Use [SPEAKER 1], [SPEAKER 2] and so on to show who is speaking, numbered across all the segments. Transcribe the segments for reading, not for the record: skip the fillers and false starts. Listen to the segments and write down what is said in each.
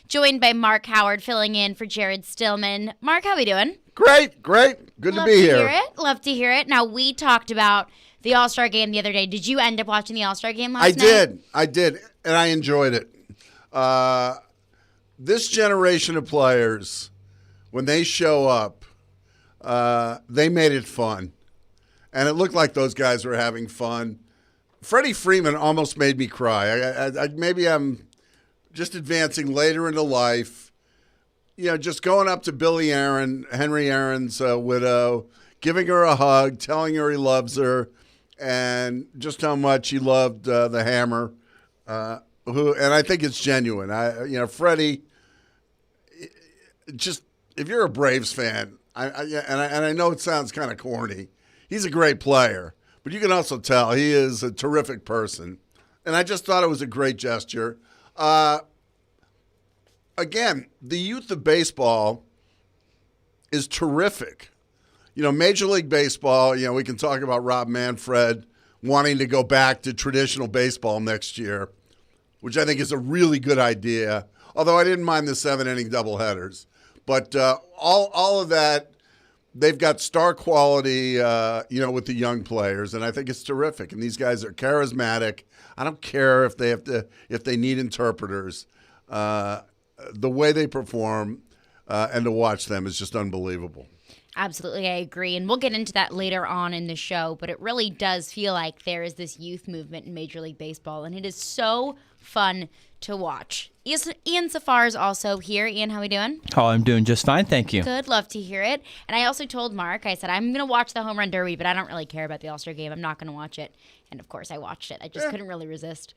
[SPEAKER 1] Joined by Mark Howard, filling in for Jared Stillman. Mark, how we doing?
[SPEAKER 2] Great. Good to be here.
[SPEAKER 1] Love to hear it. Now, we talked about the All-Star Game the other day. Did you end up watching the All-Star Game last night?
[SPEAKER 2] I did, and I enjoyed it. This generation of players, when they show up, they made it fun. And it looked like those guys were having fun. Freddie Freeman almost made me cry. Maybe I'm just advancing later into life. You know, just going up to Billy Aaron, Henry Aaron's widow, giving her a hug, telling her he loves her, and just how much he loved the Hammer. And I think it's genuine. Freddie, just if you're a Braves fan, I know it sounds kind of corny, he's a great player, but you can also tell he is a terrific person. And I just thought it was a great gesture. Again, the youth of baseball is terrific. You know, Major League Baseball, we can talk about Rob Manfred wanting to go back to traditional baseball next year, which I think is a really good idea, although I didn't mind the 7-inning doubleheaders. But all of that, they've got star quality, with the young players, and I think it's terrific. And these guys are charismatic. I don't care if they need interpreters. The way they perform and to watch them is just unbelievable.
[SPEAKER 1] Absolutely, I agree. And we'll get into that later on in the show, but it really does feel like there is this youth movement in Major League Baseball, and it is so fun to watch. Ian Safar is also here. Ian, how are we doing?
[SPEAKER 3] Oh, I'm doing just fine, thank you.
[SPEAKER 1] Good, love to hear it. And I also told Mark, I said, I'm going to watch the Home Run Derby, but I don't really care about the All-Star Game. I'm not going to watch it. And, of course, I watched it. I just couldn't really resist.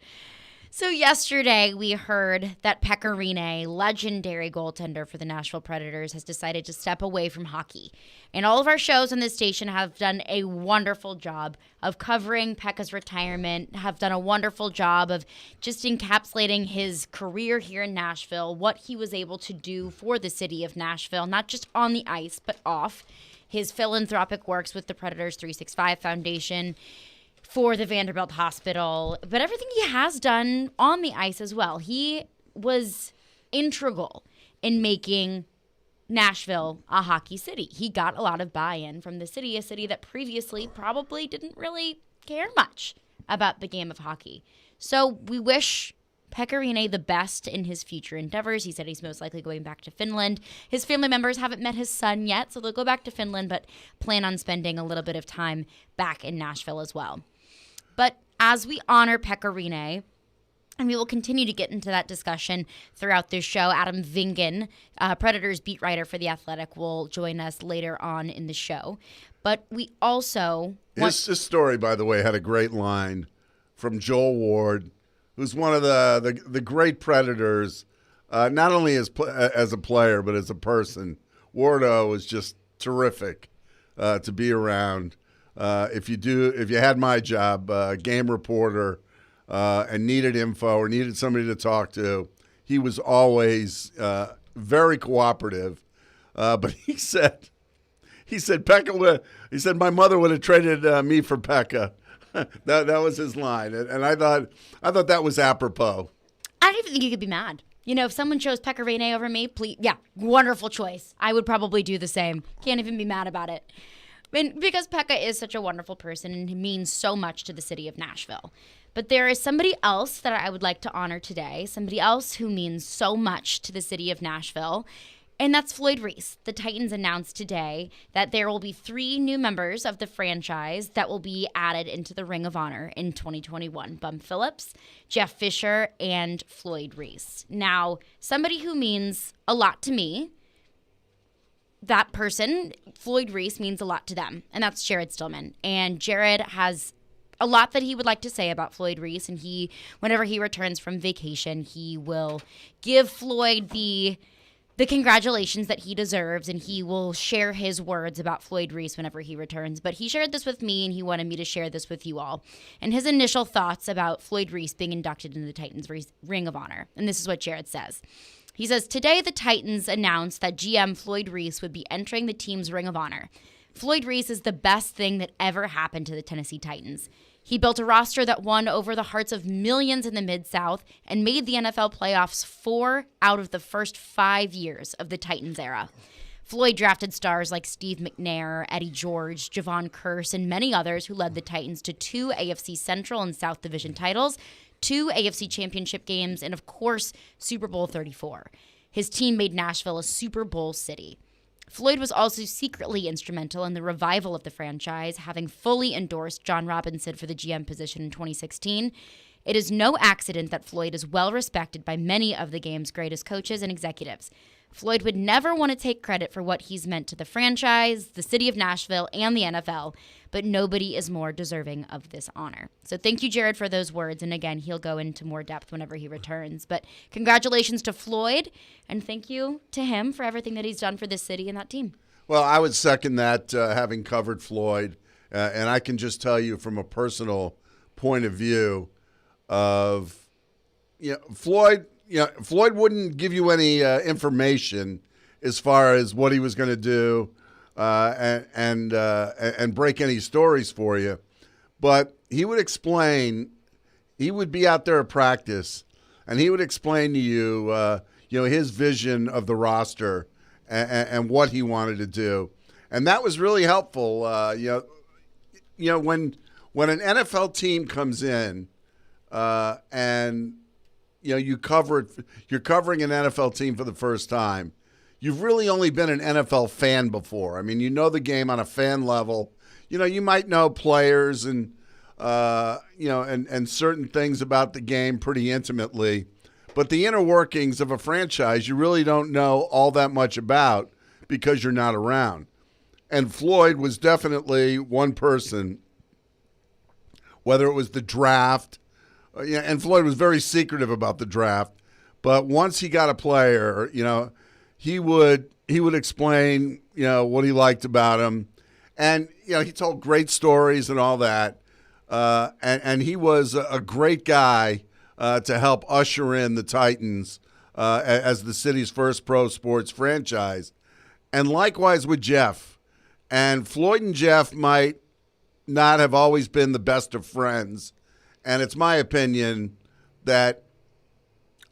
[SPEAKER 1] So yesterday we heard that Pekka Rinne, legendary goaltender for the Nashville Predators, has decided to step away from hockey. And all of our shows on this station have done a wonderful job of covering Pekka's retirement, have done a wonderful job of just encapsulating his career here in Nashville, what he was able to do for the city of Nashville, not just on the ice, but off. His philanthropic works with the Predators 365 Foundation, for the Vanderbilt Hospital, but everything he has done on the ice as well. He was integral in making Nashville a hockey city. He got a lot of buy-in from the city, a city that previously probably didn't really care much about the game of hockey. So we wish Pekka Rinne the best in his future endeavors. He said he's most likely going back to Finland. His family members haven't met his son yet, so they'll go back to Finland, but plan on spending a little bit of time back in Nashville as well. But as we honor Pekka Rinne, and we will continue to get into that discussion throughout this show, Adam Vingan, Predators beat writer for The Athletic, will join us later on in the show. But we also...
[SPEAKER 2] This story, by the way, had a great line from Joel Ward, who's one of the great Predators, not only as a player, but as a person. Wardo is just terrific to be around. If you had my job, game reporter, and needed info or needed somebody to talk to, he was always very cooperative. But he said Pekka he said my mother would have traded me for Pekka. that was his line, and I thought that was apropos.
[SPEAKER 1] I don't even think you could be mad. If someone chose Pekka Rinne over me, please, yeah, wonderful choice. I would probably do the same. Can't even be mad about it. And because Pekka is such a wonderful person and he means so much to the city of Nashville. But there is somebody else that I would like to honor today, somebody else who means so much to the city of Nashville, and that's Floyd Reese. The Titans announced today that there will be 3 new members of the franchise that will be added into the Ring of Honor in 2021. Bum Phillips, Jeff Fisher, and Floyd Reese. Now, somebody who means a lot to me, that person, Floyd Reese, means a lot to them, and that's Jared Stillman. And Jared has a lot that he would like to say about Floyd Reese, and whenever he returns from vacation, he will give Floyd the congratulations that he deserves, and he will share his words about Floyd Reese whenever he returns. But he shared this with me, and he wanted me to share this with you all, and his initial thoughts about Floyd Reese being inducted into the Titans Ring of Honor. And this is what Jared says. He says, today the Titans announced that GM Floyd Reese would be entering the team's Ring of Honor. Floyd Reese is the best thing that ever happened to the Tennessee Titans. He built a roster that won over the hearts of millions in the Mid-South and made the NFL playoffs 4 out of the first 5 years of the Titans era. Floyd drafted stars like Steve McNair, Eddie George, Javon Curse, and many others who led the Titans to 2 AFC Central and South Division titles, 2 AFC Championship games, and of course, Super Bowl 34. His team made Nashville a Super Bowl city. Floyd was also secretly instrumental in the revival of the franchise, having fully endorsed John Robinson for the GM position in 2016. It is no accident that Floyd is well respected by many of the game's greatest coaches and executives. Floyd would never want to take credit for what he's meant to the franchise, the city of Nashville, and the NFL, but nobody is more deserving of this honor. So thank you, Jared, for those words. And again, he'll go into more depth whenever he returns. But congratulations to Floyd, and thank you to him for everything that he's done for this city and that team.
[SPEAKER 2] Well, I would second that, having covered Floyd. And I can just tell you from a personal point of view of, Floyd wouldn't give you any information as far as what he was going to do and break any stories for you. But he would explain, he would be out there at practice, and he would explain to you, his vision of the roster and what he wanted to do. And that was really helpful. When an NFL team comes in and you're covering an NFL team for the first time, you've really only been an NFL fan before. I mean, you know the game on a fan level. You might know players and certain things about the game pretty intimately, but the inner workings of a franchise you really don't know all that much about because you're not around. And Floyd was definitely one person, whether it was the draft, and Floyd was very secretive about the draft, but once he got a player, he would explain, what he liked about him. And, he told great stories and all that. And he was a great guy to help usher in the Titans as the city's first pro sports franchise. And likewise with Jeff. And Floyd and Jeff might not have always been the best of friends. And it's my opinion that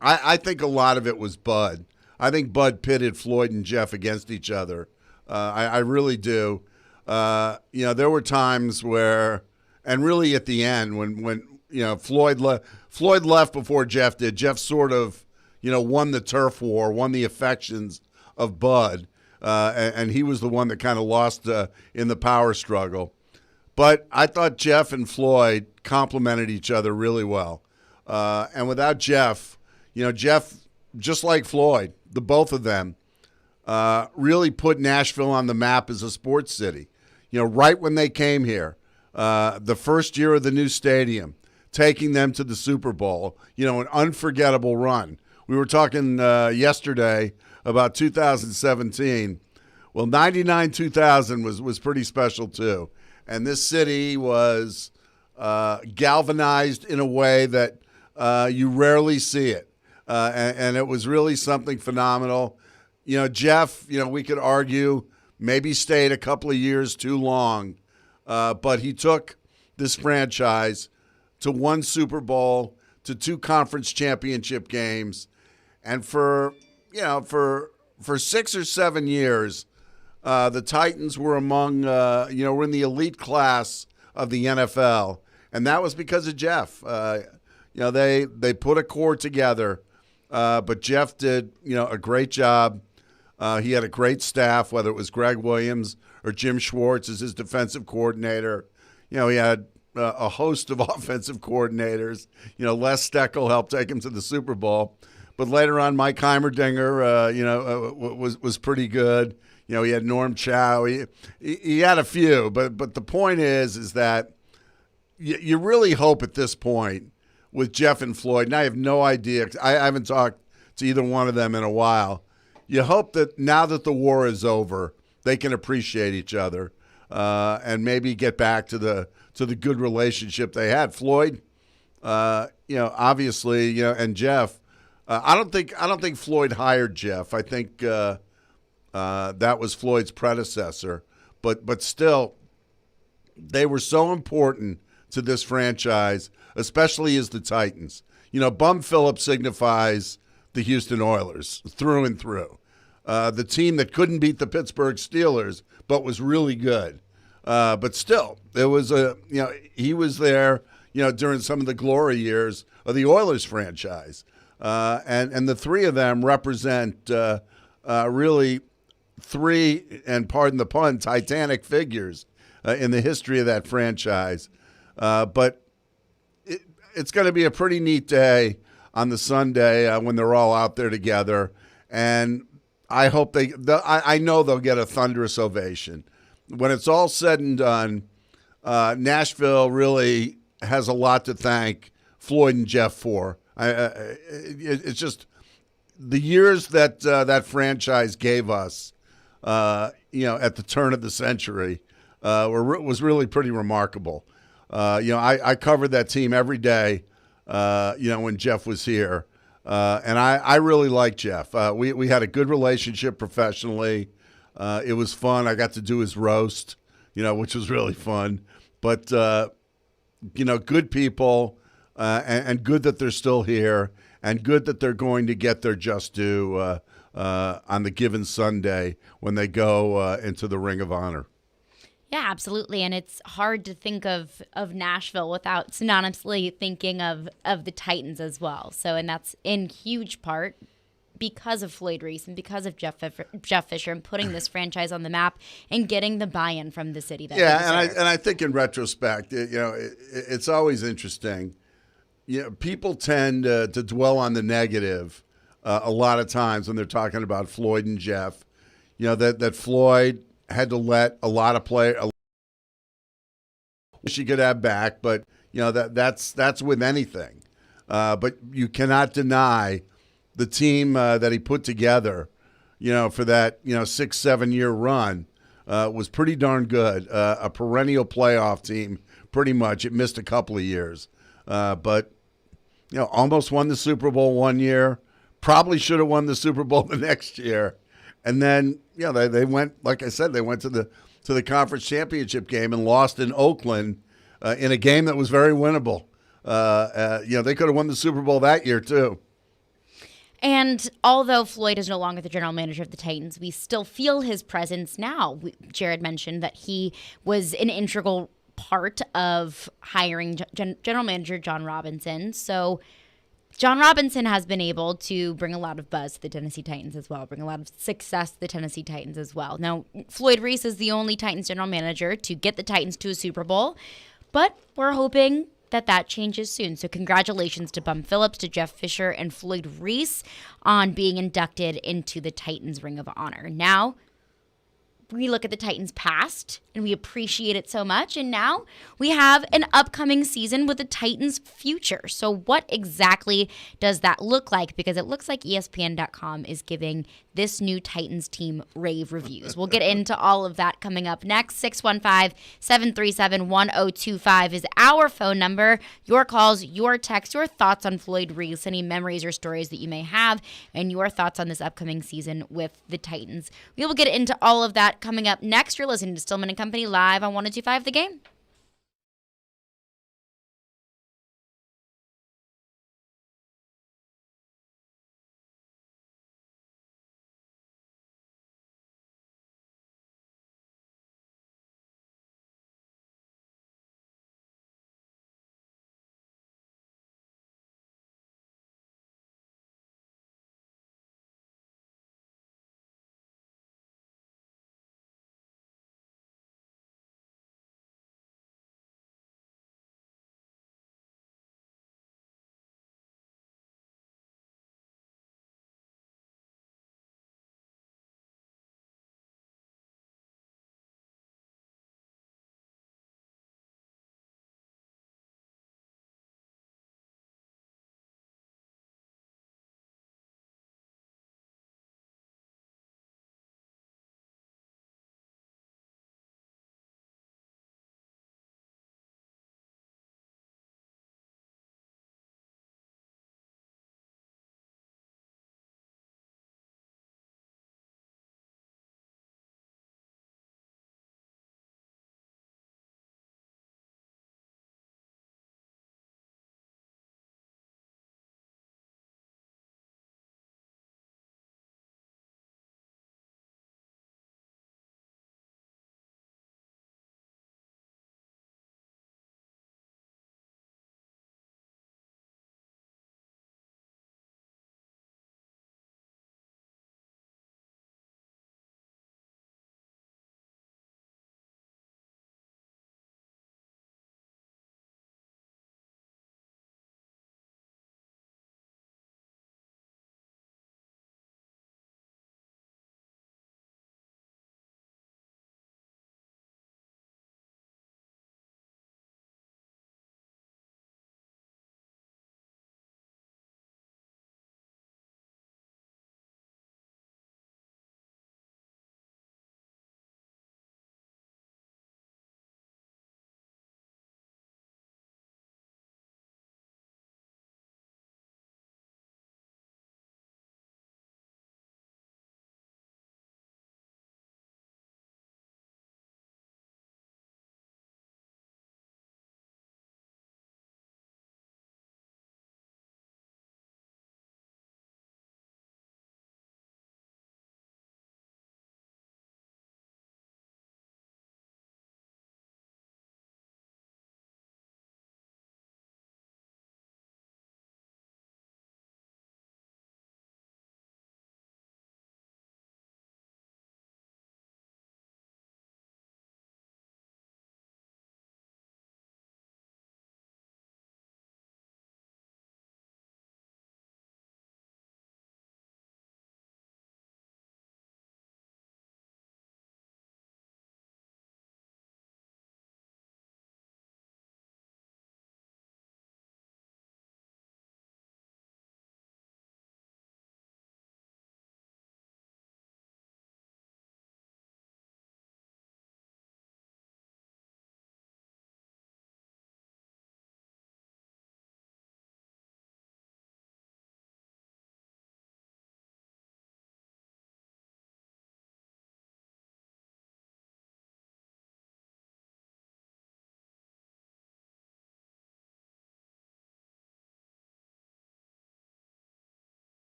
[SPEAKER 2] I think a lot of it was Bud. I think Bud pitted Floyd and Jeff against each other. I really do. There were times where, and really at the end when Floyd left before Jeff did. Jeff sort of won the turf war, won the affections of Bud, and he was the one that kind of lost in the power struggle. But I thought Jeff and Floyd complemented each other really well. And without Jeff, Jeff, just like Floyd, the both of them, really put Nashville on the map as a sports city. Right when they came here, the first year of the new stadium, taking them to the Super Bowl, an unforgettable run. We were talking yesterday about 2017. Well, 99-2000 was pretty special too. And this city was galvanized in a way that you rarely see it. And it was really something phenomenal. Jeff, we could argue maybe stayed a couple of years too long, but he took this franchise to 1 Super Bowl, to 2 conference championship games. And for 6 or 7 years, the Titans were among, were in the elite class of the NFL, and that was because of Jeff. They put a core together, but Jeff did, a great job. He had a great staff, whether it was Greg Williams or Jim Schwartz as his defensive coordinator. He had a host of offensive coordinators. Les Steckel helped take him to the Super Bowl, but later on, Mike Heimerdinger, was pretty good. He had Norm Chow. He had a few, but the point is that you really hope at this point with Jeff and Floyd, and I have no idea. I haven't talked to either one of them in a while. You hope that now that the war is over, they can appreciate each other and maybe get back to the good relationship they had. Floyd, obviously, and Jeff. I don't think Floyd hired Jeff. I think that was Floyd's predecessor, but still, they were so important to this franchise, especially as the Titans. You know, Bum Phillips signifies the Houston Oilers through and through. The team that couldn't beat the Pittsburgh Steelers, but was really good. But still, it was he was there, during some of the glory years of the Oilers franchise. And the three of them represent really three, and pardon the pun, titanic figures in the history of that franchise. But it's going to be a pretty neat day on the Sunday when they're all out there together. And I hope I know they'll get a thunderous ovation. When it's all said and done, Nashville really has a lot to thank Floyd and Jeff for. It's just the years that that franchise gave us, at the turn of the century, was really pretty remarkable. I covered that team every day, when Jeff was here, and I really liked Jeff. We had a good relationship professionally. It was fun. I got to do his roast, which was really fun. But good people, and good that they're still here, and good that they're going to get their just due on the given Sunday when they go into the Ring of Honor.
[SPEAKER 1] Yeah, absolutely. And it's hard to think of Nashville without synonymously thinking of the Titans as well. So, and that's in huge part because of Floyd Reese and because of Jeff Fisher and putting this franchise on the map and getting the buy-in from the city.
[SPEAKER 2] And I think in retrospect, it's always interesting. People tend to dwell on the negative a lot of times when they're talking about Floyd and Jeff. That Floyd had to let a lot of players she could have back, but that's with anything. But you cannot deny the team that he put together, for that 6-7 year run was pretty darn good. A perennial playoff team, pretty much. It missed a couple of years, but almost won the Super Bowl one year. Probably should have won the Super Bowl the next year. And then, they went, like I said, they went to the conference championship game and lost in Oakland in a game that was very winnable. They could have won the Super Bowl that year too.
[SPEAKER 1] And although Floyd is no longer the general manager of the Titans, we still feel his presence now. Jared mentioned that he was an integral part of hiring general manager John Robinson. So John Robinson has been able to bring a lot of buzz to the Tennessee Titans as well, bring a lot of success to the Tennessee Titans as well. Now, Floyd Reese is the only Titans general manager to get the Titans to a Super Bowl, but we're hoping that changes soon. So congratulations to Bum Phillips, to Jeff Fisher, and Floyd Reese on being inducted into the Titans Ring of Honor. Now, we look at the Titans' past and we appreciate it so much. And now we have an upcoming season with the Titans' future. So what exactly does that look like? Because it looks like ESPN.com is giving this new Titans team rave reviews. We'll get into all of that coming up next. 615-737-1025 is our phone number. Your calls, your texts, your thoughts on Floyd Reese, any memories or stories that you may have, and your thoughts on this upcoming season with the Titans. We will get into all of that coming up next. You're listening to Stillman and Company live on 102.5 The Game.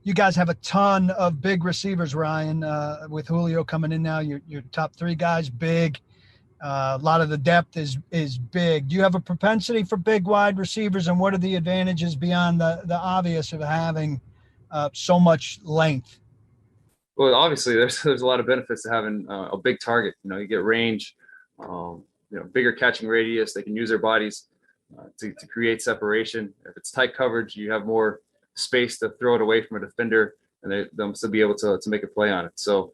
[SPEAKER 4] you guys have a ton of big receivers, Ryan, with Julio coming in now. Your top three guys, big. A lot of the depth is big. Do you have a propensity for big wide receivers, and what are the advantages beyond the obvious of having so much length?
[SPEAKER 5] Well, obviously, there's a lot of benefits to having a big target. You get range, bigger catching radius. They can use their bodies to create separation. If it's tight coverage, you have more space to throw it away from a defender, and they'll still be able to make a play on it. So,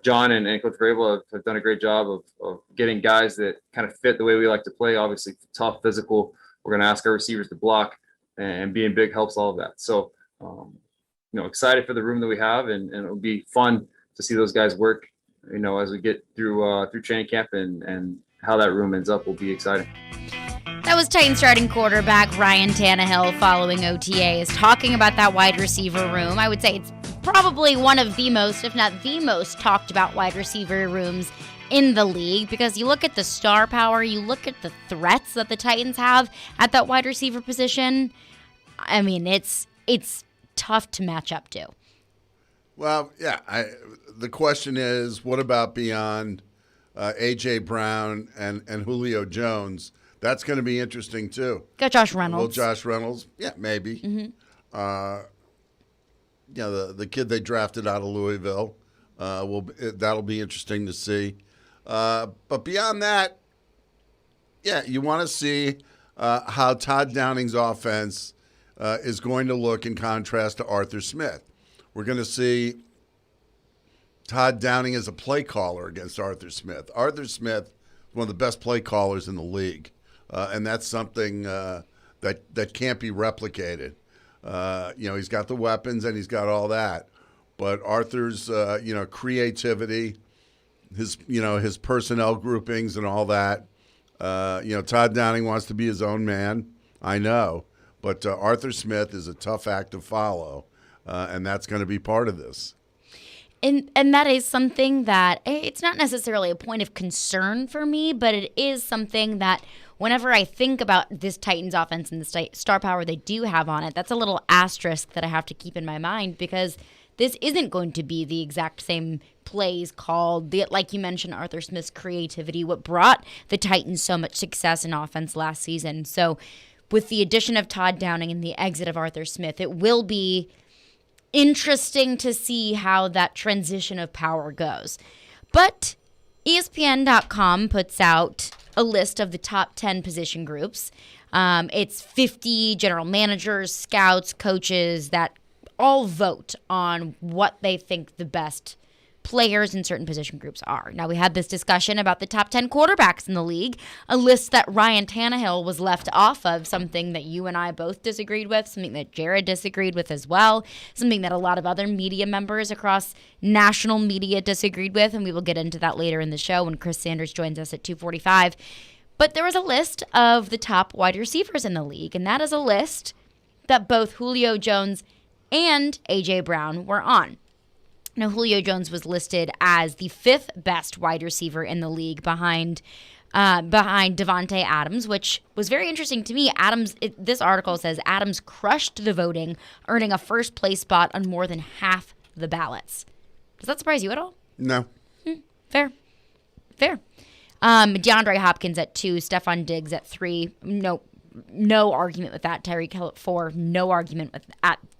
[SPEAKER 5] John and Coach Vrabel have done a great job of getting guys that kind of fit the way we like to play. Obviously, tough, physical. We're going to ask our receivers to block, and being big helps all of that. So, excited for the room that we have, and it'll be fun to see those guys work, as we get through training camp, and how that room ends up will be exciting.
[SPEAKER 1] That was Titans starting quarterback Ryan Tannehill following OTAs, talking about that wide receiver room. I would say it's probably one of the most, if not the most, talked about wide receiver rooms in the league, because you look at the star power, you look at the threats that the Titans have at that wide receiver position. I mean, it's tough to match up to.
[SPEAKER 2] Well, yeah. The question is, what about beyond A.J. Brown and Julio Jones? That's going to be interesting too.
[SPEAKER 1] Got Josh Reynolds.
[SPEAKER 2] Well, Josh Reynolds, yeah, maybe.
[SPEAKER 1] Mm-hmm.
[SPEAKER 2] The kid they drafted out of Louisville, that'll be interesting to see. But beyond that, yeah, you want to see how Todd Downing's offense is going to look in contrast to Arthur Smith. We're going to see Todd Downing as a play caller against Arthur Smith. Arthur Smith, one of the best play callers in the league, and that's something that can't be replicated. He's got the weapons and he's got all that, but Arthur's creativity, his personnel groupings and all that. Todd Downing wants to be his own man, I know, but Arthur Smith is a tough act to follow, and that's going to be part of this.
[SPEAKER 1] And that is something that it's not necessarily a point of concern for me, but it is something that whenever I think about this Titans offense and the star power they do have on it, that's a little asterisk that I have to keep in my mind, because this isn't going to be the exact same plays called. Like you mentioned, Arthur Smith's creativity, what brought the Titans so much success in offense last season. So with the addition of Todd Downing and the exit of Arthur Smith, it will be interesting to see how that transition of power goes. But ESPN.com puts out a list of the top 10 position groups. It's 50 general managers, scouts, coaches that all vote on what they think the best players in certain position groups are. Now, we had this discussion about the top 10 quarterbacks in the league, a list that Ryan Tannehill was left off of, something that you and I both disagreed with, something that Jared disagreed with as well, something that a lot of other media members across national media disagreed with, and we will get into that later in the show when Chris Sanders joins us at 2:45. But there was a list of the top wide receivers in the league, and that is a list that both Julio Jones and A.J. Brown were on. Now, Julio Jones was listed as the 5th best wide receiver in the league behind Davante Adams, which was very interesting to me. This article says Adams crushed the voting, earning a first-place spot on more than half the ballots. Does that surprise you at all?
[SPEAKER 2] No.
[SPEAKER 1] Fair. DeAndre Hopkins at 2, Stephon Diggs at 3. No argument with that. Tyreek Hill at 4. No argument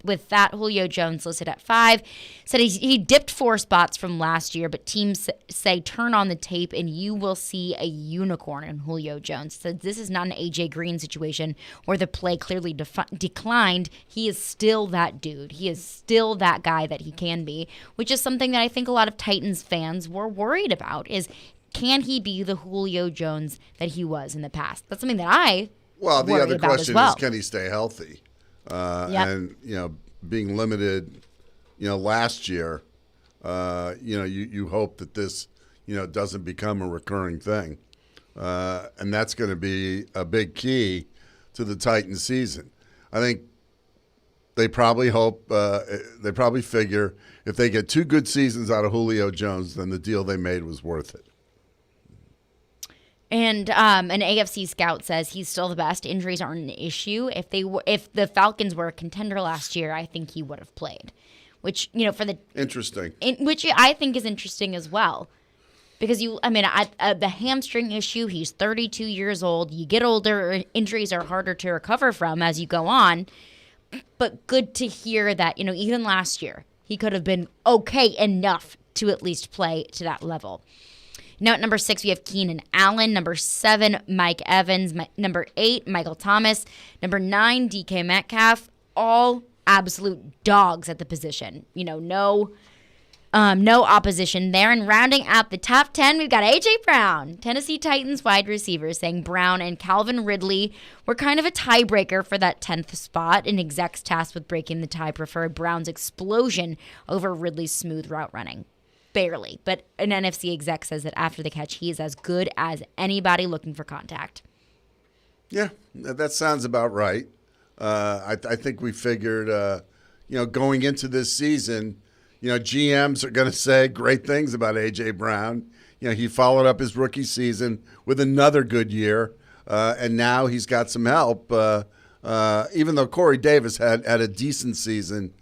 [SPEAKER 1] with that. Julio Jones listed at 5. Said he dipped 4 spots from last year, but teams say turn on the tape and you will see a unicorn in Julio Jones. Said this is not an A.J. Green situation where the play clearly declined. He is still that dude. He is still that guy that he can be, which is something that I think a lot of Titans fans were worried about, is can he be the Julio Jones that he was in the past? That's something that
[SPEAKER 2] Well, the other question
[SPEAKER 1] is,
[SPEAKER 2] can he stay healthy?
[SPEAKER 1] Yep.
[SPEAKER 2] And, being limited, last year, you hope that this, doesn't become a recurring thing. And that's going to be a big key to the Titans season. I think they probably figure if they get 2 good seasons out of Julio Jones, then the deal they made was worth it.
[SPEAKER 1] And an AFC scout says he's still the best. Injuries aren't an issue. If the Falcons were a contender last year, I think he would have played. Which,
[SPEAKER 2] Interesting.
[SPEAKER 1] Which I think is interesting as well. Because the hamstring issue, he's 32 years old. You get older, injuries are harder to recover from as you go on. But good to hear that, even last year, he could have been okay enough to at least play to that level. Now at number 6, we have Keenan Allen. Number 7, Mike Evans. Number 8, Michael Thomas. Number 9, DK Metcalf. All absolute dogs at the position. No opposition there. And rounding out the top 10, we've got A.J. Brown, Tennessee Titans wide receiver, saying Brown and Calvin Ridley were kind of a tiebreaker for that 10th spot. An exec's tasked with breaking the tie preferred Brown's explosion over Ridley's smooth route running. Barely. But an NFC exec says that after the catch, he is as good as anybody looking for contact.
[SPEAKER 2] Yeah, that sounds about right. I think we figured, going into this season, GMs are going to say great things about A.J. Brown. He followed up his rookie season with another good year, and now he's got some help. Even though Corey Davis had a decent season,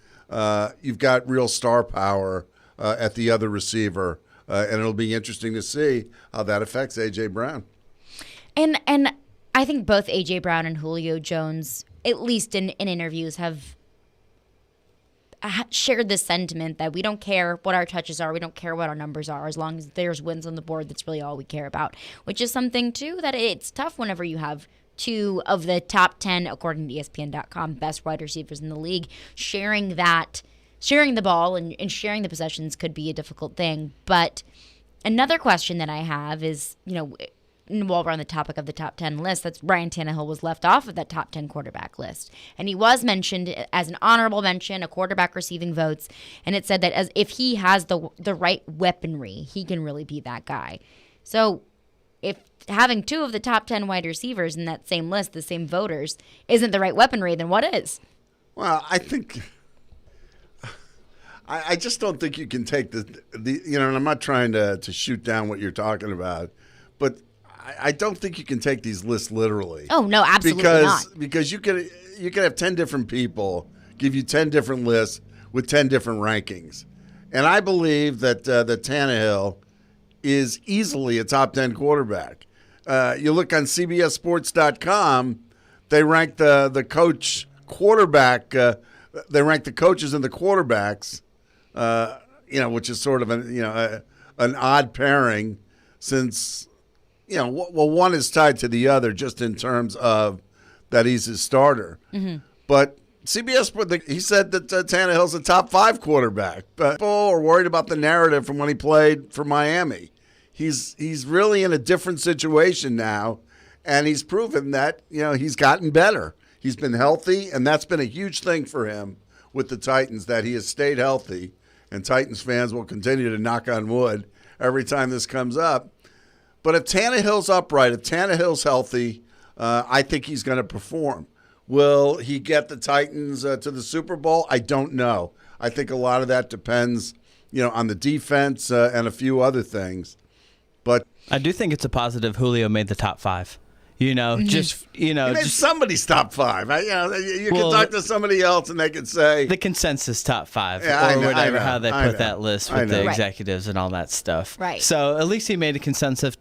[SPEAKER 2] you've got real star power at the other receiver, and it'll be interesting to see how that affects A.J. Brown.
[SPEAKER 1] And I think both A.J. Brown and Julio Jones, at least in interviews, have shared this sentiment that we don't care what our touches are, we don't care what our numbers are, as long as there's wins on the board, that's really all we care about, which is something, too, that it's tough whenever you have 2 of the top 10, according to ESPN.com, best wide receivers in the league. Sharing the ball and sharing the possessions could be a difficult thing. But another question that I have is, while we're on the topic of the top 10 list, that's Ryan Tannehill was left off of that top 10 quarterback list. And he was mentioned as an honorable mention, a quarterback receiving votes. And it said that as if he has the right weaponry, he can really be that guy. So if having 2 of the top 10 wide receivers in that same list, the same voters, isn't the right weaponry, then what is?
[SPEAKER 2] Well, I think I just don't think you can take and I'm not trying to shoot down what you're talking about, but I don't think you can take these lists literally.
[SPEAKER 1] Oh, no, absolutely not.
[SPEAKER 2] Because you could have 10 different people give you 10 different lists with 10 different rankings. And I believe that Tannehill is easily a top 10 quarterback. You look on CBSSports.com, they rank the coach quarterback. They rank the coaches and the quarterbacks, which is sort of an odd pairing since – one is tied to the other just in terms of that he's his starter. Mm-hmm. But CBS, he said that Tannehill's a top 5 quarterback. But people are worried about the narrative from when he played for Miami. He's really in a different situation now, and he's proven that, he's gotten better. He's been healthy, and that's been a huge thing for him with the Titans, that he has stayed healthy. And Titans fans will continue to knock on wood every time this comes up. But if Tannehill's upright, if Tannehill's healthy, I think he's going to perform. Will he get the Titans to the Super Bowl? I don't know. I think a lot of that depends, on the defense and a few other things. But
[SPEAKER 3] I do think it's a positive Julio made the top 5. Just
[SPEAKER 2] somebody's top 5. You can talk to somebody else and they can say
[SPEAKER 3] the consensus top 5
[SPEAKER 2] yeah,
[SPEAKER 3] or whatever, how they put that list with the executives and all that stuff.
[SPEAKER 1] Right.
[SPEAKER 3] So at least he made a consensus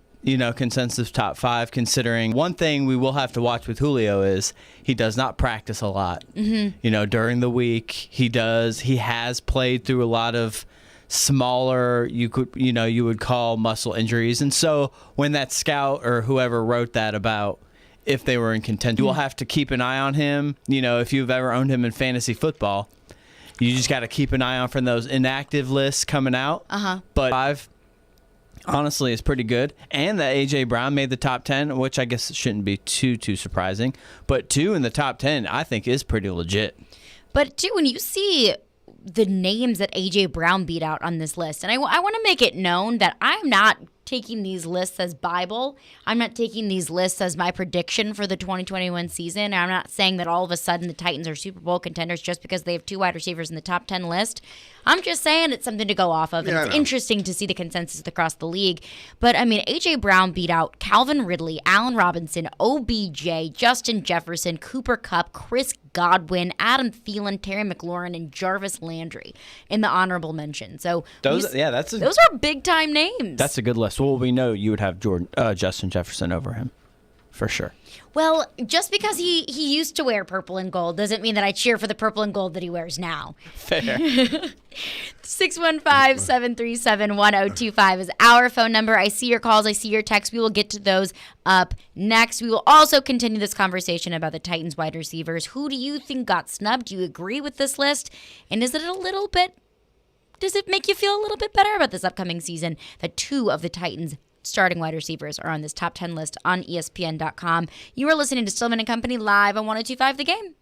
[SPEAKER 3] top 5, considering one thing we will have to watch with Julio is he does not practice a lot. Mm-hmm. During the week, he has played through a lot of smaller, you would call muscle injuries. And so when that scout or whoever wrote that about if they were in contention, you will have to keep an eye on him. If you've ever owned him in fantasy football, you just got to keep an eye on from those inactive lists coming out. But 5 honestly is pretty good. And that A.J. Brown made the top 10, which I guess shouldn't be too surprising. But 2 in the top 10, I think, is pretty legit.
[SPEAKER 1] But, too, when you see the names that A.J. Brown beat out on this list, and I want to make it known that I'm not taking these lists as Bible. I'm not taking these lists as my prediction for the 2021 season. I'm not saying that all of a sudden the Titans are Super Bowl contenders just because they have 2 wide receivers in the top 10 list. I'm just saying it's something to go off of, and
[SPEAKER 2] Yeah, I
[SPEAKER 1] it's
[SPEAKER 2] know.
[SPEAKER 1] interesting to see the consensus across the league. But, I mean, A.J. Brown beat out Calvin Ridley, Allen Robinson, OBJ, Justin Jefferson, Cooper Kupp, Chris Godwin, Adam Thielen, Terry McLaurin, and Jarvis Landry in the honorable mention. So
[SPEAKER 3] Those
[SPEAKER 1] those are big-time names.
[SPEAKER 3] That's a good list. Well, we know you would have Justin Jefferson over him, for sure.
[SPEAKER 1] Well, just because he used to wear purple and gold doesn't mean that I cheer for the purple and gold that he wears now.
[SPEAKER 3] Fair.
[SPEAKER 1] 615-737-1025 is our phone number. I see your calls. I see your texts. We will get to those up next. We will also continue this conversation about the Titans wide receivers. Who do you think got snubbed? Do you agree with this list? And does it make you feel a little bit better about this upcoming season that two of the Titans starting wide receivers are on this top 10 list on ESPN.com. You are listening to Stillman and Company live on 102.5 The Game.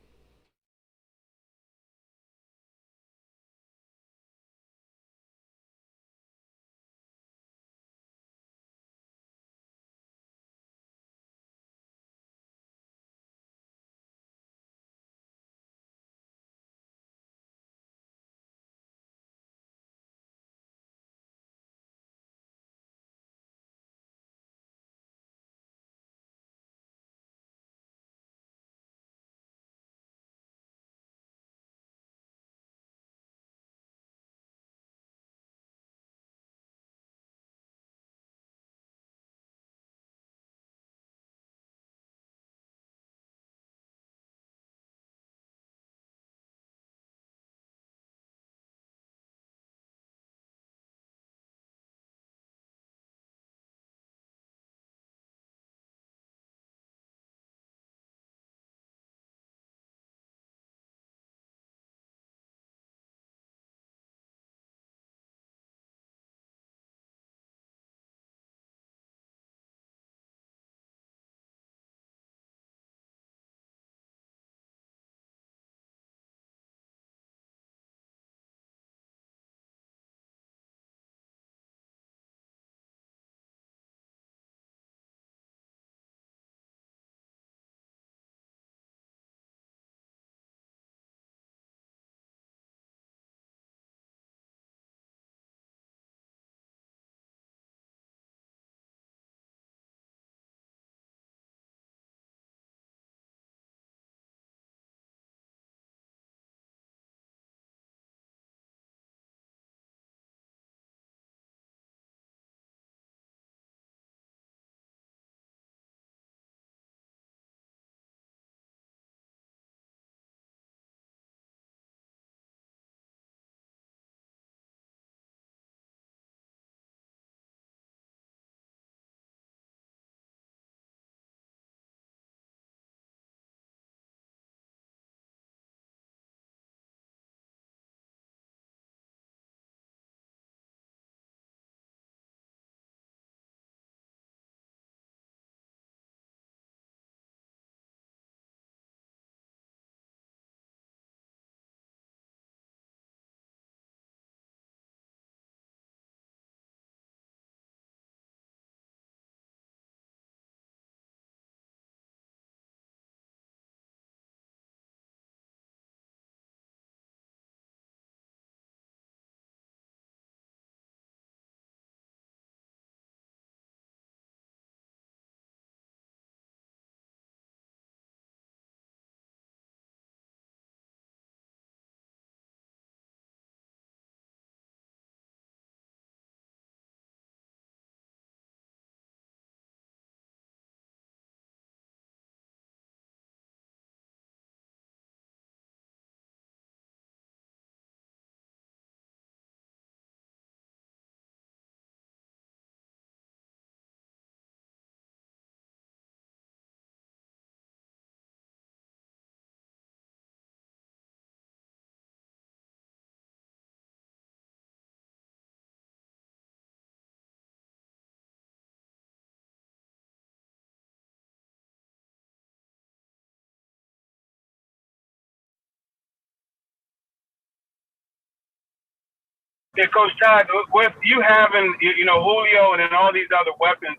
[SPEAKER 6] Yeah, Coach Todd, with you having, Julio and then all these other weapons,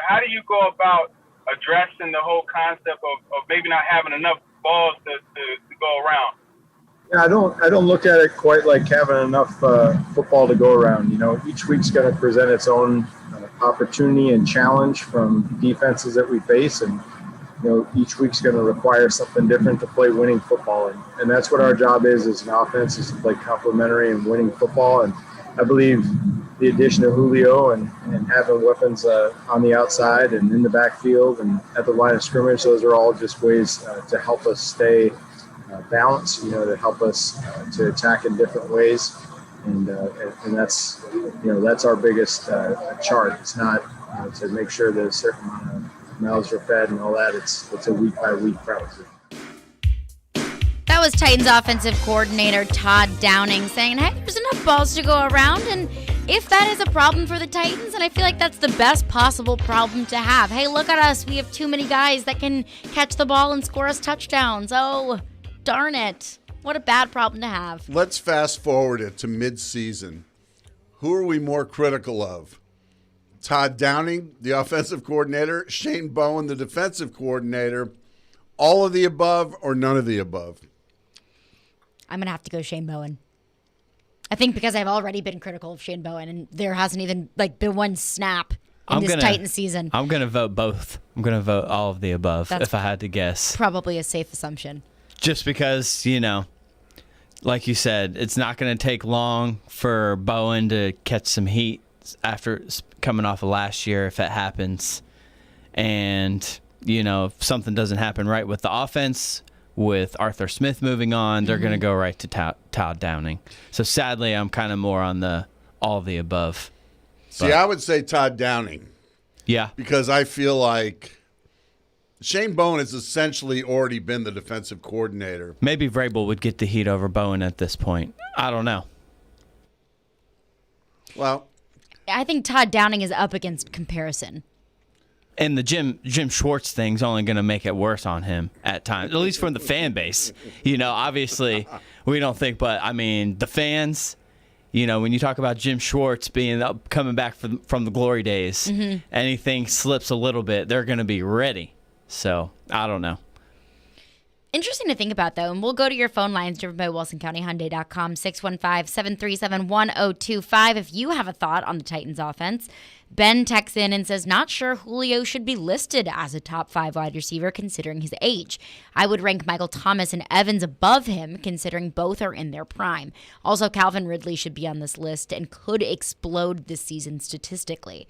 [SPEAKER 6] how do you go about addressing the whole concept of maybe not having enough balls to go around?
[SPEAKER 7] Yeah, I don't look at it quite like having enough football to go around. Each week's going to present its own opportunity and challenge from defenses that we face, and each week's going to require something different to play winning football, and that's what our job is as an offense, is to play complementary and winning football. And I believe the addition of Julio and having weapons on the outside and in the backfield and at the line of scrimmage, those are all just ways to help us stay balanced, to help us to attack in different ways. And that's, that's our biggest chart. It's not to make sure that a certain amount of mouths are fed and all that. It's a week by week process.
[SPEAKER 1] That was Titans offensive coordinator Todd Downing saying, hey, there's enough balls to go around, and if that is a problem for the Titans, and I feel like that's the best possible problem to have. Hey, look at us. We have too many guys that can catch the ball and score us touchdowns. Oh, darn it. What a bad problem to have.
[SPEAKER 2] Let's fast forward it to mid-season. Who are we more critical of? Todd Downing, the offensive coordinator, Shane Bowen, the defensive coordinator, all of the above or none of the above?
[SPEAKER 1] I'm going to have to go Shane Bowen. I think because I've already been critical of Shane Bowen, and there hasn't even been one snap in this Titans season.
[SPEAKER 3] I'm going to vote both. I'm going to vote all of the above. That's if I had to guess.
[SPEAKER 1] Probably a safe assumption.
[SPEAKER 3] Just because, like you said, it's not going to take long for Bowen to catch some heat after coming off of last year, if it happens. And, if something doesn't happen right with the offense, with Arthur Smith moving on, they're going to go right to Todd Downing. So sadly, I'm kind of more on the all of the above.
[SPEAKER 2] See, I would say Todd Downing.
[SPEAKER 3] Yeah.
[SPEAKER 2] Because I feel like Shane Bowen has essentially already been the defensive coordinator.
[SPEAKER 3] Maybe Vrabel would get the heat over Bowen at this point. I don't know.
[SPEAKER 2] Well,
[SPEAKER 1] I think Todd Downing is up against comparison.
[SPEAKER 3] And the Jim Schwartz thing's only going to make it worse on him at times, at least from the fan base. Obviously, we don't think, but, the fans, when you talk about Jim Schwartz coming back from the glory days, anything slips a little bit, they're going to be ready. So, I don't know.
[SPEAKER 1] Interesting to think about, though, and we'll go to your phone lines driven by WilsonCountyHyundai.com, 615-737-1025. If you have a thought on the Titans offense, Ben texts in and says, not sure Julio should be listed as a top 5 wide receiver considering his age. I would rank Michael Thomas and Evans above him considering both are in their prime. Also, Calvin Ridley should be on this list and could explode this season statistically.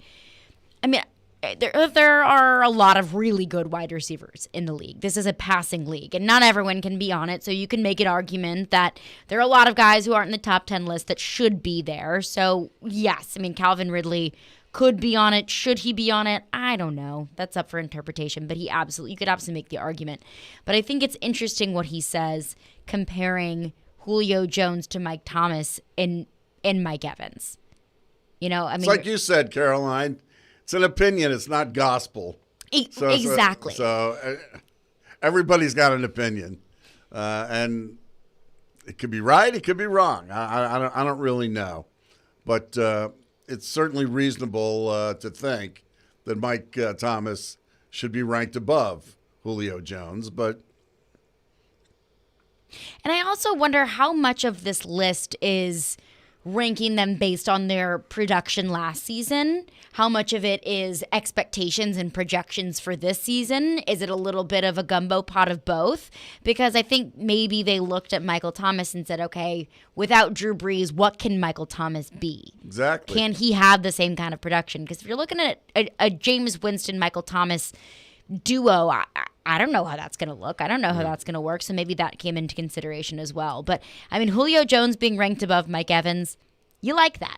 [SPEAKER 1] There are a lot of really good wide receivers in the league. This is a passing league, and not everyone can be on it, so you can make an argument that there are a lot of guys who aren't in the top 10 list that should be there. So, yes, Calvin Ridley could be on it. Should he be on it? I don't know. That's up for interpretation, but you could absolutely make the argument. But I think it's interesting what he says, comparing Julio Jones to Mike Thomas and Mike Evans.
[SPEAKER 2] It's like you said, Caroline. It's an opinion. It's not gospel.
[SPEAKER 1] Exactly.
[SPEAKER 2] So everybody's got an opinion, and it could be right. It could be wrong. I don't really know, but it's certainly reasonable to think that Mike Thomas should be ranked above Julio Jones.
[SPEAKER 1] And I also wonder how much of this list is ranking them based on their production last season. How much of it is expectations and projections for this season? Is it a little bit of a gumbo pot of both? Because I think maybe they looked at Michael Thomas and said, okay, without Drew Brees, what can Michael Thomas be?
[SPEAKER 2] Exactly.
[SPEAKER 1] Can he have the same kind of production? Because if you're looking at a Jameis Winston, Michael Thomas duo, I don't know how that's going to look. I don't know how that's going to work. So maybe that came into consideration as well. But Julio Jones being ranked above Mike Evans, you like that.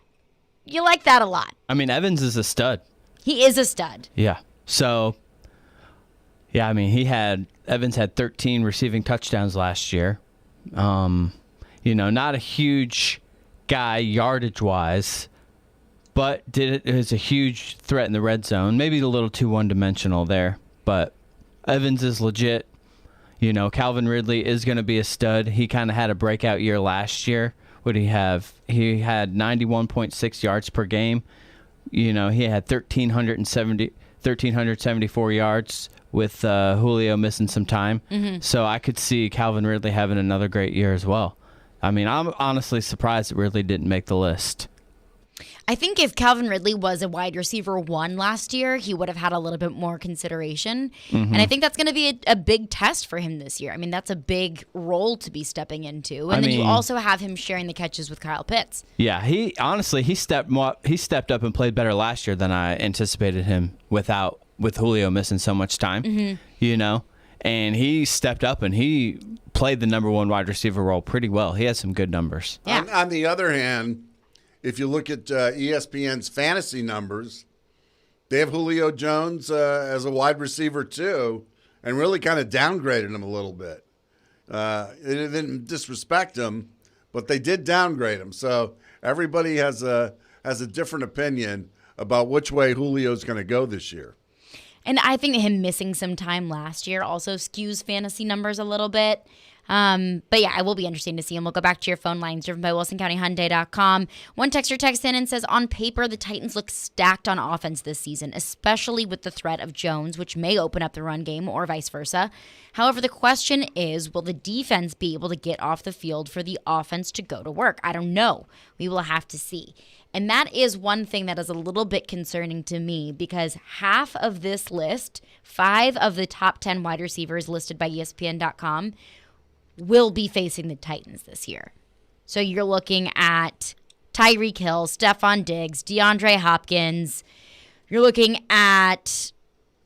[SPEAKER 1] You like that a lot.
[SPEAKER 3] Evans is a stud.
[SPEAKER 1] He is a stud.
[SPEAKER 3] Yeah. So, yeah, Evans had 13 receiving touchdowns last year. Not a huge guy yardage-wise, but is a huge threat in the red zone. Maybe a little too one-dimensional there, but Evans is legit. Calvin Ridley is going to be a stud. He kind of had a breakout year last year. What did he have? He had 91.6 yards per game. He had 1,374 yards with Julio missing some time. Mm-hmm. So I could see Calvin Ridley having another great year as well. I mean, I'm honestly surprised it really didn't make the list.
[SPEAKER 1] I think if Calvin Ridley was a wide receiver 1 last year, he would have had a little bit more consideration. And I think that's going to be a big test for him this year. I mean, that's a big role to be stepping into. And then you also have him sharing the catches with Kyle Pitts.
[SPEAKER 3] Yeah, he stepped up and played better last year than I anticipated him with Julio missing so much time, you know. And he stepped up and he played the number 1 wide receiver role pretty well. He had some good numbers.
[SPEAKER 1] Yeah.
[SPEAKER 2] On the other hand, if you look at ESPN's fantasy numbers, they have Julio Jones as a wide receiver too, and really kind of downgraded him a little bit. They didn't disrespect him, but they did downgrade him. So everybody has a different opinion about which way Julio's going to go this year.
[SPEAKER 1] And I think him missing some time last year also skews fantasy numbers a little bit. But yeah, it will be interesting to see. And we'll go back to your phone lines driven by WilsonCountyHyundai.com. One texter texts in and says, on paper, the Titans look stacked on offense this season, especially with the threat of Jones, which may open up the run game or vice versa. However, the question is, will the defense be able to get off the field for the offense to go to work? I don't know. We will have to see. And that is one thing that is a little bit concerning to me because half of this list, 5 of the top 10 wide receivers listed by ESPN.com, will be facing the Titans this year. So you're looking at Tyreek Hill, Stephon Diggs, DeAndre Hopkins. You're looking at,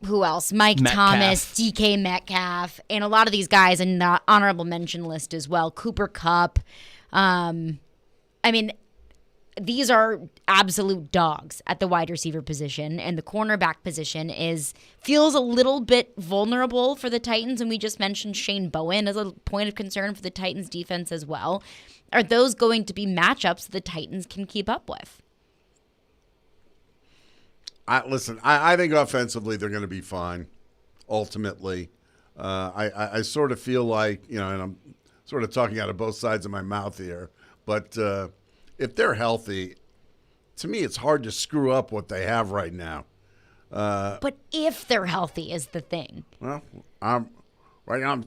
[SPEAKER 1] who else? Mike Thomas, DK Metcalf, and a lot of these guys in the honorable mention list as well. Cooper Kupp. I mean, these are absolute dogs at the wide receiver position, and the cornerback position feels a little bit vulnerable for the Titans, and we just mentioned Shane Bowen as a point of concern for the Titans defense as well. Are those going to be matchups the Titans can keep up with?
[SPEAKER 2] I think offensively they're going to be fine, ultimately. I sort of feel like, and I'm sort of talking out of both sides of my mouth here, but if they're healthy, to me, it's hard to screw up what they have right now.
[SPEAKER 1] But if they're healthy is the thing.
[SPEAKER 2] Well, right now,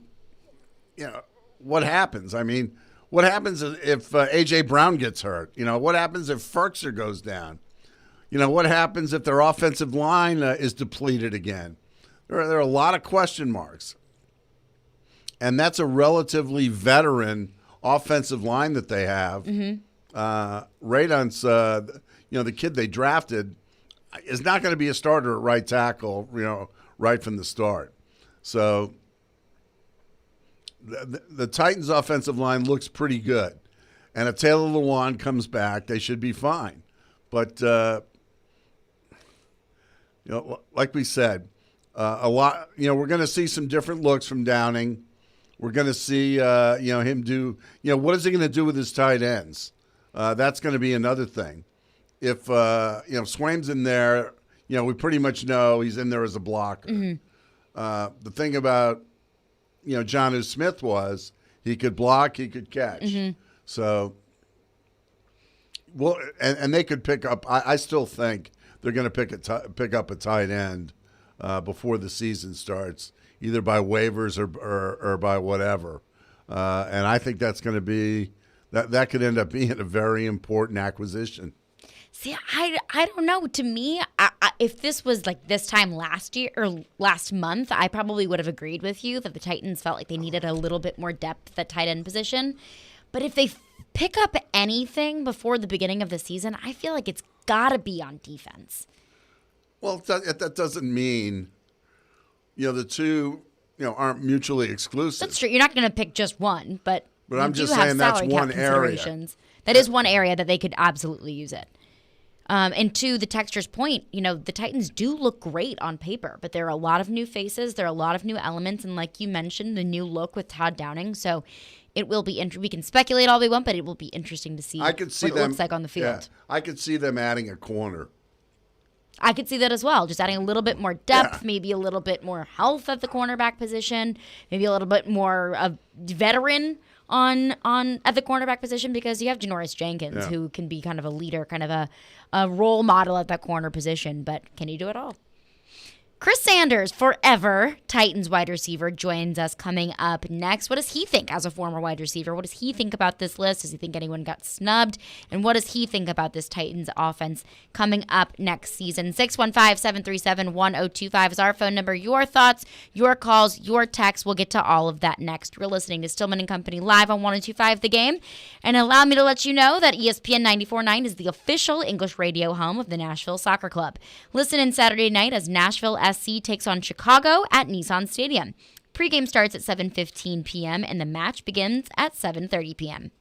[SPEAKER 2] what happens? I mean, what happens if A.J. Brown gets hurt? What happens if Ferkser goes down? What happens if their offensive line is depleted again? There are a lot of question marks. And that's a relatively veteran offensive line that they have. Radon's, the kid they drafted, is not going to be a starter at right tackle, right from the start. So the Titans' offensive line looks pretty good. And if Taylor Lewan comes back, they should be fine. But, like we said, a lot, we're going to see some different looks from Downing. We're going to see, him do, what is he going to do with his tight ends? That's going to be another thing. If Swaim's in there, we pretty much know he's in there as a blocker. The thing about, Jonnu Smith was he could block, he could catch. So, well, and they could pick up. I still think they're going to pick up a tight end before the season starts, either by waivers or by whatever. And I think that's going to be. That could end up being a very important acquisition.
[SPEAKER 1] See, I don't know. To me, if this was like this time last year or last month, I probably would have agreed with you that the Titans felt like they needed a little bit more depth at tight end position. But if they pick up anything before the beginning of the season, I feel like it's got to be on defense.
[SPEAKER 2] Well, that doesn't mean, the two, aren't mutually exclusive.
[SPEAKER 1] That's true. You're not going to pick just one, but
[SPEAKER 2] I'm just saying that's one area.
[SPEAKER 1] That is one area that they could absolutely use it. And to the texture's point, the Titans do look great on paper, but there are a lot of new faces. There are a lot of new elements. And like you mentioned, the new look with Todd Downing. So it will be we can speculate all we want, but it will be interesting to see, what it looks like on the field.
[SPEAKER 2] Yeah, I could see them adding a corner.
[SPEAKER 1] I could see that as well. Just adding a little bit more depth, maybe a little bit more health at the cornerback position, maybe a little bit more of veteran on at the cornerback position, because you have Janoris Jenkins, who can be kind of a leader, kind of a role model at that corner position. But can he do it all? Chris Sanders, forever Titans wide receiver, joins us coming up next. What does he think as a former wide receiver? What does he think about this list? Does he think anyone got snubbed? And what does he think about this Titans offense coming up next season? 615-737-1025 is our phone number. Your thoughts, your calls, your texts. We'll get to all of that next. You're listening to Stillman and Company live on 102.5 The Game. And allow me to let you know that ESPN 94.9 is the official English radio home of the Nashville Soccer Club. Listen in Saturday night as Nashville SC takes on Chicago at Nissan Stadium. Pregame starts at 7:15 p.m. and the match begins at 7:30 p.m.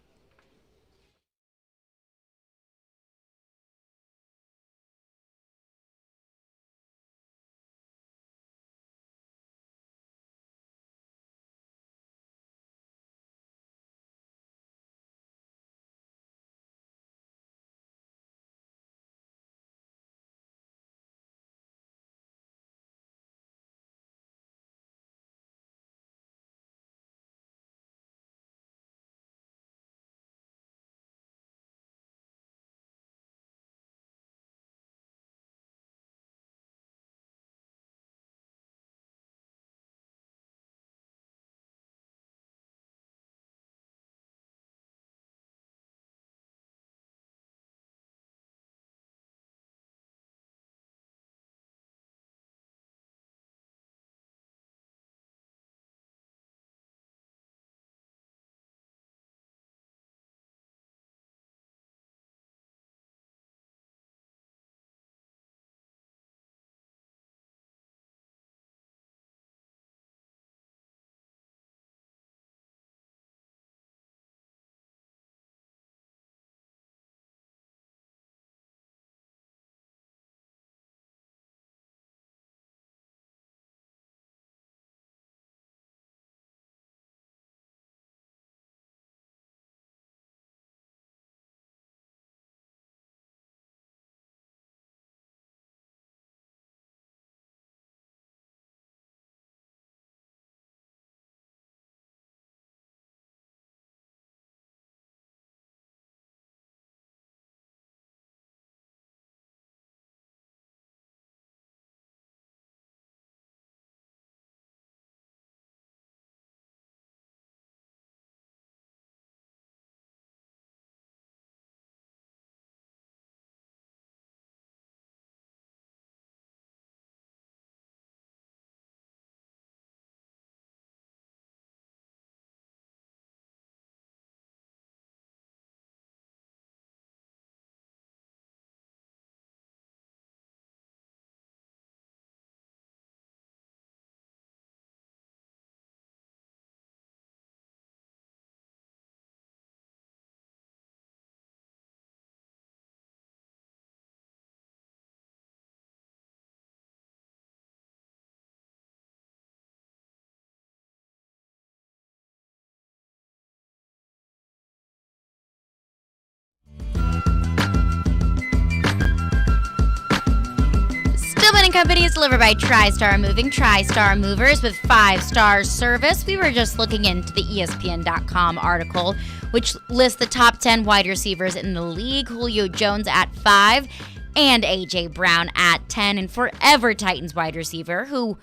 [SPEAKER 1] Stillman and Company is delivered by TriStar Moving, TriStar Movers with 5-star service. We were just looking into the ESPN.com article, which lists the top 10 wide receivers in the league. Julio Jones at 5 and A.J. Brown at 10. And forever Titans wide receiver who,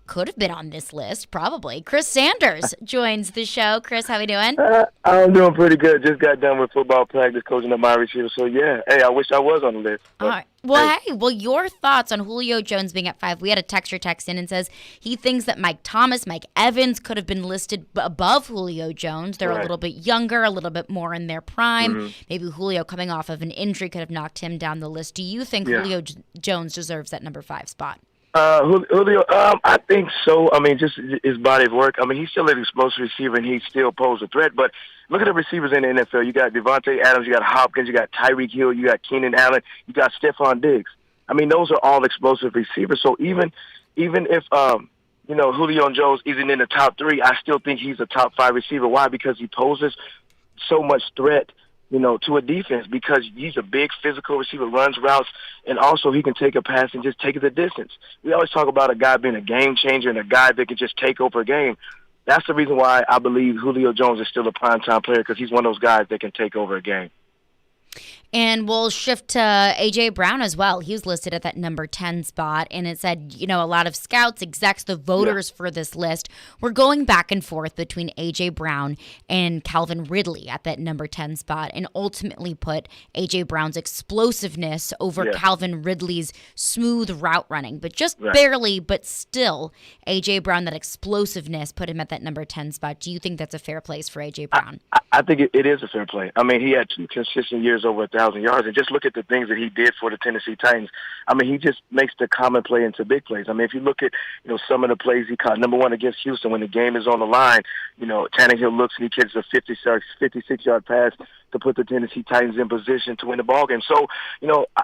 [SPEAKER 1] could have been on this list, probably. Chris Sanders joins the show. Chris, how we doing?
[SPEAKER 8] I'm doing pretty good. Just got done with football practice, coaching up my receiver. So, yeah. Hey, I wish I was on the list.
[SPEAKER 1] All right. Well, your thoughts on Julio Jones being at 5. We had a texter text in and says he thinks that Mike Thomas, Mike Evans could have been listed above Julio Jones. They're a little bit younger, a little bit more in their prime. Mm-hmm. Maybe Julio coming off of an injury could have knocked him down the list. Do you think Julio Jones deserves that number 5 spot?
[SPEAKER 8] Julio, I think so. Just his body of work. He's still an explosive receiver, and he still poses a threat. But look at the receivers in the NFL. You got Devontae Adams, you got Hopkins, you got Tyreek Hill, you got Keenan Allen, you got Stephon Diggs. Those are all explosive receivers. So even if Julio Jones isn't in the top 3, I still think he's a top 5 receiver. Why? Because he poses so much threat, to a defense, because he's a big physical receiver, runs routes, and also he can take a pass and just take it the distance. We always talk about a guy being a game changer and a guy that can just take over a game. That's the reason why I believe Julio Jones is still a primetime player, because he's one of those guys that can take over a game.
[SPEAKER 1] And we'll shift to A.J. Brown as well. He was listed at that number 10 spot. And it said, a lot of scouts, execs, the voters for this list were going back and forth between A.J. Brown and Calvin Ridley at that number 10 spot, and ultimately put A.J. Brown's explosiveness over Calvin Ridley's smooth route running. But just barely, but still, A.J. Brown, that explosiveness put him at that number 10 spot. Do you think that's a fair place for A.J. Brown?
[SPEAKER 8] I think it is a fair play. I mean, he had 2 consistent years over 1,000 yards, and just look at the things that he did for the Tennessee Titans. I mean, he just makes the common play into big plays. I mean, if you look at, some of the plays he caught, number one against Houston, when the game is on the line, Tannehill looks and he catches a 56-yard pass to put the Tennessee Titans in position to win the ballgame. So,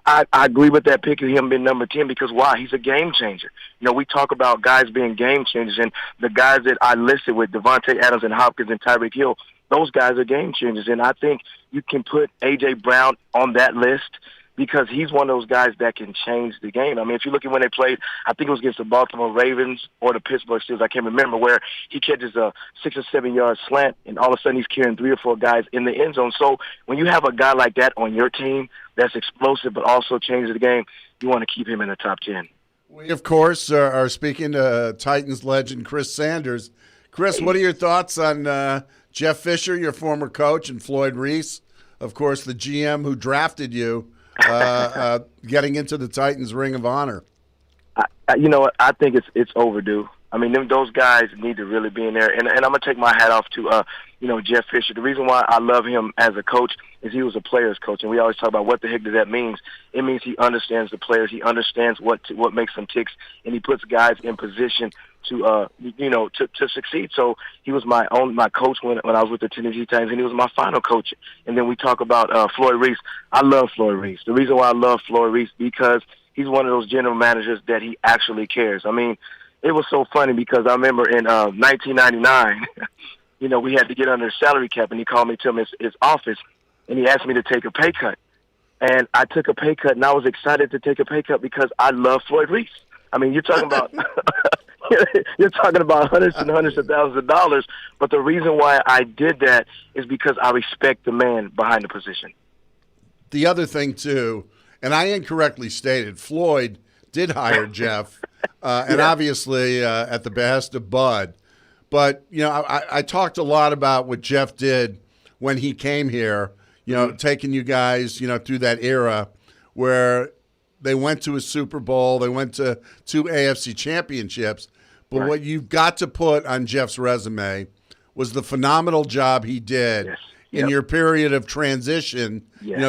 [SPEAKER 8] I agree with that pick of him being number 10 because why? He's a game changer. We talk about guys being game changers, and the guys that I listed with Devontae Adams and Hopkins and Tyreek Hill, those guys are game changers. And I think you can put A.J. Brown on that list because he's one of those guys that can change the game. I mean, if you look at when they played, I think it was against the Baltimore Ravens or the Pittsburgh Steelers, I can't remember, where he catches a 6 or 7 yard slant, and all of a sudden he's carrying 3 or 4 guys in the end zone. So when you have a guy like that on your team that's explosive but also changes the game, you want to keep him in the top 10.
[SPEAKER 2] We, of course, are speaking to Titans legend Chris Sanders. Chris, what are your thoughts on Jeff Fisher, your former coach, and Floyd Reese, of course, the GM who drafted you, getting into the Titans Ring of Honor?
[SPEAKER 8] You know what? I think it's overdue. I mean, those guys need to really be in there. And I'm going to take my hat off to, Jeff Fisher. The reason why I love him as a coach is he was a player's coach. And we always talk about what the heck does that mean. It means he understands the players. He understands what makes them ticks. And he puts guys in position to succeed. So he was my coach when I was with the Tennessee Titans, and he was my final coach. And then we talk about Floyd Reese. I love Floyd Reese. The reason why I love Floyd Reese because he's one of those general managers that he actually cares. I mean, it was so funny because I remember in 1999, we had to get under the salary cap, and he called me to his office, and he asked me to take a pay cut. And I took a pay cut, and I was excited to take a pay cut because I love Floyd Reese. I mean, you're talking about hundreds and hundreds of thousands of dollars, but the reason why I did that is because I respect the man behind the position.
[SPEAKER 2] The other thing, too, and I incorrectly stated, Floyd did hire Jeff, and obviously at the behest of Bud. But, I talked a lot about what Jeff did when he came here, taking you guys, through that era where they went to a Super Bowl, they went to 2 AFC championships. But what you've got to put on Jeff's resume was the phenomenal job he did in your period of transition,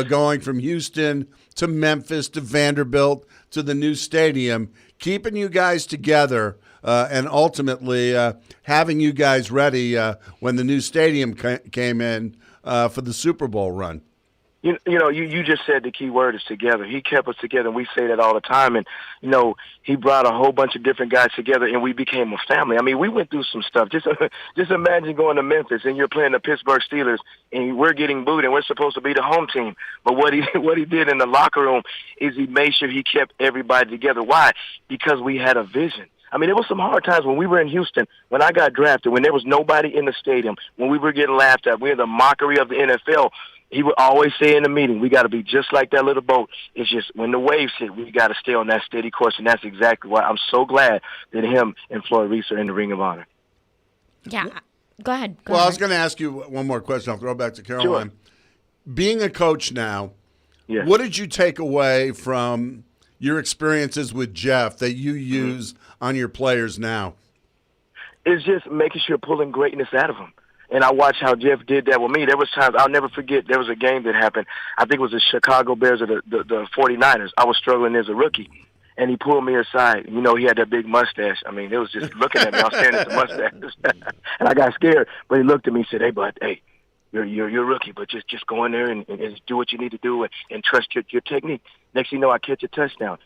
[SPEAKER 2] going from Houston to Memphis to Vanderbilt to the new stadium, keeping you guys together and ultimately having you guys ready when the new stadium came in for the Super Bowl run.
[SPEAKER 8] You just said the key word is together. He kept us together, and we say that all the time. And, he brought a whole bunch of different guys together, and we became a family. I mean, we went through some stuff. Just imagine going to Memphis, and you're playing the Pittsburgh Steelers, and we're getting booed, and we're supposed to be the home team. But what he did in the locker room is he made sure he kept everybody together. Why? Because we had a vision. I mean, there was some hard times when we were in Houston, when I got drafted, when there was nobody in the stadium, when we were getting laughed at. We were the mockery of the NFL. He would always say in the meeting, we got to be just like that little boat. It's just when the waves hit, we got to stay on that steady course, and that's exactly why I'm so glad that him and Floyd Reese are in the Ring of Honor.
[SPEAKER 1] Yeah. Go ahead.
[SPEAKER 2] Well, I was going to ask you one more question. I'll throw it back to Caroline. Sure. Being a coach now, what did you take away from your experiences with Jeff that you use on your players now?
[SPEAKER 8] It's just making sure pulling greatness out of them. And I watched how Jeff did that with me. There was times, I'll never forget, there was a game that happened. I think it was the Chicago Bears or the 49ers. I was struggling as a rookie. And he pulled me aside. He had that big mustache. I mean, it was just looking at me. I was staring at the mustache. And I got scared. But he looked at me and said, hey, bud, hey, you're a rookie, but just go in there and do what you need to do and trust your technique. Next thing you know, I catch a touchdown.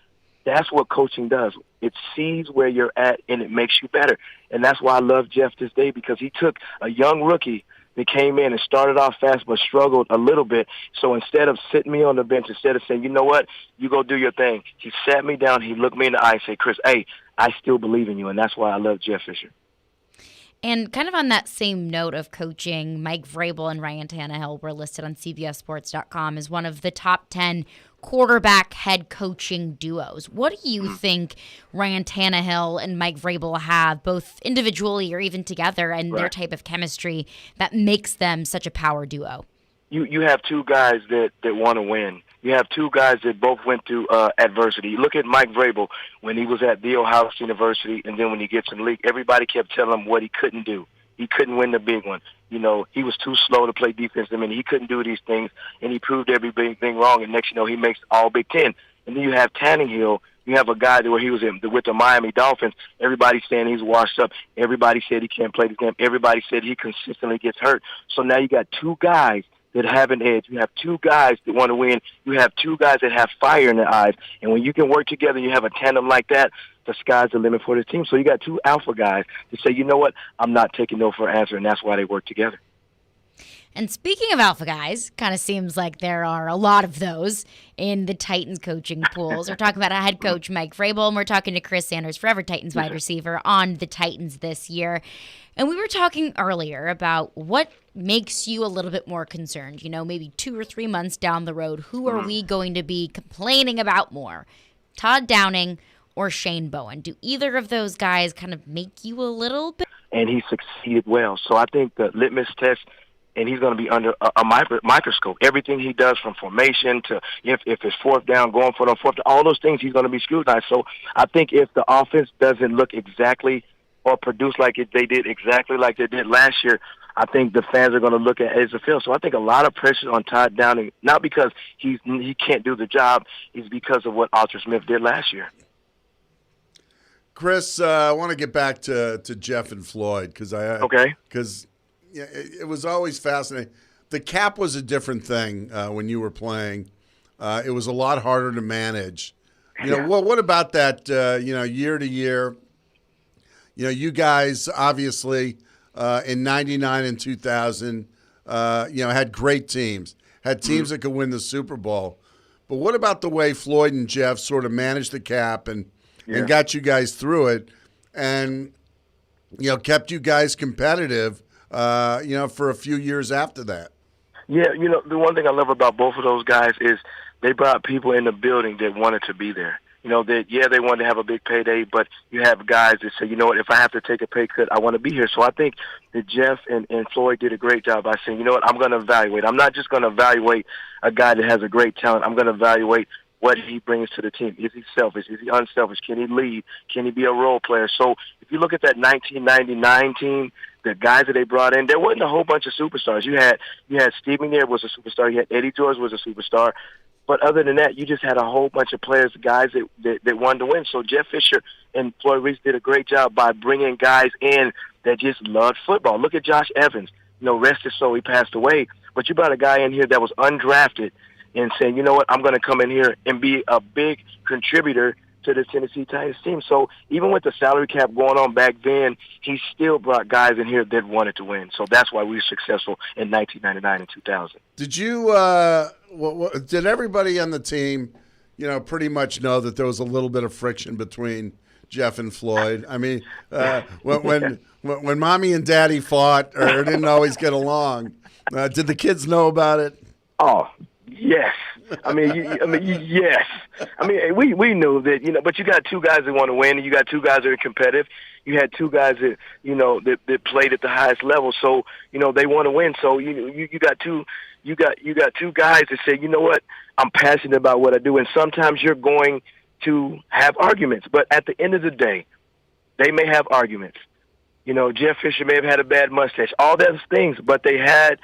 [SPEAKER 8] That's what coaching does. It sees where you're at, and it makes you better. And that's why I love Jeff this day, because he took a young rookie that came in and started off fast but struggled a little bit. So instead of sitting me on the bench, instead of saying, you know what, you go do your thing, he sat me down, he looked me in the eye and said, Chris, hey, I still believe in you, and that's why I love Jeff Fisher.
[SPEAKER 1] And kind of on that same note of coaching, Mike Vrabel and Ryan Tannehill were listed on CBSSports.com as one of the top 10 quarterback head coaching duos. What do you think Ryan Tannehill and Mike Vrabel have, both individually or even together, and their type of chemistry that makes them such a power duo?
[SPEAKER 8] You have two guys that want to win. You have two guys that both went through adversity. You look at Mike Vrabel when he was at The Ohio State University, and then when he gets in the league, everybody kept telling him what he couldn't do. He couldn't win the big one. You know, he was too slow to play defense. I mean, he couldn't do these things, and he proved every big thing wrong. And next, you know, he makes all Big Ten. And then you have Tannehill. You have a guy where he was with the Miami Dolphins. Everybody's saying he's washed up. Everybody said he can't play the game. Everybody said he consistently gets hurt. So now you got two guys that have an edge. You have two guys that want to win. You have two guys that have fire in their eyes. And when you can work together and you have a tandem like that, the sky's the limit for the team. So you got two alpha guys that say, you know what, I'm not taking no for an answer, and that's why they work together.
[SPEAKER 1] And speaking of alpha guys, kind of seems like there are a lot of those in the Titans coaching pools. We're talking about a head coach, Mike Vrabel, and we're talking to Chris Sanders, forever Titans wide receiver, on the Titans this year. And we were talking earlier about what makes you a little bit more concerned. You know, maybe 2 or 3 months down the road, who are we going to be complaining about more? Todd Downing or Shane Bowen? Do either of those guys kind of make you a little bit?
[SPEAKER 8] And he succeeded well. So I think the litmus test, and he's going to be under a microscope. Everything he does, from formation to if it's fourth down, going for it on fourth down, all those things he's going to be scrutinized. So I think if the offense doesn't look exactly or produce like they did exactly like they did last year, I think the fans are going to look at it as a fail. So I think a lot of pressure on Todd Downing, not because he can't do the job, is because of what Arthur Smith did last year.
[SPEAKER 2] Chris, I want to get back to Jeff and Floyd because it was always fascinating. The cap was a different thing when you were playing. It was a lot harder to manage. You know, well, what about that? Year to year. You know, you guys obviously in '99 and 2000, had great teams, had teams that could win the Super Bowl. But what about the way Floyd and Jeff sort of managed the cap and got you guys through it, and kept you guys competitive? For a few years after that.
[SPEAKER 8] Yeah, the one thing I love about both of those guys is they brought people in the building that wanted to be there. They wanted to have a big payday, but you have guys that say, you know what, if I have to take a pay cut, I want to be here. So I think that Jeff and Floyd did a great job by saying, you know what, I'm going to evaluate. I'm not just going to evaluate a guy that has a great talent. I'm going to evaluate what he brings to the team. Is he selfish? Is he unselfish? Can he lead? Can he be a role player? So if you look at that 1999 team, the guys that they brought in, there wasn't a whole bunch of superstars. You had Steve McNair was a superstar. You had Eddie George was a superstar. But other than that, you just had a whole bunch of players, guys that wanted to win. So Jeff Fisher and Floyd Reese did a great job by bringing guys in that just loved football. Look at Josh Evans. Rest his soul, he passed away. But you brought a guy in here that was undrafted and saying, you know what, I'm going to come in here and be a big contributor to the Tennessee Titans team. So even with the salary cap going on back then, he still brought guys in here that wanted to win. So that's why we were successful in 1999 and 2000.
[SPEAKER 2] Did you? Did everybody on the team, pretty much know that there was a little bit of friction between Jeff and Floyd? I mean, when Mommy and Daddy fought or didn't always get along, did the kids know about it?
[SPEAKER 8] Oh, yes. Yes. We knew that, but you got two guys that want to win, and you got two guys that are competitive. You had two guys that, that played at the highest level. So, they want to win. So, you got two guys that say, you know what, I'm passionate about what I do. And sometimes you're going to have arguments, but at the end of the day, they may have arguments. Jeff Fisher may have had a bad mustache, all those things, but they had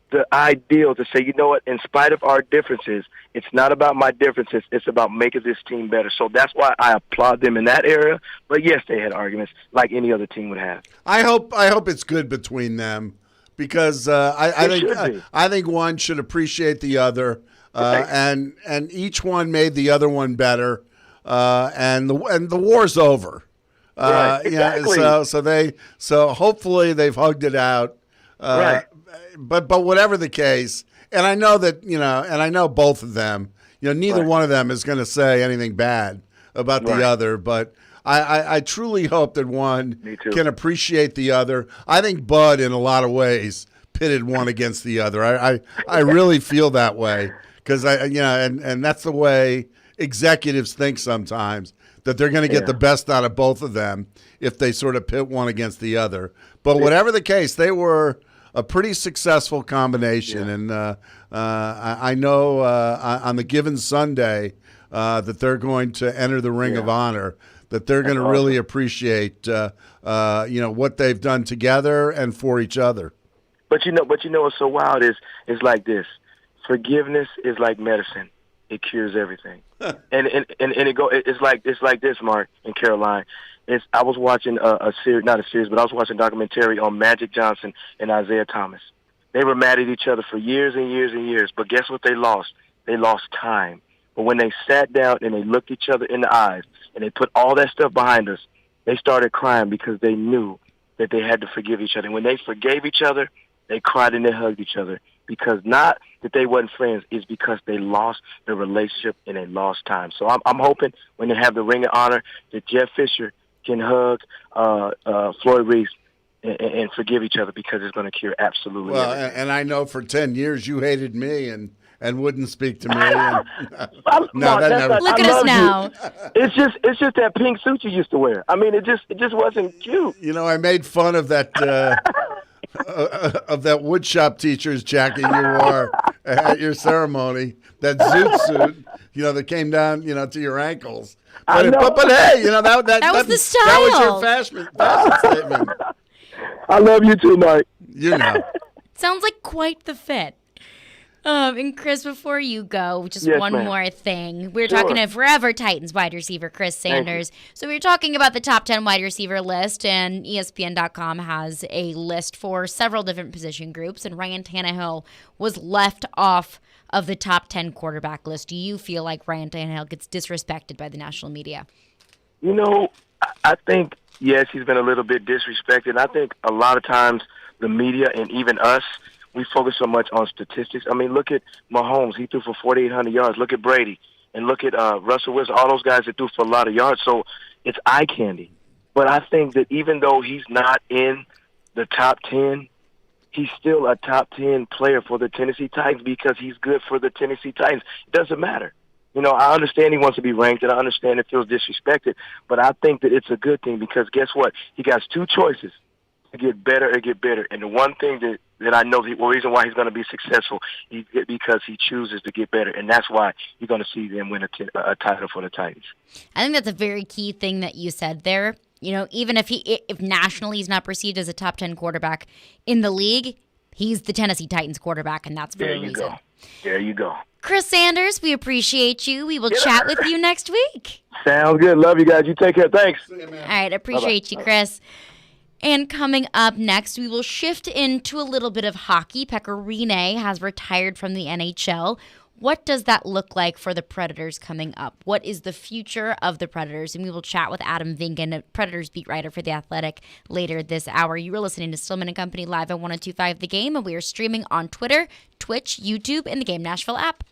[SPEAKER 8] the ideal to say, you know what, in spite of our differences, it's not about my differences, it's about making this team better. So that's why I applaud them in that area. But yes, they had arguments like any other team would have.
[SPEAKER 2] I hope it's good between them because I think one should appreciate the other, and each one made the other one better, and the war's over.
[SPEAKER 8] Right, exactly.
[SPEAKER 2] So hopefully they've hugged it out.
[SPEAKER 8] Right.
[SPEAKER 2] But whatever the case, and I know that, and I know both of them, neither one of them is going to say anything bad about the other, but I truly hope that one
[SPEAKER 8] Me too.
[SPEAKER 2] can appreciate the other. I think Bud, in a lot of ways, pitted one against the other. I really feel that way because and that's the way executives think sometimes, that they're going to get the best out of both of them if they sort of pit one against the other. But whatever the case, they were a pretty successful combination, and I know on the given Sunday that they're going to enter the Ring of Honor, that they're going to really appreciate what they've done together and for each other.
[SPEAKER 8] But you know what's so wild is like this. Forgiveness is like medicine. It cures everything. and it's like this, Mark and Caroline. I was watching a series, not a series, but I was watching a documentary on Magic Johnson and Isaiah Thomas. They were mad at each other for years and years and years, but guess what they lost? They lost time. But when they sat down and they looked each other in the eyes and they put all that stuff behind us, they started crying because they knew that they had to forgive each other. And when they forgave each other, they cried and they hugged each other, because not that they wasn't friends, it's because they lost the relationship and they lost time. So I'm hoping when they have the Ring of Honor that Jeff Fisher can hug Floyd Reese and forgive each other, because it's going to cure absolutely everything.
[SPEAKER 2] And I know for 10 years you hated me and wouldn't speak to me.
[SPEAKER 8] Look
[SPEAKER 1] at us now.
[SPEAKER 8] It's just that pink suit you used to wear. I mean, it just wasn't cute.
[SPEAKER 2] I made fun of that woodshop teacher's jacket you wore at your ceremony, that zoot suit, that came down, to your ankles. But hey, that was
[SPEAKER 1] the style.
[SPEAKER 2] That was your fashion statement.
[SPEAKER 8] I love you too, Mike.
[SPEAKER 1] Sounds like quite the fit. And Chris, before you go, just one more thing. We were talking to Forever Titans wide receiver Chris Sanders. So we were talking about the top 10 wide receiver list, and ESPN.com has a list for several different position groups, and Ryan Tannehill was left off of the top 10 quarterback list. Do you feel like Ryan Tannehill gets disrespected by the national media?
[SPEAKER 8] I think, yes, he's been a little bit disrespected. I think a lot of times the media and even us, we focus so much on statistics. I mean, look at Mahomes. He threw for 4,800 yards. Look at Brady. And look at Russell Wilson, all those guys that threw for a lot of yards. So it's eye candy. But I think that even though he's not in the top 10, he's still a top 10 player for the Tennessee Titans, because he's good for the Tennessee Titans. It doesn't matter. I understand he wants to be ranked, and I understand it feels disrespected, but I think that it's a good thing, because guess what? He got two choices: to get better or get better. And the one thing that I know, the reason why he's going to be successful is because he chooses to get better, and that's why you're going to see them win a title for the Titans.
[SPEAKER 1] I think that's a very key thing that you said there. Even if nationally he's not perceived as a top 10 quarterback in the league, he's the Tennessee Titans quarterback, and that's for a reason.
[SPEAKER 8] There you go.
[SPEAKER 1] Chris Sanders, we appreciate you. We will chat with you next week.
[SPEAKER 8] Sounds good. Love you guys. You take care. Thanks.
[SPEAKER 1] All right. Appreciate you, Chris. And coming up next, we will shift into a little bit of hockey. Pekka Rinne has retired from the NHL. What does that look like for the Predators coming up? What is the future of the Predators? And we will chat with Adam Vingan, a Predators beat writer for The Athletic, later this hour. You are listening to Stillman & Company live at 102.5 The Game, and we are streaming on Twitter, Twitch, YouTube, and the Game Nashville app.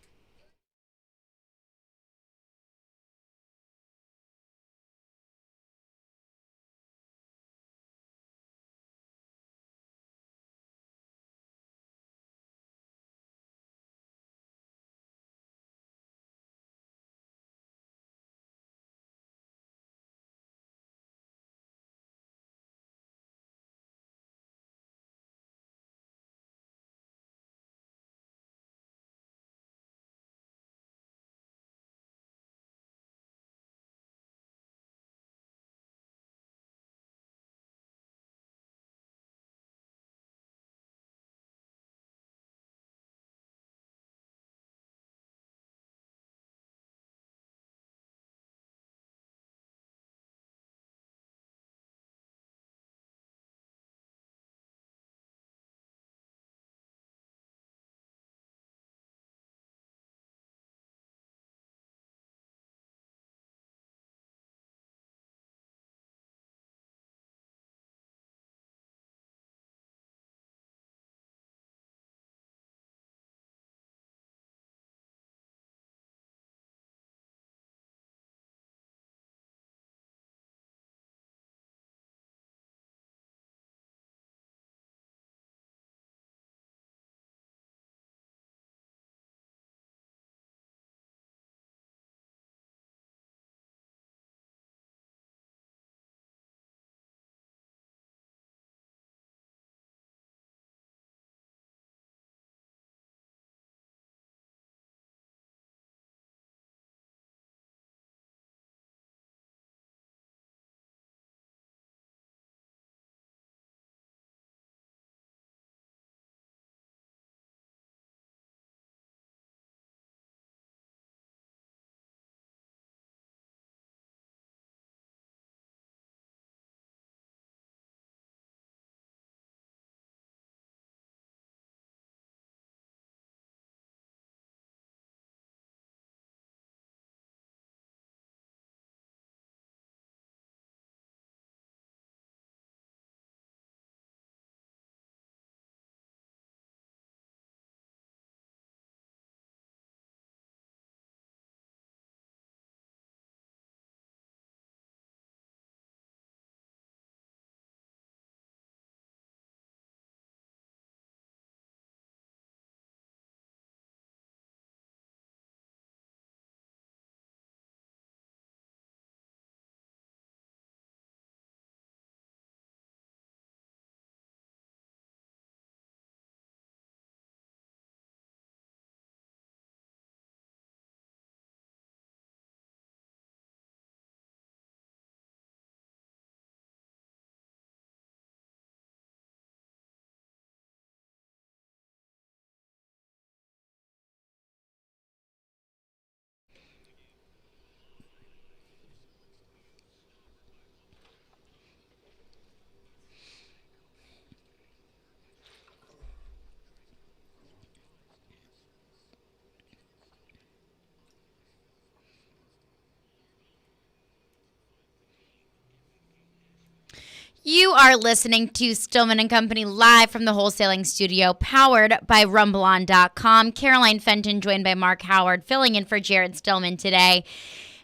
[SPEAKER 1] You are listening to Stillman and Company live from the wholesaling studio, powered by RumbleOn.com. Caroline Fenton joined by Mark Howard, filling in for Jared Stillman today.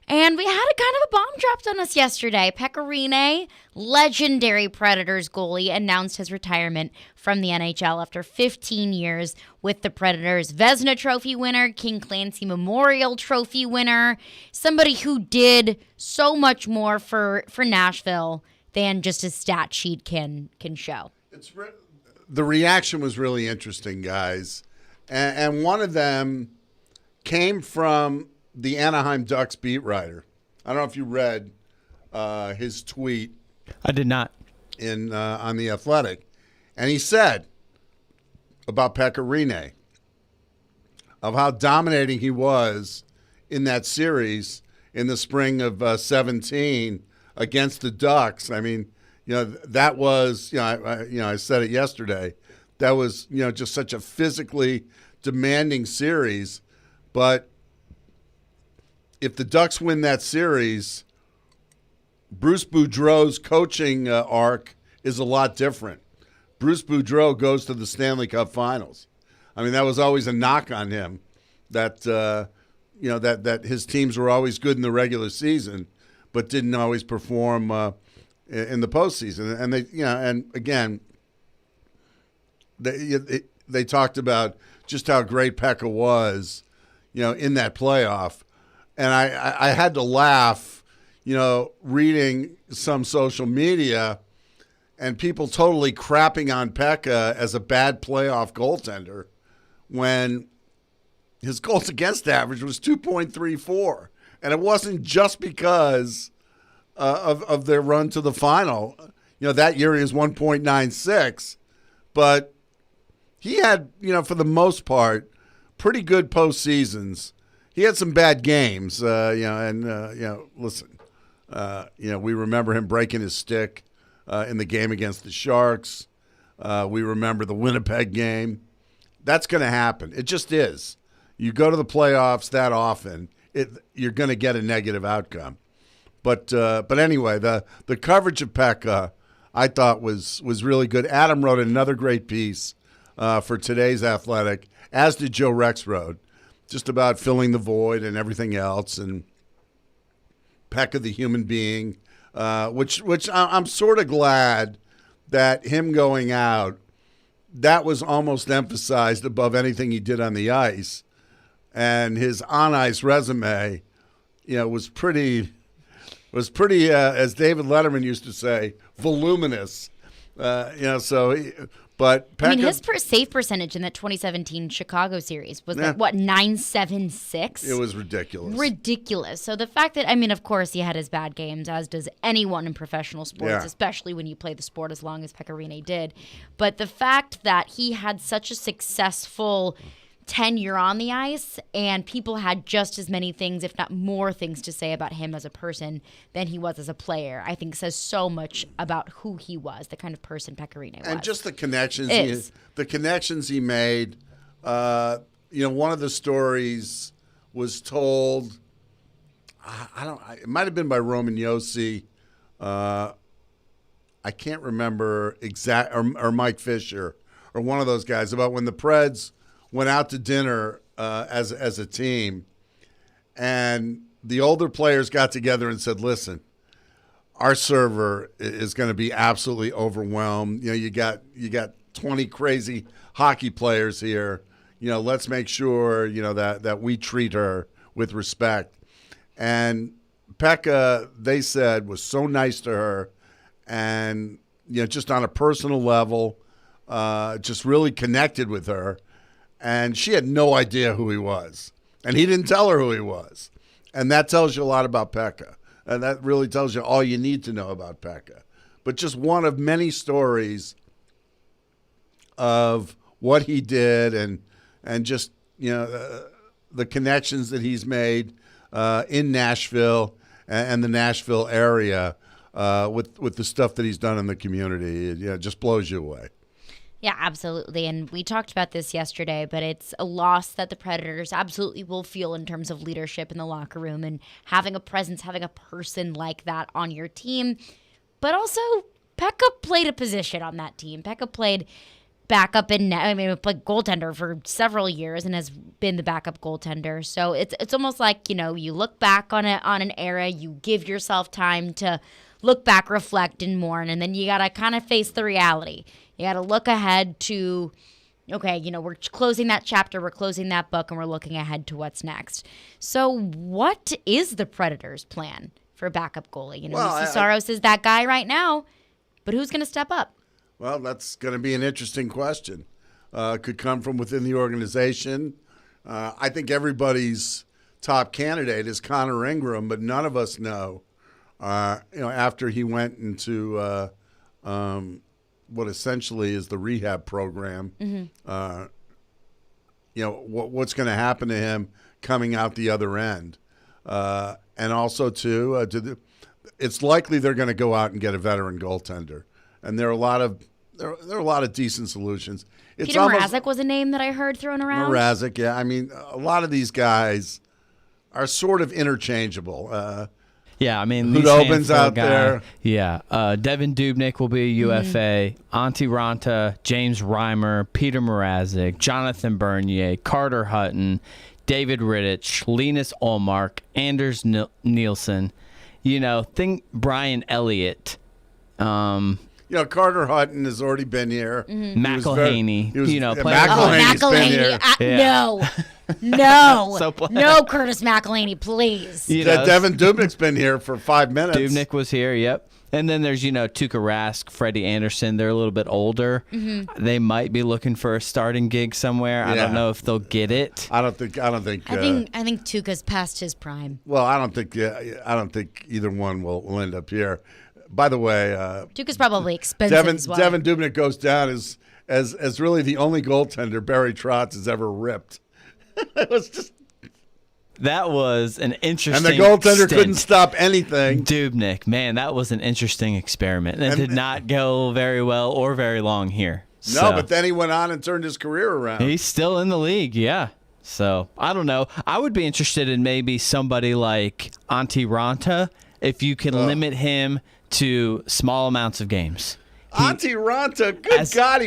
[SPEAKER 1] And we had a kind of a bomb dropped on us yesterday. Pekka Rinne, legendary Predators goalie, announced his retirement from the NHL after 15 years with the Predators. Vezina Trophy winner, King Clancy Memorial Trophy winner, somebody who did so much more for Nashville than just his stat sheet can show.
[SPEAKER 2] The reaction was really interesting, guys. And one of them came from the Anaheim Ducks beat writer. I don't know if you read his tweet.
[SPEAKER 3] I did not.
[SPEAKER 2] On The Athletic. And he said about Pekka Rinne, of how dominating he was in that series in the spring of 17 against the Ducks. I mean, that was, I said it yesterday. That was, just such a physically demanding series. But if the Ducks win that series, Bruce Boudreau's coaching arc is a lot different. Bruce Boudreau goes to the Stanley Cup Finals. I mean, that was always a knock on him, that that his teams were always good in the regular season, but didn't always perform in the postseason. And and again, they talked about just how great Pekka was, in that playoff. And I had to laugh, reading some social media and people totally crapping on Pekka as a bad playoff goaltender when his goals against average was 2.34. And it wasn't just because of their run to the final. That year he was 1.96. But he had, for the most part, pretty good postseasons. He had some bad games, listen, we remember him breaking his stick in the game against the Sharks. We remember the Winnipeg game. That's going to happen. It just is. You go to the playoffs that often, you're going to get a negative outcome. But anyway, the coverage of Pekka, I thought was really good. Adam wrote another great piece for today's Athletic, as did Joe Rexrode, just about filling the void and everything else, and Pekka the human being, which I'm sort of glad that him going out, that was almost emphasized above anything he did on the ice. And his on-ice resume, was pretty, as David Letterman used to say, voluminous. But Pekka,
[SPEAKER 1] his save percentage in that 2017 Chicago series was like, 976?
[SPEAKER 2] It was ridiculous.
[SPEAKER 1] Ridiculous. So the fact that, of course, he had his bad games, as does anyone in professional sports, especially when you play the sport as long as Pekka Rinne did. But the fact that he had such a successful tenure on the ice, and people had just as many things, if not more things, to say about him as a person than he was as a player, I think says so much about who he was, the kind of person Pekka Rinne was.
[SPEAKER 2] And just the connections he made. One of the stories was told, it might have been by Roman Yossi. I can't remember or Mike Fisher, or one of those guys, about when the Preds went out to dinner as a team, and the older players got together and said, listen, our server is going to be absolutely overwhelmed. You got 20 crazy hockey players here. Let's make sure, that we treat her with respect. And Pekka, they said, was so nice to her, and, just on a personal level, just really connected with her. And she had no idea who he was. And he didn't tell her who he was. And that tells you a lot about Pekka. And that really tells you all you need to know about Pekka. But just one of many stories of what he did and just, the connections that he's made in Nashville and the Nashville area with the stuff that he's done in the community. It just blows you away.
[SPEAKER 1] Yeah, absolutely. And we talked about this yesterday, but it's a loss that the Predators absolutely will feel in terms of leadership in the locker room and having a presence, having a person like that on your team. But also, Pekka played a position on that team. Pekka played backup in net. I mean, he played goaltender for several years and has been the backup goaltender. So it's almost like, you look back on an era, you give yourself time to look back, reflect, and mourn, and then you got to kind of face the reality. You got to look ahead to, okay, we're closing that chapter, we're closing that book, and we're looking ahead to what's next. So what is the Predators' plan for backup goalie? Saros is that guy right now, but who's going to step up?
[SPEAKER 2] Well, that's going to be an interesting question. Could come from within the organization. I think everybody's top candidate is Connor Ingram, but none of us know. After he went into what essentially is the rehab program, what's going to happen to him coming out the other end, and also too, it's likely they're going to go out and get a veteran goaltender, and there are a lot of decent solutions.
[SPEAKER 1] Peter Marazzi was a name that I heard thrown around.
[SPEAKER 2] Marazzi, yeah. I mean, a lot of these guys are sort of interchangeable.
[SPEAKER 3] Yeah, I mean,
[SPEAKER 2] Hudobin's out there.
[SPEAKER 3] Yeah, Devin Dubnyk will be a UFA. Antti Ranta, James Reimer, Peter Marazzi, Jonathan Bernier, Carter Hutton, David Rittich, Linus Ullmark, Anders Nielsen. Brian Elliott.
[SPEAKER 2] Carter Hutton has already been here.
[SPEAKER 3] McElhaney.
[SPEAKER 2] McElhaney's been here.
[SPEAKER 1] No, no, Curtis McElhaney, please.
[SPEAKER 2] Devin Dubnyk's been here for 5 minutes.
[SPEAKER 3] Dubnyk was here, yep. And then there's, Tuukka Rask, Freddie Anderson. They're a little bit older. They might be looking for a starting gig somewhere. I don't know if they'll get it.
[SPEAKER 2] I think.
[SPEAKER 1] I think Tuukka's past his prime.
[SPEAKER 2] Well, I don't think either one will end up here. By the way,
[SPEAKER 1] Tuukka's probably expensive as well.
[SPEAKER 2] Devin Dubnyk goes down as really the only goaltender Barry Trotz has ever ripped. It was just.
[SPEAKER 3] That was an interesting.
[SPEAKER 2] And the goaltender couldn't stop anything.
[SPEAKER 3] Dubnyk, man, that was an interesting experiment. And it did not go very well or very long here.
[SPEAKER 2] No, but then he went on and turned his career around.
[SPEAKER 3] He's still in the league, yeah. So I don't know. I would be interested in maybe somebody like Antti Ranta if you can limit him to small amounts of games.
[SPEAKER 2] Antti Ranta, good God,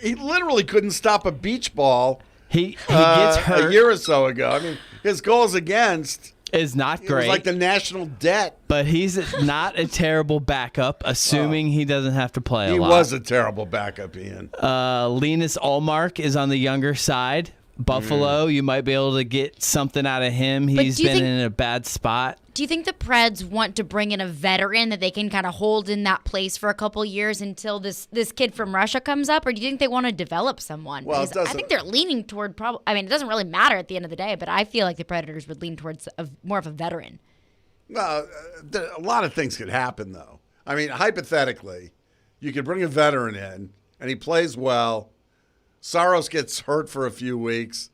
[SPEAKER 2] he literally couldn't stop a beach ball.
[SPEAKER 3] He gets hurt
[SPEAKER 2] a year or so ago. I mean, his goals against
[SPEAKER 3] is not great.
[SPEAKER 2] It was like the national debt.
[SPEAKER 3] But he's not a terrible backup, assuming he doesn't have to play a lot.
[SPEAKER 2] He was a terrible backup, Ian.
[SPEAKER 3] Linus Ullmark is on the younger side. Buffalo, you might be able to get something out of him. He's been in a bad spot.
[SPEAKER 1] Do you think the Preds want to bring in a veteran that they can kind of hold in that place for a couple years until this kid from Russia comes up? Or do you think they want to develop someone?
[SPEAKER 2] Well,
[SPEAKER 1] I think they're leaning toward it doesn't really matter at the end of the day, but I feel like the Predators would lean towards more of a veteran.
[SPEAKER 2] Well, a lot of things could happen, though. I mean, hypothetically, you could bring a veteran in, and he plays well. Saros gets hurt for a few weeks.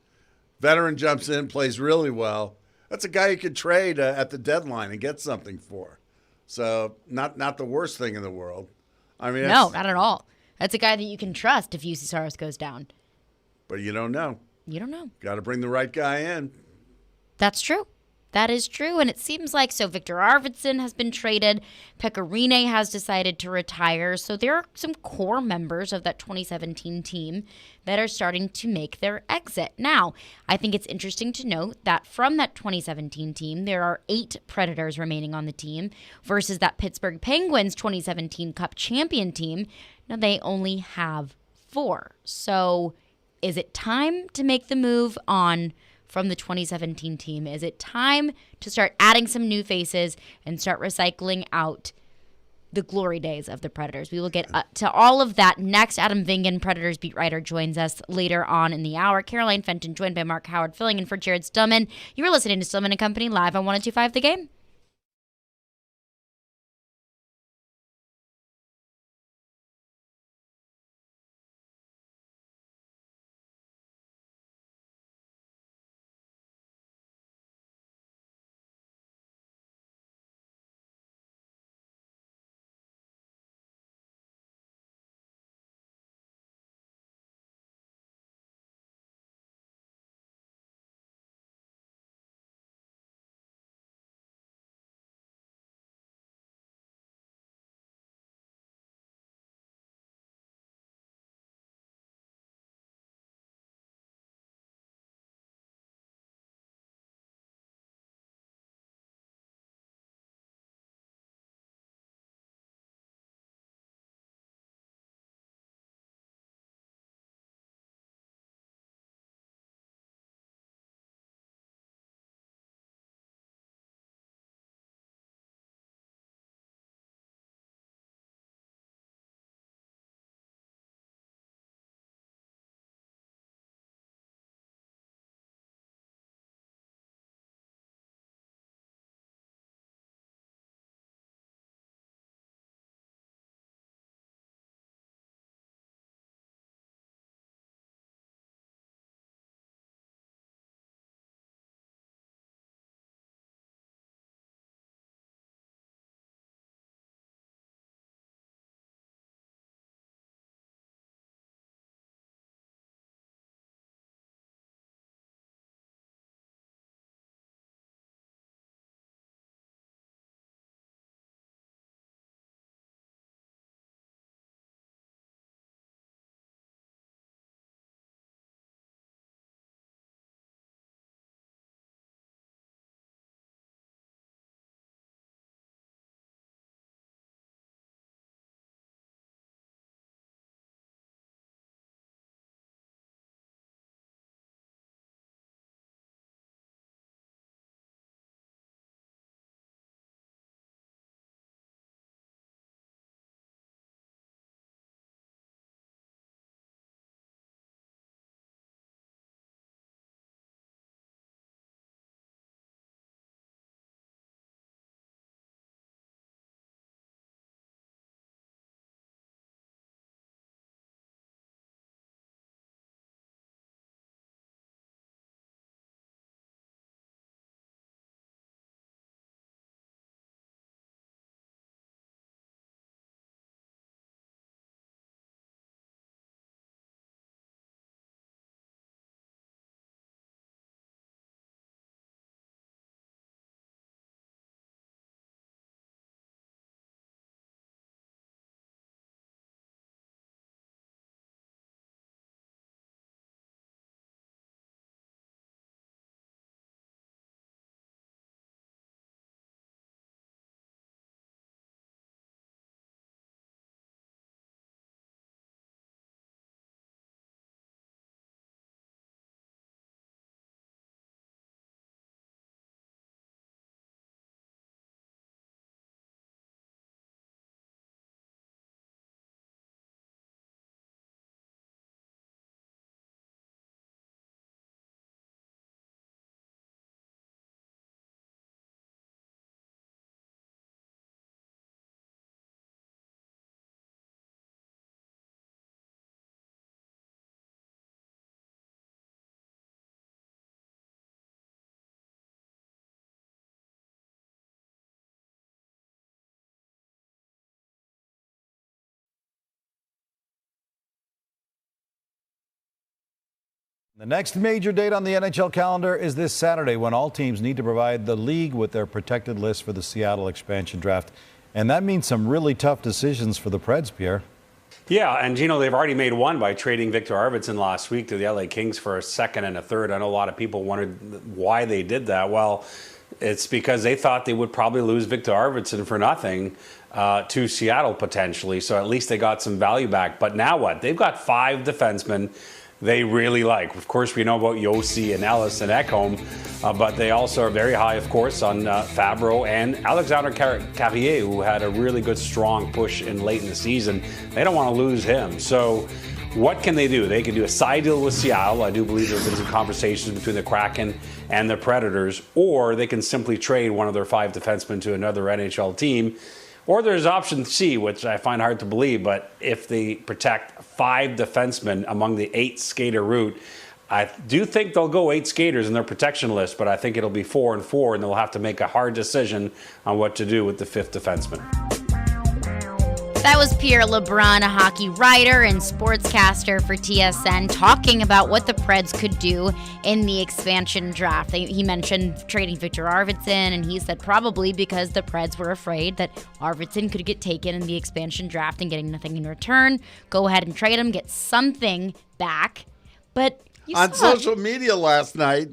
[SPEAKER 2] Veteran jumps in, plays really well. That's a guy you could trade at the deadline and get something for. So not the worst thing in the world. I mean,
[SPEAKER 1] no, not at all. That's a guy that you can trust if UC Saros goes down.
[SPEAKER 2] But you don't know.
[SPEAKER 1] You don't know.
[SPEAKER 2] Got to bring the right guy in.
[SPEAKER 1] That's true. That is true, and it seems like Victor Arvidsson has been traded. Pekka Rinne has decided to retire. So there are some core members of that 2017 team that are starting to make their exit. Now, I think it's interesting to note that from that 2017 team, there are 8 Predators remaining on the team versus that Pittsburgh Penguins 2017 Cup champion team. Now, they only have 4. So is it time to make the move on from the 2017 team? Is it time to start adding some new faces and start recycling out the glory days of the Predators? We will get to all of that next. Adam Vingan, Predators beat writer, joins us later on in the hour. Caroline Fenton joined by Mark Howard, filling in for Jared Stillman. You are listening to Stillman & Company live on 102.5 The Game.
[SPEAKER 9] The next major date on the NHL calendar is this Saturday, when all teams need to provide the league with their protected list for the Seattle expansion draft. And that means some really tough decisions for the Preds, Pierre.
[SPEAKER 10] Yeah, and they've already made one by trading Victor Arvidsson last week to the LA Kings for a second and a third. I know a lot of people wondered why they did that. Well, it's because they thought they would probably lose Victor Arvidsson for nothing to Seattle potentially. So at least they got some value back. But now what? They've got 5 defensemen they really like. Of course, we know about Yossi and Ellis and Ekholm, but they also are very high, of course, on Fabro and Alexander Carrier, who had a really good, strong push late in the season. They don't want to lose him. So what can they do? They can do a side deal with Seattle. I do believe there have been some conversations between the Kraken and the Predators, or they can simply trade one of their 5 defensemen to another NHL team. Or there's option C, which I find hard to believe, but if they protect 5 defensemen among the 8 skater route, I do think they'll go 8 skaters in their protection list, but I think it'll be 4 and 4, and they'll have to make a hard decision on what to do with the 5th defenseman.
[SPEAKER 1] That was Pierre LeBrun, a hockey writer and sportscaster for TSN, talking about what the Preds could do in the expansion draft. He mentioned trading Victor Arvidsson, and he said probably because the Preds were afraid that Arvidsson could get taken in the expansion draft and getting nothing in return. Go ahead and trade him, get something back. But
[SPEAKER 2] on social media last night,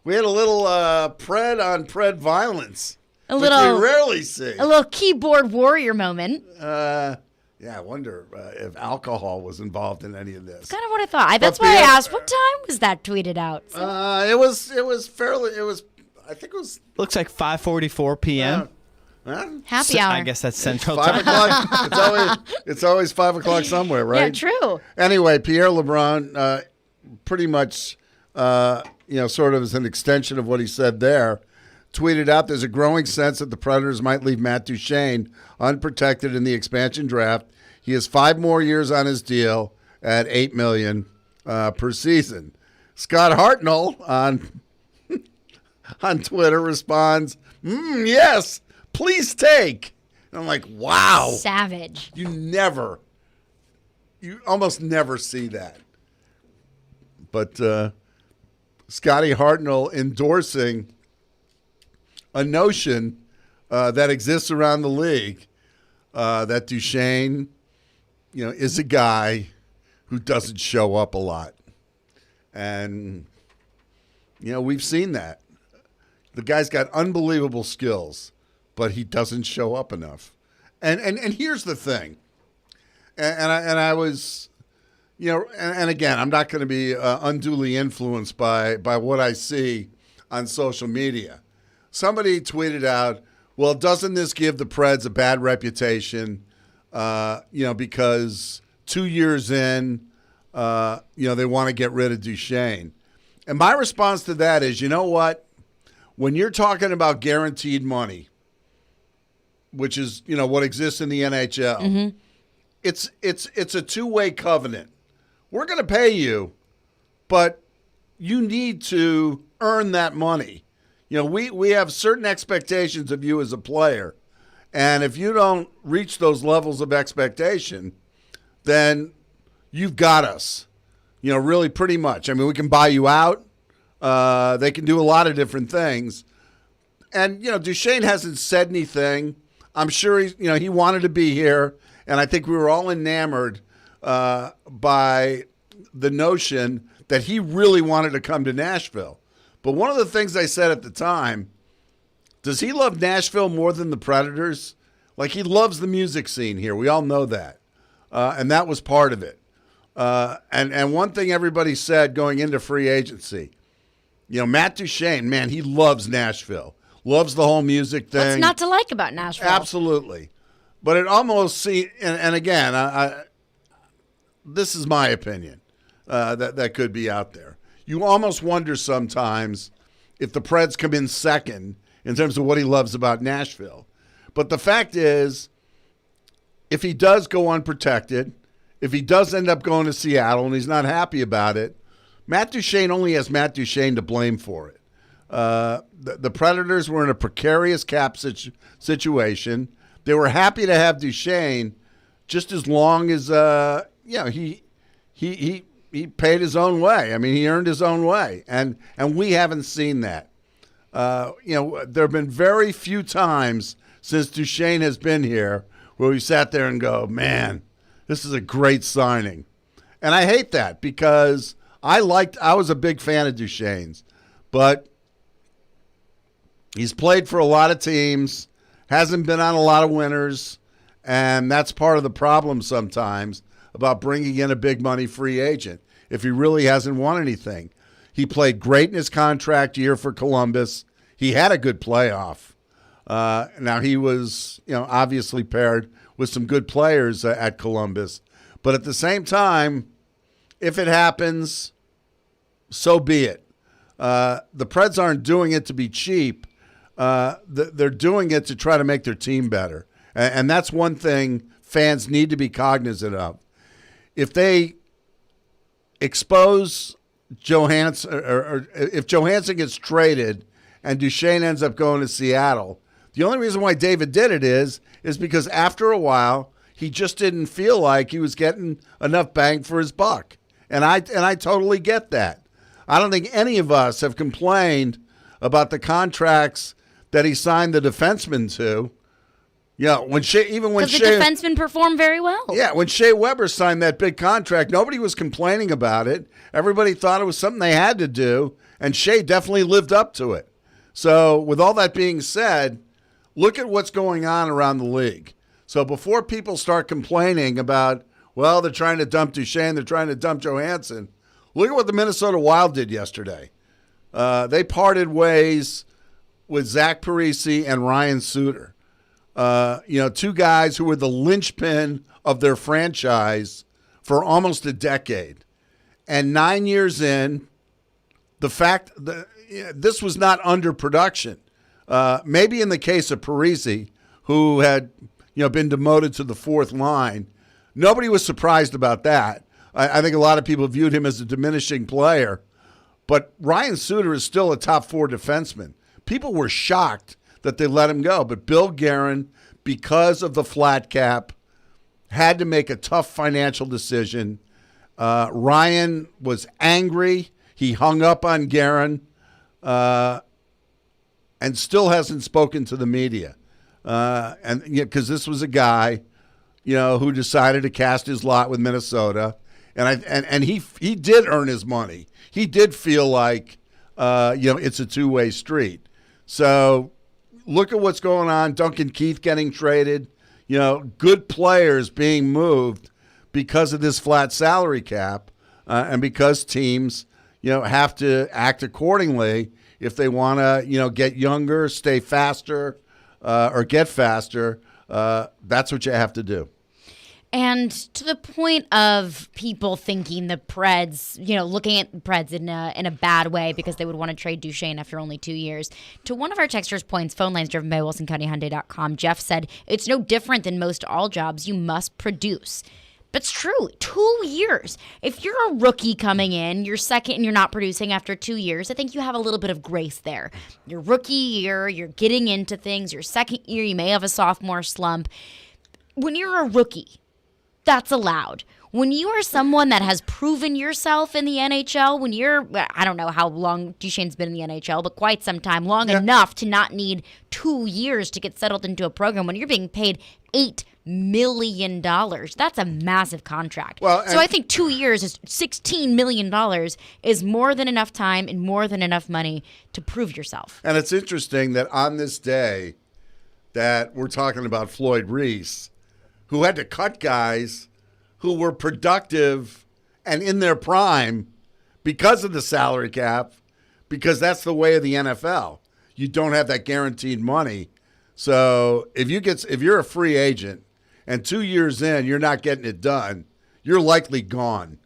[SPEAKER 2] we had a little Pred on Pred violence.
[SPEAKER 1] A little,
[SPEAKER 2] which we rarely see.
[SPEAKER 1] A little keyboard warrior moment.
[SPEAKER 2] Yeah, I wonder if alcohol was involved in any of this.
[SPEAKER 1] That's kind of what I thought. That's why I asked, what time was that tweeted out?
[SPEAKER 2] It was fairly. I think it was.
[SPEAKER 3] Looks like 5:44 p.m.
[SPEAKER 1] Happy hour.
[SPEAKER 3] I guess that's Central
[SPEAKER 2] 5
[SPEAKER 3] Time.
[SPEAKER 2] o'clock. It's always 5 o'clock somewhere, right?
[SPEAKER 1] Yeah, true.
[SPEAKER 2] Anyway, Pierre LeBrun, pretty much, sort of as an extension of what he said there, tweeted out, there's a growing sense that the Predators might leave Matt Duchene unprotected in the expansion draft. He has 5 more years on his deal at $8 million per season. Scott Hartnell on Twitter responds, yes, please take. And I'm like, wow.
[SPEAKER 1] Savage.
[SPEAKER 2] You almost never see that. But Scotty Hartnell endorsing a notion that exists around the league that Duchene, is a guy who doesn't show up a lot. And, we've seen that. The guy's got unbelievable skills, but he doesn't show up enough. And here's the thing. And I was, and again, I'm not going to be unduly influenced by what I see on social media. Somebody tweeted out, well, doesn't this give the Preds a bad reputation, because 2 years in, they want to get rid of Duchene. And my response to that is, you know what? When you're talking about guaranteed money, which is, what exists in the NHL, it's a two-way covenant. We're going to pay you, but you need to earn that money. We have certain expectations of you as a player, and if you don't reach those levels of expectation, then you've got us, really pretty much. I mean, we can buy you out. They can do a lot of different things. And, Duchene hasn't said anything. I'm sure he wanted to be here, and I think we were all enamored by the notion that he really wanted to come to Nashville. But one of the things I said at the time, does he love Nashville more than the Predators? Like, he loves the music scene here. We all know that. And that was part of it. And one thing everybody said going into free agency, Matt Duchene, man, he loves Nashville. Loves the whole music thing.
[SPEAKER 1] What's not to like about Nashville?
[SPEAKER 2] Absolutely. But it almost seems, and again, this is my opinion that could be out there. You almost wonder sometimes if the Preds come in second in terms of what he loves about Nashville. But the fact is, if he does go unprotected, if he does end up going to Seattle and he's not happy about it, Matt Duchene only has Matt Duchene to blame for it. The Predators were in a precarious cap situation. They were happy to have Duchene just as long as he he paid his own way. I mean, he earned his own way, and we haven't seen that. There have been very few times since Duchene has been here where we sat there and go, man, this is a great signing. And I hate that because I was a big fan of Duchene's, but he's played for a lot of teams, hasn't been on a lot of winners, and that's part of the problem sometimes about bringing in a big money free agent if he really hasn't won anything. He played great in his contract year for Columbus. He had a good playoff. Now he was, obviously paired with some good players at Columbus, but at the same time, if it happens, so be it. The Preds aren't doing it to be cheap. They're doing it to try to make their team better. And that's one thing fans need to be cognizant of. If they expose Johansson, or if Johansson gets traded and Duchene ends up going to Seattle, the only reason why David did it is because after a while, he just didn't feel like he was getting enough bang for his buck. And I totally get that. I don't think any of us have complained about the contracts that he signed the defensemen to. Because the
[SPEAKER 1] defensemen perform very well.
[SPEAKER 2] Yeah, when Shea Weber signed that big contract, nobody was complaining about it. Everybody thought it was something they had to do, and Shea definitely lived up to it. So with all that being said, look at what's going on around the league. So before people start complaining about, well, they're trying to dump Duchene, they're trying to dump Johansson, look at what the Minnesota Wild did yesterday. They parted ways with Zach Parise and Ryan Suter. Two guys who were the linchpin of their franchise for almost a decade. And 9 years in, this was not underproduction. Maybe in the case of Parise, who had been demoted to the fourth line, nobody was surprised about that. I think a lot of people viewed him as a diminishing player. But Ryan Suter is still a top four defenseman. People were shocked that they let him go. But Bill Guerin, because of the flat cap, had to make a tough financial decision. Ryan was angry. He hung up on Guerin and still hasn't spoken to the media. Because this was a guy, who decided to cast his lot with Minnesota. And he did earn his money. He did feel like, it's a two-way street. So look at what's going on. Duncan Keith getting traded, good players being moved because of this flat salary cap and because teams, have to act accordingly if they want to, get younger, stay faster, or get faster. That's what you have to do.
[SPEAKER 1] And to the point of people thinking the Preds, looking at the Preds in a bad way because they would want to trade Duchene after only 2 years. To one of our texters' points, phone lines driven by WilsonCountyHyundai.com, Jeff said, it's no different than most all jobs. You must produce. But it's true. 2 years. If you're a rookie coming in, you're second and you're not producing after 2 years, I think you have a little bit of grace there. Your rookie year, you're getting into things. Your second year, you may have a sophomore slump. When you're a rookie, that's allowed. When you are someone that has proven yourself in the NHL, when you're, I don't know how long Duchene's been in the NHL, but quite some time, long enough to not need 2 years to get settled into a program, when you're being paid $8 million, that's a massive contract. So I think 2 years is $16 million is more than enough time and more than enough money to prove yourself.
[SPEAKER 2] And it's interesting that on this day that we're talking about Floyd Reese, who had to cut guys who were productive and in their prime because of the salary cap, because that's the way of the NFL. You don't have that guaranteed money. So if you're a free agent and 2 years in you're not getting it done, you're likely gone,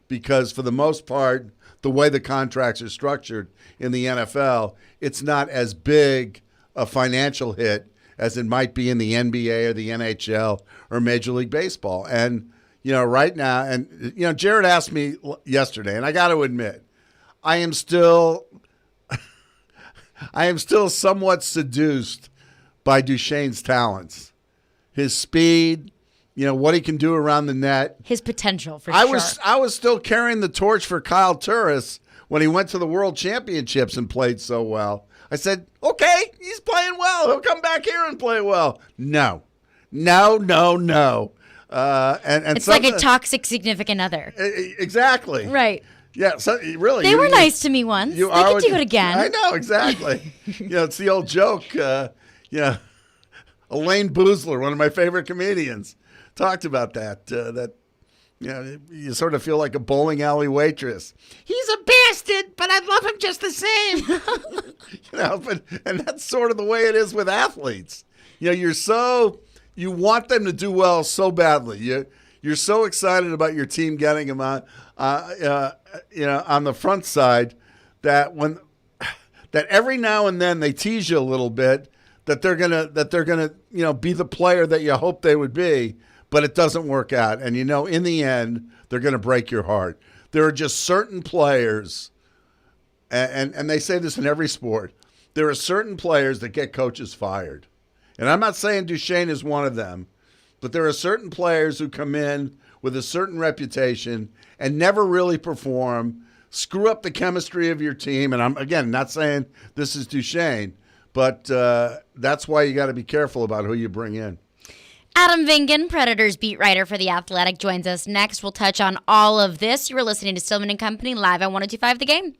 [SPEAKER 2] because for the most part, the way the contracts are structured in the NFL, it's not as big a financial hit as it might be in the NBA or the NHL or Major League Baseball. And, right now, and, Jared asked me yesterday, and I got to admit, I am still somewhat seduced by Duchene's talents. His speed, what he can do around the net.
[SPEAKER 1] His potential, for
[SPEAKER 2] I
[SPEAKER 1] sure.
[SPEAKER 2] I was still carrying the torch for Kyle Turris when he went to the World Championships and played so well. I said, okay, he's playing well. He'll come back here and play well. No. And
[SPEAKER 1] it's like a toxic significant other.
[SPEAKER 2] Exactly.
[SPEAKER 1] Right.
[SPEAKER 2] Yeah, so really.
[SPEAKER 1] They were nice to me once. They could do it again.
[SPEAKER 2] I know, exactly. It's the old joke. Elaine Boozler, one of my favorite comedians, talked about that. You sort of feel like a bowling alley waitress. He's a bastard, but I love him just the same. And that's sort of the way it is with athletes. You want them to do well so badly. You're so excited about your team getting them on the front side that every now and then they tease you a little bit that they're gonna be the player that you hope they would be, but it doesn't work out. And in the end, they're gonna break your heart. There are just certain players, and they say this in every sport. There are certain players that get coaches fired. And I'm not saying Duchene is one of them, but there are certain players who come in with a certain reputation and never really perform, screw up the chemistry of your team. And I'm, again, not saying this is Duchene, but that's why you got to be careful about who you bring in.
[SPEAKER 1] Adam Vingan, Predators beat writer for The Athletic, joins us next. We'll touch on all of this. You are listening to Stillman and Company live on 102.5 The Game.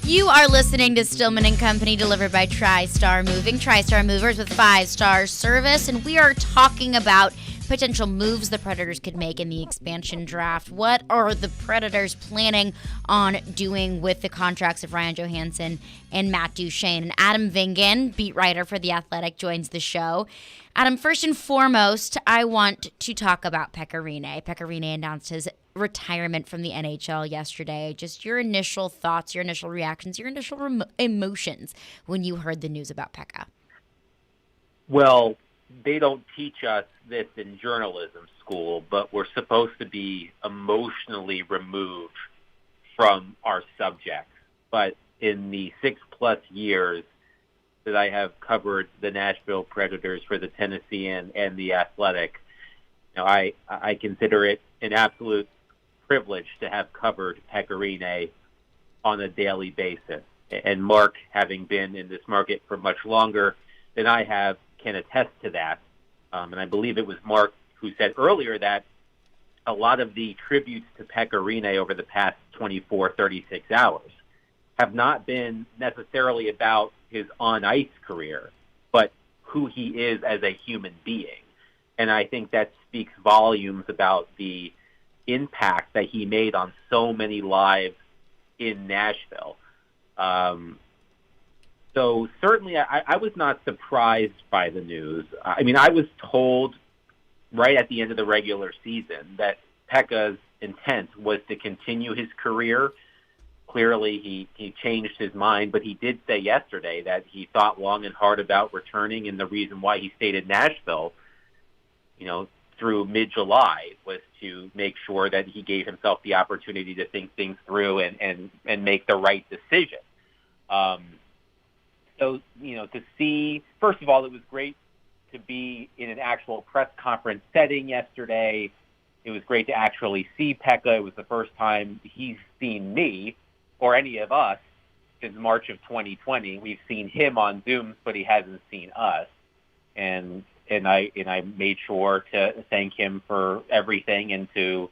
[SPEAKER 1] You are listening to Stillman and Company, delivered by TriStar Moving. TriStar Movers with 5-star service, and we are talking about potential moves the Predators could make in the expansion draft. What are the Predators planning on doing with the contracts of Ryan Johansson and Matt Duchene? And Adam Vingan, beat writer for The Athletic, joins the show. Adam, first and foremost, I want to talk about Pekka Rinne. Pekka Rinne announced his retirement from the NHL yesterday. Just your initial thoughts, your initial reactions, your initial emotions when you heard the news about Pekka.
[SPEAKER 11] Well, they don't teach us this in journalism school, but we're supposed to be emotionally removed from our subjects. But in the 6+ years that I have covered the Nashville Predators for the Tennessean and the Athletic, I consider it an absolute privilege to have covered Pekka Rinne on a daily basis. And Mark, having been in this market for much longer than I have, can attest to that. And I believe it was Mark who said earlier that a lot of the tributes to Pekka Rinne over the past 24, 36 hours have not been necessarily about his on-ice career, but who he is as a human being. And I think that speaks volumes about the impact that he made on so many lives in Nashville. So certainly I was not surprised by the news. I mean, I was told right at the end of the regular season that Pekka's intent was to continue his career. Clearly, he changed his mind, but he did say yesterday that he thought long and hard about returning, and the reason why he stayed in Nashville, through mid-July was to make sure that he gave himself the opportunity to think things through and make the right decision. So, to see, first of all, it was great to be in an actual press conference setting yesterday. It was great to actually see Pekka. It was the first time he's seen me or any of us since March of 2020. We've seen him on Zooms, but he hasn't seen us. And I made sure to thank him for everything and to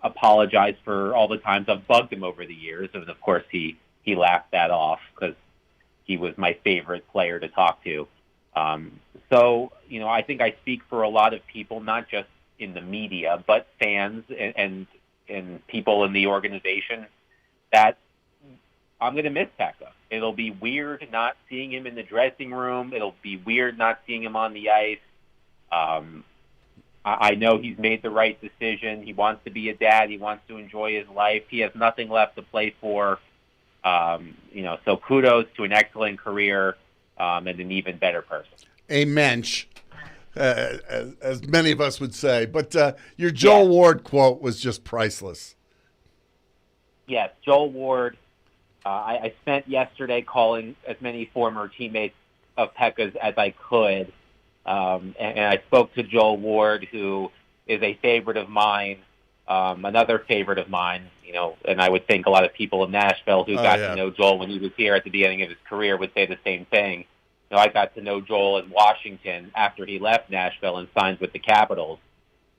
[SPEAKER 11] apologize for all the times I've bugged him over the years. And of course, he laughed that off because he was my favorite player to talk to. So, I think I speak for a lot of people, not just in the media, but fans and people in the organization, that I'm going to miss Pekka. It'll be weird not seeing him in the dressing room. It'll be weird not seeing him on the ice. I know he's made the right decision. He wants to be a dad. He wants to enjoy his life. He has nothing left to play for. So kudos to an excellent career and an even better person.
[SPEAKER 2] A mensch, as many of us would say. But your Joel Ward quote was just priceless.
[SPEAKER 11] Yes, Joel Ward. I spent yesterday calling as many former teammates of Pekka's as I could, and I spoke to Joel Ward, who is a favorite of mine, another favorite of mine, and I would think a lot of people in Nashville who got to know Joel when he was here at the beginning of his career would say the same thing. I got to know Joel in Washington after he left Nashville and signed with the Capitals,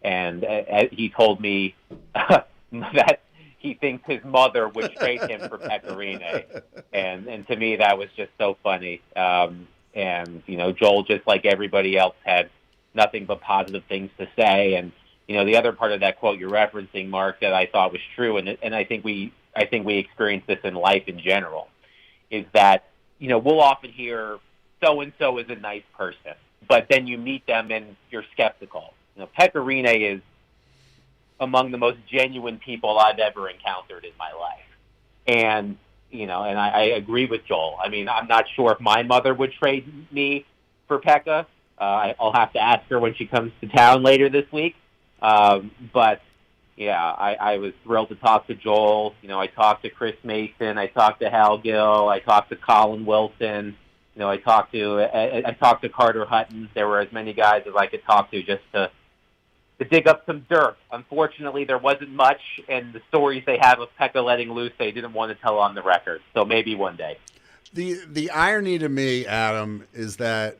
[SPEAKER 11] and he told me that he thinks his mother would trade him for Pekka Rinne. And to me, that was just so funny. Joel, just like everybody else, had nothing but positive things to say. And, the other part of that quote you're referencing, Mark, that I thought was true, and I think we experience this in life in general, is that, we'll often hear so-and-so is a nice person, but then you meet them and you're skeptical. Pekka Rinne is among the most genuine people I've ever encountered in my life. And, and I agree with Joel. I mean, I'm not sure if my mother would trade me for Pekka. I'll have to ask her when she comes to town later this week. But, I was thrilled to talk to Joel. I talked to Chris Mason. I talked to Hal Gill. I talked to Colin Wilson. I talked to Carter Hutton. There were as many guys as I could talk to just to dig up some dirt. Unfortunately, there wasn't much, and the stories they have of Pekka letting loose, they didn't want to tell on the record. So maybe one day.
[SPEAKER 2] The irony to me, Adam, is that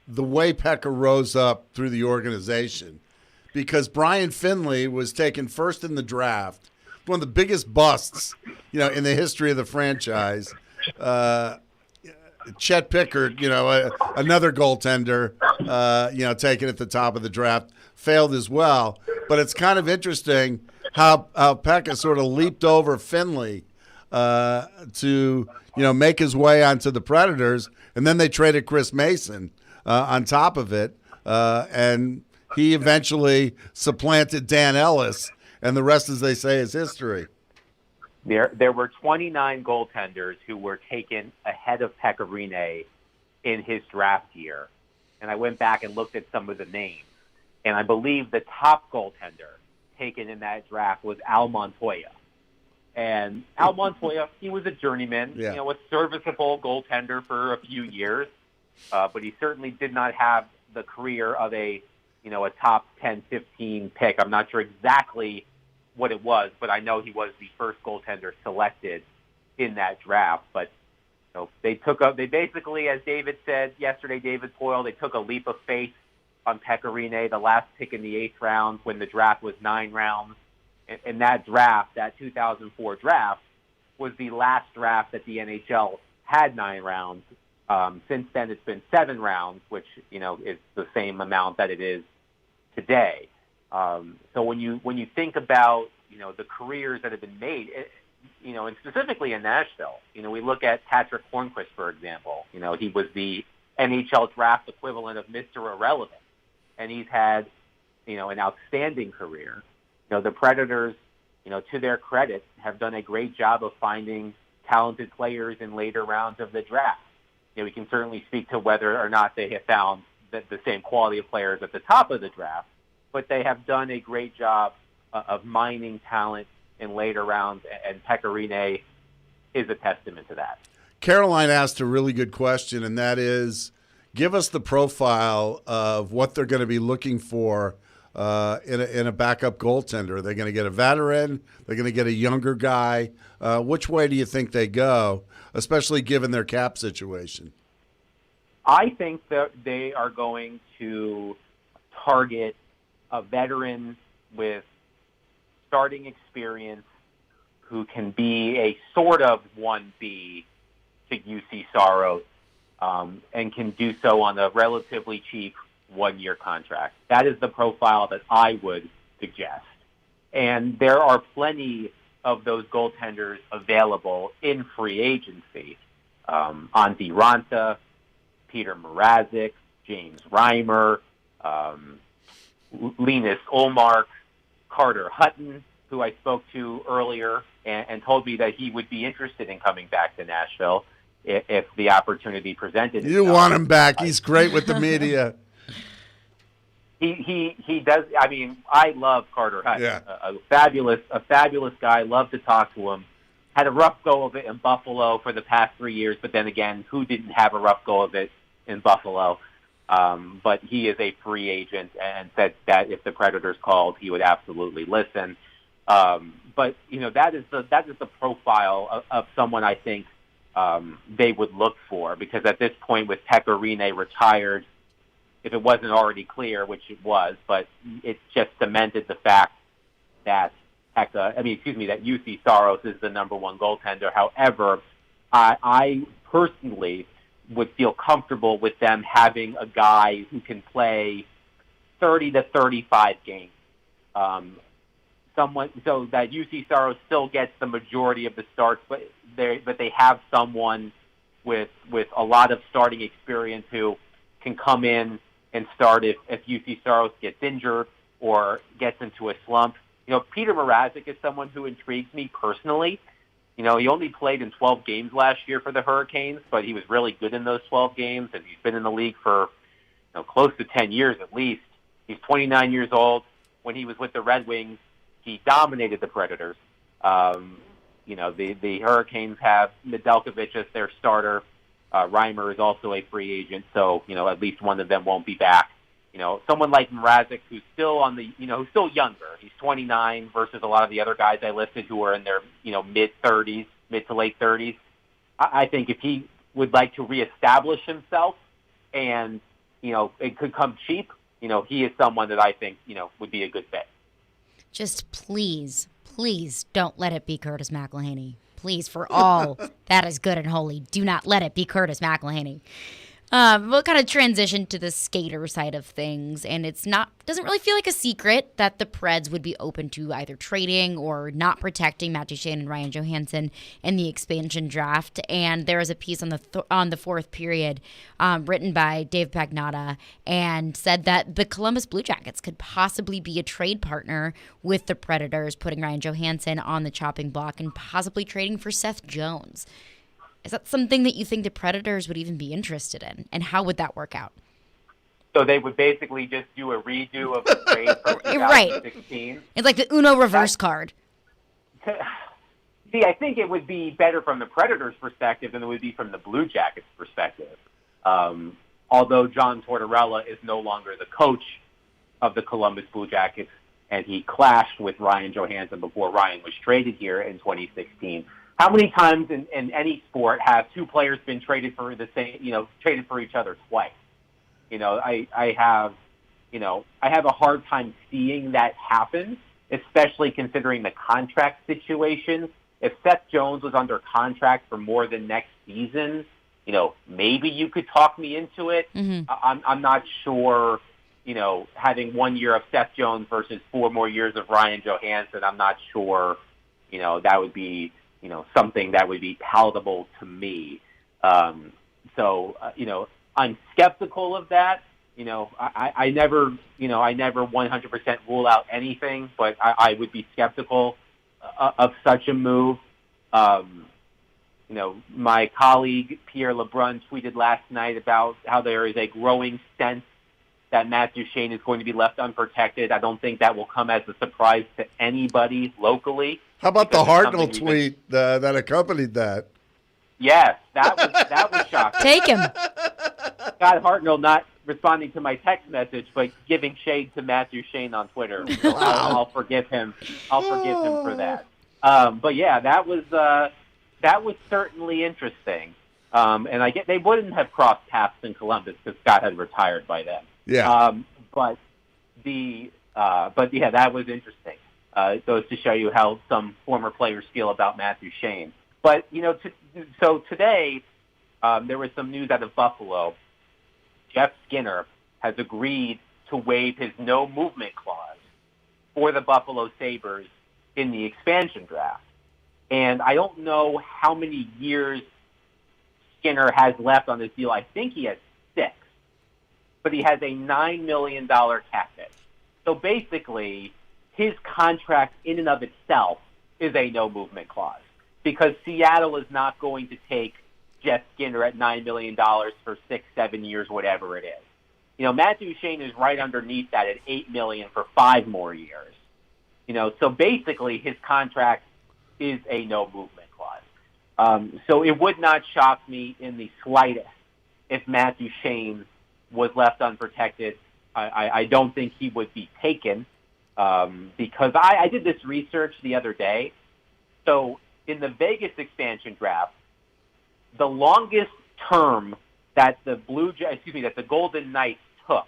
[SPEAKER 2] the way Pekka rose up through the organization, because Brian Finley was taken first in the draft, one of the biggest busts, in the history of the franchise. Chet Pickard, another goaltender, taken at the top of the draft, failed as well. But it's kind of interesting how Pekka sort of leaped over Finley to make his way onto the Predators, and then they traded Chris Mason on top of it, and he eventually supplanted Dan Ellis, and the rest, as they say, is history.
[SPEAKER 11] There were 29 goaltenders who were taken ahead of Pekka Rinne in his draft year, and I went back and looked at some of the names, and I believe the top goaltender taken in that draft was Al Montoya. And Al Montoya, he was a journeyman, a serviceable goaltender for a few years, but he certainly did not have the career of a top 10, 15 pick. I'm not sure exactly what it was, but I know he was the first goaltender selected in that draft. But they basically, as David said yesterday, David Poyle, they took a leap of faith on Pekka Rinne, the last pick in the 8th round when the draft was 9 rounds. And that draft, that 2004 draft, was the last draft that the NHL had 9 rounds. Since then, it's been 7 rounds, which is the same amount that it is today. So when you think about the careers that have been made, and specifically in Nashville, we look at Patrick Hornquist, for example. He was the NHL draft equivalent of Mr. Irrelevant, and he's had an outstanding career. The Predators, to their credit, have done a great job of finding talented players in later rounds of the draft. We can certainly speak to whether or not they have found the same quality of players at the top of the draft, but they have done a great job of mining talent in later rounds, and Pekka Rinne is a testament to that.
[SPEAKER 2] Caroline asked a really good question, and that is, give us the profile of what they're going to be looking for in a backup goaltender. Are they going to get a veteran? They're going to get a younger guy? Which way do you think they go, especially given their cap situation?
[SPEAKER 11] I think that they are going to target a veteran with starting experience who can be a sort of 1B to UC Saros and can do so on a relatively cheap 1-year contract. That is the profile that I would suggest. And there are plenty of those goaltenders available in free agency. Antti Ranta, Peter Marazzi, James Reimer, Linus Ullmark, Carter Hutton, who I spoke to earlier and told me that he would be interested in coming back to Nashville if the opportunity presented itself.
[SPEAKER 2] You want him back. He's great with the media.
[SPEAKER 11] He does. I mean, I love Carter Hutton.
[SPEAKER 2] Yeah.
[SPEAKER 11] A fabulous guy. Love to talk to him. Had a rough go of it in Buffalo for the past 3 years, but then again, who didn't have a rough go of it in Buffalo? But he is a free agent and said that if the Predators called, he would absolutely listen. But that is the profile of someone I think they would look for, because at this point with Pekka Rinne retired, if it wasn't already clear, which it was, but it just cemented the fact that that UC Saros is the number 1 goaltender. However, I personally would feel comfortable with them having a guy who can play 30 to 35 games. Someone so that UC Saros still gets the majority of the starts, but they have someone with a lot of starting experience who can come in and start if UC Saros gets injured or gets into a slump. Peter Marazzi is someone who intrigues me personally. He only played in 12 games last year for the Hurricanes, but he was really good in those 12 games, and he's been in the league for close to 10 years at least. He's 29 years old. When he was with the Red Wings, he dominated the Predators. The Hurricanes have Nedeljkovic as their starter. Reimer is also a free agent, so at least one of them won't be back. Someone like Marazzi, who's still who's still younger. He's 29 versus a lot of the other guys I listed who are in their mid to late 30s. I think if he would like to reestablish himself, and it could come cheap, he is someone that I think would be a good fit.
[SPEAKER 1] Just please don't let it be Curtis McElhaney. Please, for all that is good and holy, do not let it be Curtis McElhaney. We'll kind of transition to the skater side of things, and doesn't really feel like a secret that the Preds would be open to either trading or not protecting Matt Duchene and Ryan Johansson in the expansion draft. And there was a piece on the fourth period written by Dave Pagnotta and said that the Columbus Blue Jackets could possibly be a trade partner with the Predators, putting Ryan Johansson on the chopping block and possibly trading for Seth Jones. Is that something that you think the Predators would even be interested in? And how would that work out?
[SPEAKER 11] So they would basically just do a redo of the trade from 2016?
[SPEAKER 1] Right. It's like the Uno reverse card.
[SPEAKER 11] See, I think it would be better from the Predators' perspective than it would be from the Blue Jackets' perspective. Although John Tortorella is no longer the coach of the Columbus Blue Jackets, and he clashed with Ryan Johansson before Ryan was traded here in 2016. How many times in any sport have two players been traded for traded for each other twice? I have a hard time seeing that happen, especially considering the contract situation. If Seth Jones was under contract for more than next season, maybe you could talk me into it.
[SPEAKER 1] Mm-hmm.
[SPEAKER 11] I'm not sure, having 1 year of Seth Jones versus 4 more years of Ryan Johansson, I'm not sure, that would be, something that would be palatable to me. So I'm skeptical of that. I never 100% rule out anything, but I would be skeptical of such a move. My colleague Pierre Lebrun tweeted last night about how there is a growing sense that Matt Duchene is going to be left unprotected. I don't think that will come as a surprise to anybody locally.
[SPEAKER 2] How about the Hartnell tweet that accompanied that?
[SPEAKER 11] Yes, that was shocking.
[SPEAKER 1] Take him.
[SPEAKER 11] Scott Hartnell not responding to my text message, but giving shade to Matt Duchene on Twitter. So I'll forgive him. I'll forgive him for that. But yeah, that was certainly interesting. And I get they wouldn't have crossed paths in Columbus because Scott had retired by then.
[SPEAKER 2] Yeah.
[SPEAKER 11] But yeah, that was interesting. It goes to show you how some former players feel about Matt Duchene. But so today there was some news out of Buffalo. Jeff Skinner has agreed to waive his no movement clause for the Buffalo Sabres in the expansion draft. And I don't know how many years Skinner has left on this deal. I think he has 6. But he has a $9 million cap hit. So basically, his contract in and of itself is a no-movement clause because Seattle is not going to take Jeff Skinner at $9 million for 6-7 years, whatever it is. Matt Duchene is right underneath that at $8 million for 5 more years. So basically, his contract is a no-movement clause. So it would not shock me in the slightest if Matt Duchene was left unprotected. I don't think he would be taken because I did this research the other day. So in the Vegas expansion draft, the longest term that the Golden Knights took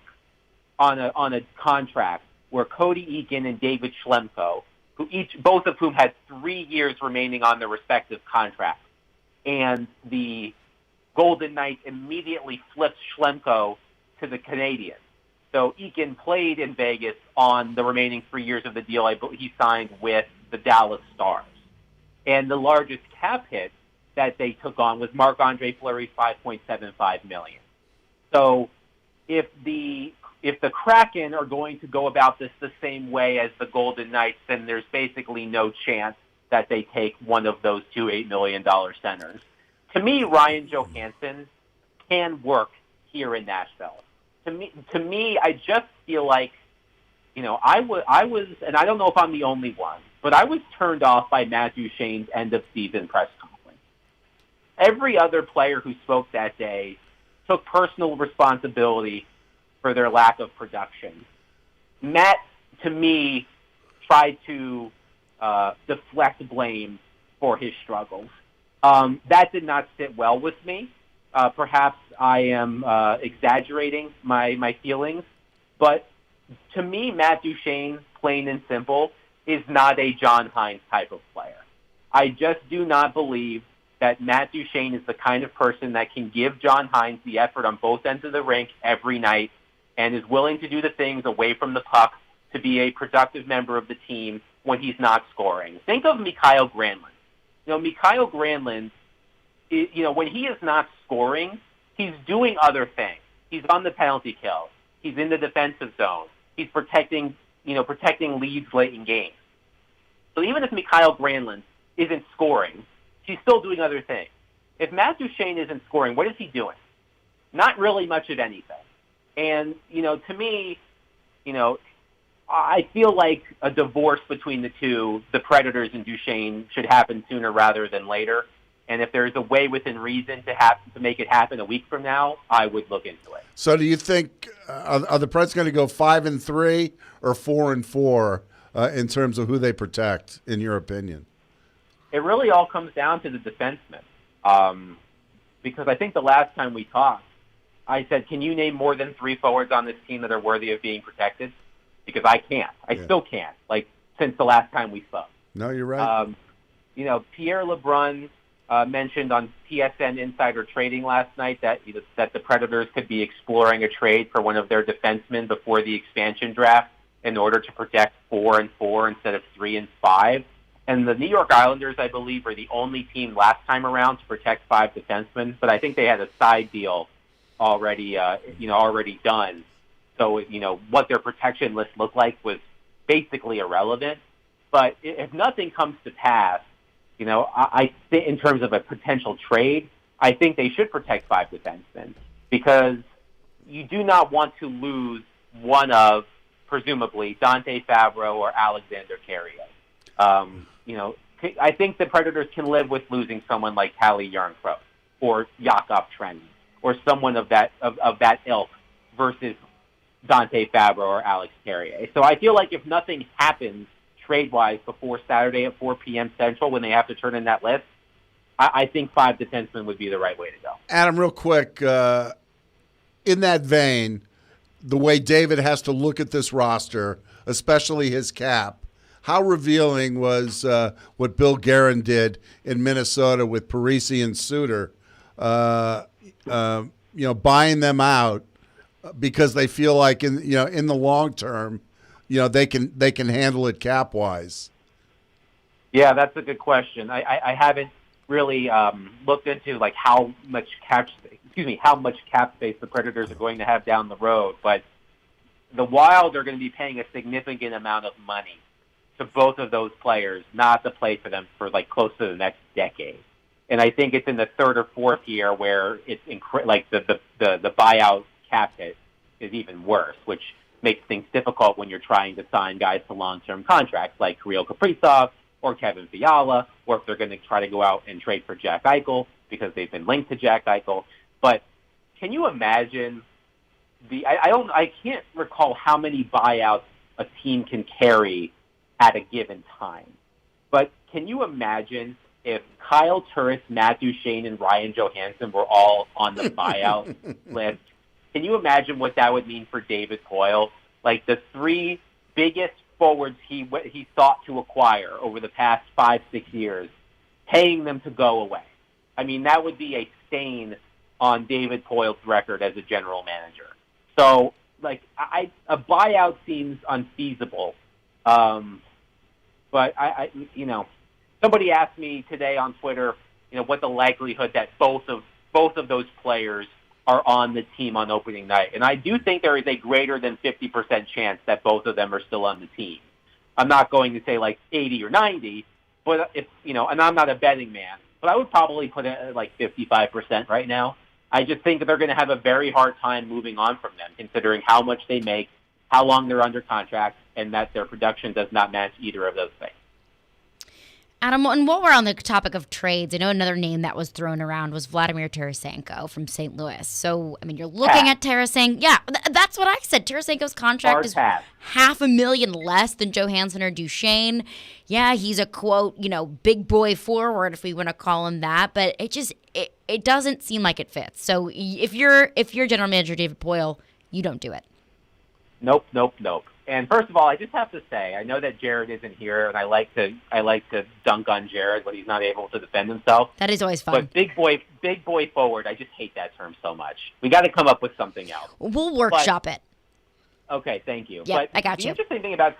[SPEAKER 11] on a contract were Cody Eakin and David Schlemko, both of whom had 3 years remaining on their respective contracts. And the Golden Knights immediately flipped Schlemko to the Canadiens. So Eakin played in Vegas on the remaining 3 years of the deal he signed with the Dallas Stars. And the largest cap hit that they took on was Marc-Andre Fleury's $5.75 million. So if the Kraken are going to go about this the same way as the Golden Knights, then there's basically no chance that they take one of those two $8 million centers. To me, Ryan Johansson can work here in Nashville. To me, I just feel like, I was, and I don't know if I'm the only one, but I was turned off by Matt Duchene's end of season press conference. Every other player who spoke that day took personal responsibility for their lack of production. Matt, to me, tried to deflect blame for his struggles. That did not sit well with me. Perhaps I am exaggerating my feelings, but to me, Matt Duchene, plain and simple, is not a John Hines type of player. I just do not believe that Matt Duchene is the kind of person that can give John Hines the effort on both ends of the rink every night and is willing to do the things away from the puck to be a productive member of the team when he's not scoring. Think of Mikhail Granlund. Mikhail Granlund, when he is not scoring, he's doing other things. He's on the penalty kill. He's in the defensive zone. He's protecting leads late in games. So even if Mikhail Granlund isn't scoring, he's still doing other things. If Matt Duchene isn't scoring, what is he doing? Not really much of anything. And, to me, I feel like a divorce between the two, the Predators and Duchene, should happen sooner rather than later. And if there's a way within reason to make it happen a week from now, I would look into it.
[SPEAKER 2] So do you think, are the Preds going to go 5-3 or 4-4 in terms of who they protect, in your opinion?
[SPEAKER 11] It really all comes down to the defensemen. Because I think the last time we talked, I said, can you name more than 3 forwards on this team that are worthy of being protected? Because I can't. I still can't, since the last time we spoke.
[SPEAKER 2] No, you're right.
[SPEAKER 11] Pierre LeBrun mentioned on TSN Insider Trading last night that that the Predators could be exploring a trade for one of their defensemen before the expansion draft in order to protect 4 and 4 instead of 3 and 5. And the New York Islanders, I believe, are the only team last time around to protect 5 defensemen. But I think they had a side deal already done. So, what their protection list looked like was basically irrelevant. But if nothing comes to pass, I think in terms of a potential trade, I think they should protect 5 defensemen because you do not want to lose one of, presumably, Dante Fabro or Alexander Carrier. I think the Predators can live with losing someone like Kalle Järnkrok or Jakob Trenn or someone of that ilk versus Dante Fabro or Alex Carrier. So I feel like if nothing happens trade-wise before Saturday at 4 p.m. Central when they have to turn in that list, I think 5 defensemen would be the right way to go.
[SPEAKER 2] Adam, real quick, in that vein, the way David has to look at this roster, especially his cap, how revealing was what Bill Guerin did in Minnesota with Parisi and Suter, buying them out because they feel like in the long term, they can handle it cap wise.
[SPEAKER 11] Yeah, that's a good question. I haven't really looked into how much cap space the Predators are going to have down the road, but the Wild are going to be paying a significant amount of money to both of those players not to play for them for close to the next decade. And I think it's in the 3rd or 4th year where it's the buyout cap hit is even worse, which makes things difficult when you're trying to sign guys to long-term contracts like Kirill Kaprizov or Kevin Fiala, or if they're going to try to go out and trade for Jack Eichel because they've been linked to Jack Eichel. But can you imagine I can't recall how many buyouts a team can carry at a given time. But can you imagine if Kyle Turris, Matt Duchene, and Ryan Johansson were all on the buyout list? Can you imagine what that would mean for David Poile? The 3 biggest forwards he sought to acquire over the past 5-6 years, paying them to go away. I mean, that would be a stain on David Poile's record as a general manager. So, a buyout seems unfeasible. But somebody asked me today on Twitter, what the likelihood that both of those players are on the team on opening night. And I do think there is a greater than 50% chance that both of them are still on the team. I'm not going to say 80 or 90, but and I'm not a betting man, but I would probably put it at 55% right now. I just think that they're going to have a very hard time moving on from them, considering how much they make, how long they're under contract, and that their production does not match either of those things.
[SPEAKER 1] Adam, and while we're on the topic of trades, I know another name that was thrown around was Vladimir Tarasenko from St. Louis. So, I mean, you're looking at Tarasenko. Yeah, that's what I said. Tarasenko's contract is $500,000 less than Johansson or Duchene. Yeah, he's a, quote, big boy forward, if we want to call him that. But it doesn't seem like it fits. So if you're general manager David Poile, you don't do it.
[SPEAKER 11] Nope. And first of all, I just have to say, I know that Jared isn't here, and I like to dunk on Jared when he's not able to defend himself.
[SPEAKER 1] That is always fun.
[SPEAKER 11] But big boy forward, I just hate that term so much. We got to come up with something else.
[SPEAKER 1] We'll workshop it.
[SPEAKER 11] Okay, thank you.
[SPEAKER 1] Yeah,
[SPEAKER 11] but
[SPEAKER 1] I got
[SPEAKER 11] the
[SPEAKER 1] you.
[SPEAKER 11] Interesting thing about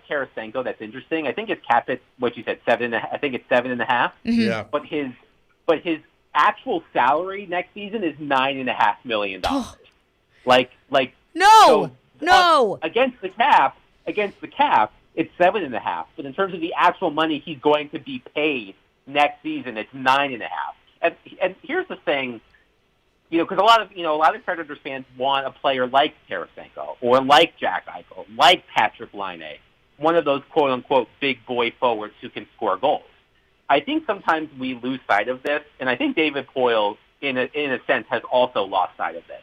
[SPEAKER 11] Tarasenko that's interesting, I think his cap hits what you said, 7.5. I think it's 7.5.
[SPEAKER 1] Mm-hmm.
[SPEAKER 2] Yeah.
[SPEAKER 11] But his actual salary next season is $9.5 million. like
[SPEAKER 1] no.
[SPEAKER 11] Against the cap, it's 7.5. But in terms of the actual money he's going to be paid next season, it's 9.5. And here's the thing, because a lot of Predators fans want a player like Tarasenko or like Jack Eichel, like Patrick Laine, one of those quote unquote big boy forwards who can score goals. I think sometimes we lose sight of this, and I think David Poile, in a sense, has also lost sight of this.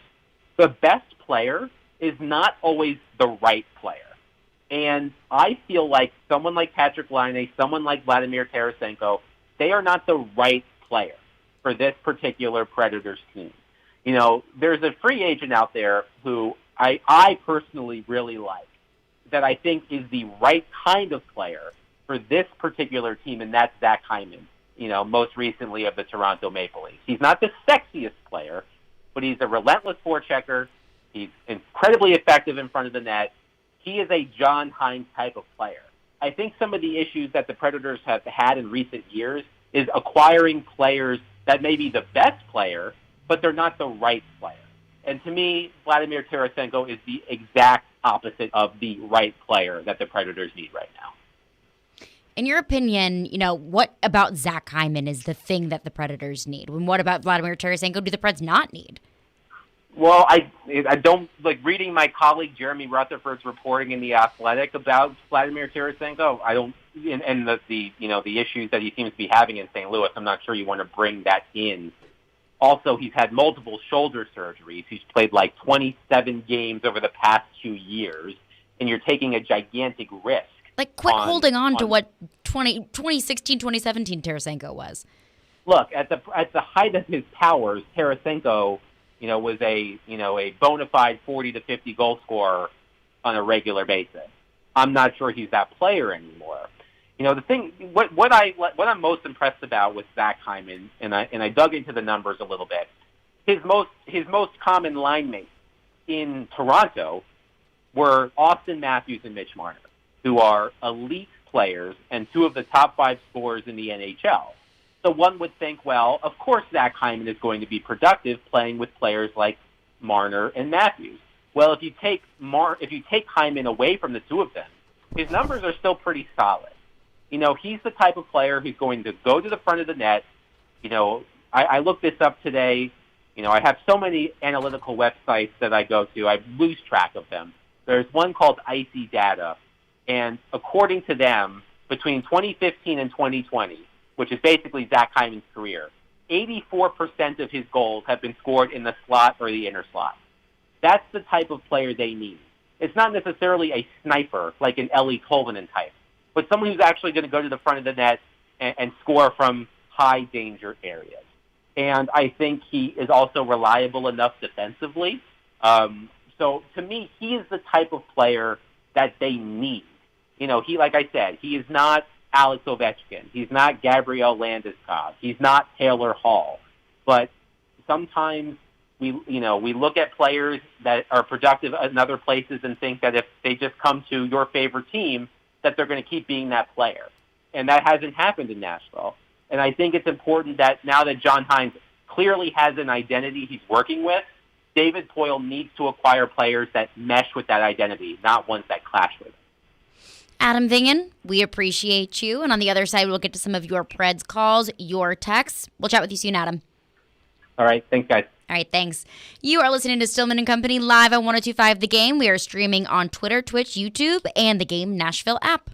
[SPEAKER 11] The best player is not always the right player. And I feel like someone like Patrick Laine, someone like Vladimir Tarasenko, they are not the right player for this particular Predators team. There's a free agent out there who I personally really like, that I think is the right kind of player for this particular team, and that's Zach Hyman, most recently of the Toronto Maple Leafs. He's not the sexiest player, but he's a relentless forechecker. He's incredibly effective in front of the net. He is a John Hines type of player. I think some of the issues that the Predators have had in recent years is acquiring players that may be the best player, but they're not the right player. And to me, Vladimir Tarasenko is the exact opposite of the right player that the Predators need right now.
[SPEAKER 1] In your opinion, what about Zach Hyman is the thing that the Predators need? And what about Vladimir Tarasenko do the Preds not need?
[SPEAKER 11] Well, I don't like reading my colleague Jeremy Rutherford's reporting in The Athletic about Vladimir Tarasenko. I don't, and the issues that he seems to be having in St. Louis. I'm not sure you want to bring that in. Also, he's had multiple shoulder surgeries. He's played like 27 games over the past 2 years, and you're taking a gigantic risk.
[SPEAKER 1] Like, quit holding on to what 2016, 2017 Tarasenko was.
[SPEAKER 11] Look, at the height of his powers, Tarasenko, was a bona fide 40 to 50 goal scorer on a regular basis. I'm not sure he's that player anymore. The thing, what I'm most impressed about with Zach Hyman, and I dug into the numbers a little bit. His most common line mates in Toronto were Austin Matthews and Mitch Marner, who are elite players and two of the top 5 scorers in the NHL. So one would think, well, of course Zach Hyman is going to be productive playing with players like Marner and Matthews. Well, if you take Hyman away from the two of them, his numbers are still pretty solid. He's the type of player who's going to go to the front of the net. I looked this up today. I have so many analytical websites that I go to, I lose track of them. There's one called Icy Data, and according to them, between 2015 and 2020, which is basically Zach Hyman's career, 84% of his goals have been scored in the slot or the inner slot. That's the type of player they need. It's not necessarily a sniper like an Ellie Tolvanen type, but someone who's actually going to go to the front of the net and score from high danger areas. And I think he is also reliable enough defensively. So to me, he is the type of player that they need. Like I said, he is not Alex Ovechkin. He's not Gabriel Landeskog. He's not Taylor Hall. But sometimes we look at players that are productive in other places and think that if they just come to your favorite team, that they're going to keep being that player. And that hasn't happened in Nashville. And I think it's important that now that John Hines clearly has an identity he's working with, David Poile needs to acquire players that mesh with that identity, not ones that clash with it.
[SPEAKER 1] Adam Vingan, we appreciate you. And on the other side, we'll get to some of your Preds calls, your texts. We'll chat with you soon, Adam.
[SPEAKER 11] All right. Thanks, guys.
[SPEAKER 1] All right, thanks. You are listening to Stillman & Company live on 102.5 The Game. We are streaming on Twitter, Twitch, YouTube, and the Game Nashville app.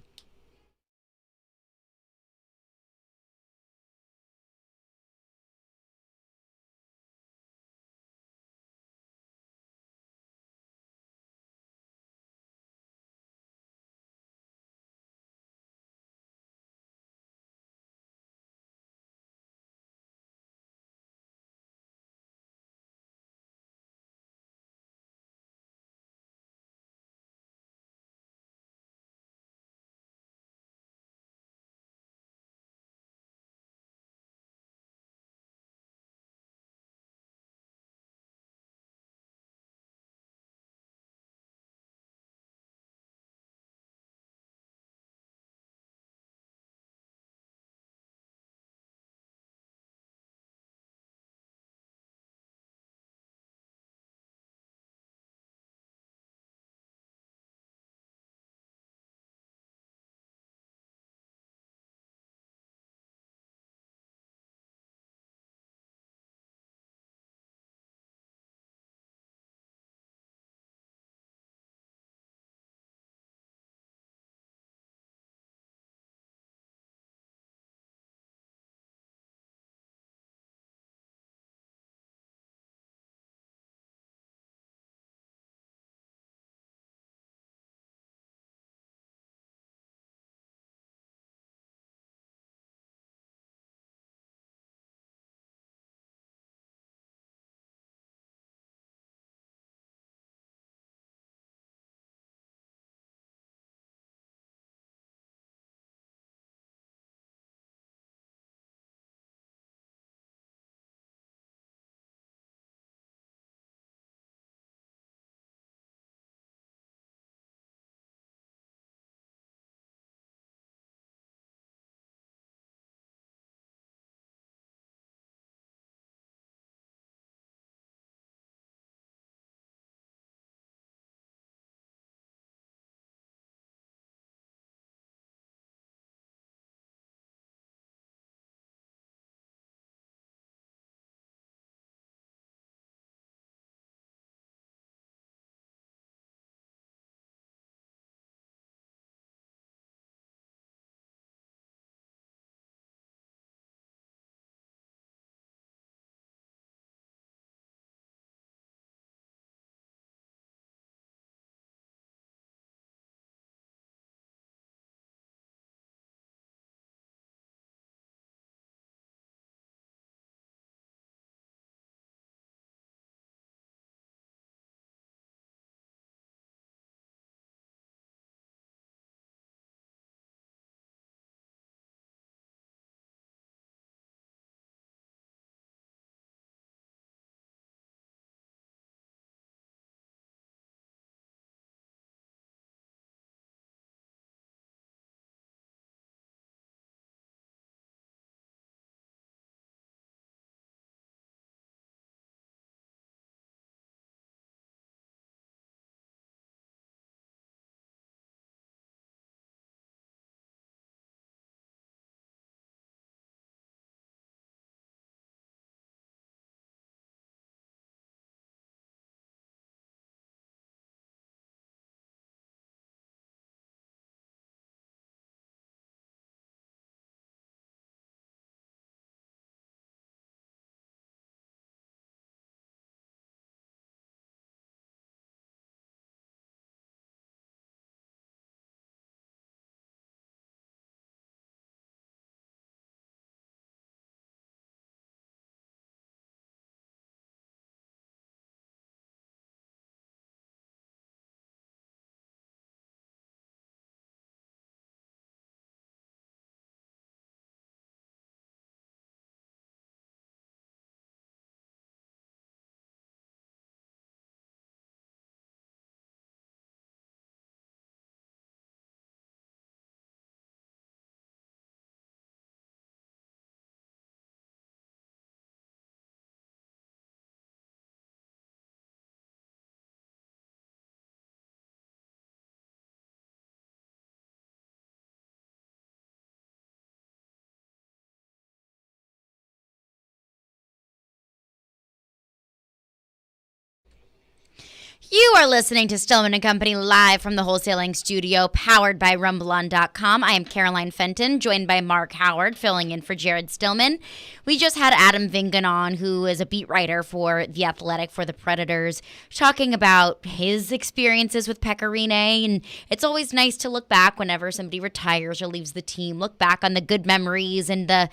[SPEAKER 1] You are listening to Stillman & Company live from the wholesaling studio, powered by RumbleOn.com. I am Caroline Fenton, joined by Mark Howard, filling in for Jared Stillman. We just had Adam Vingan on, who is a beat writer for The Athletic for the Predators, talking about his experiences with Pekka Rinne. And it's always nice to look back whenever somebody retires or leaves the team, look back on the good memories and the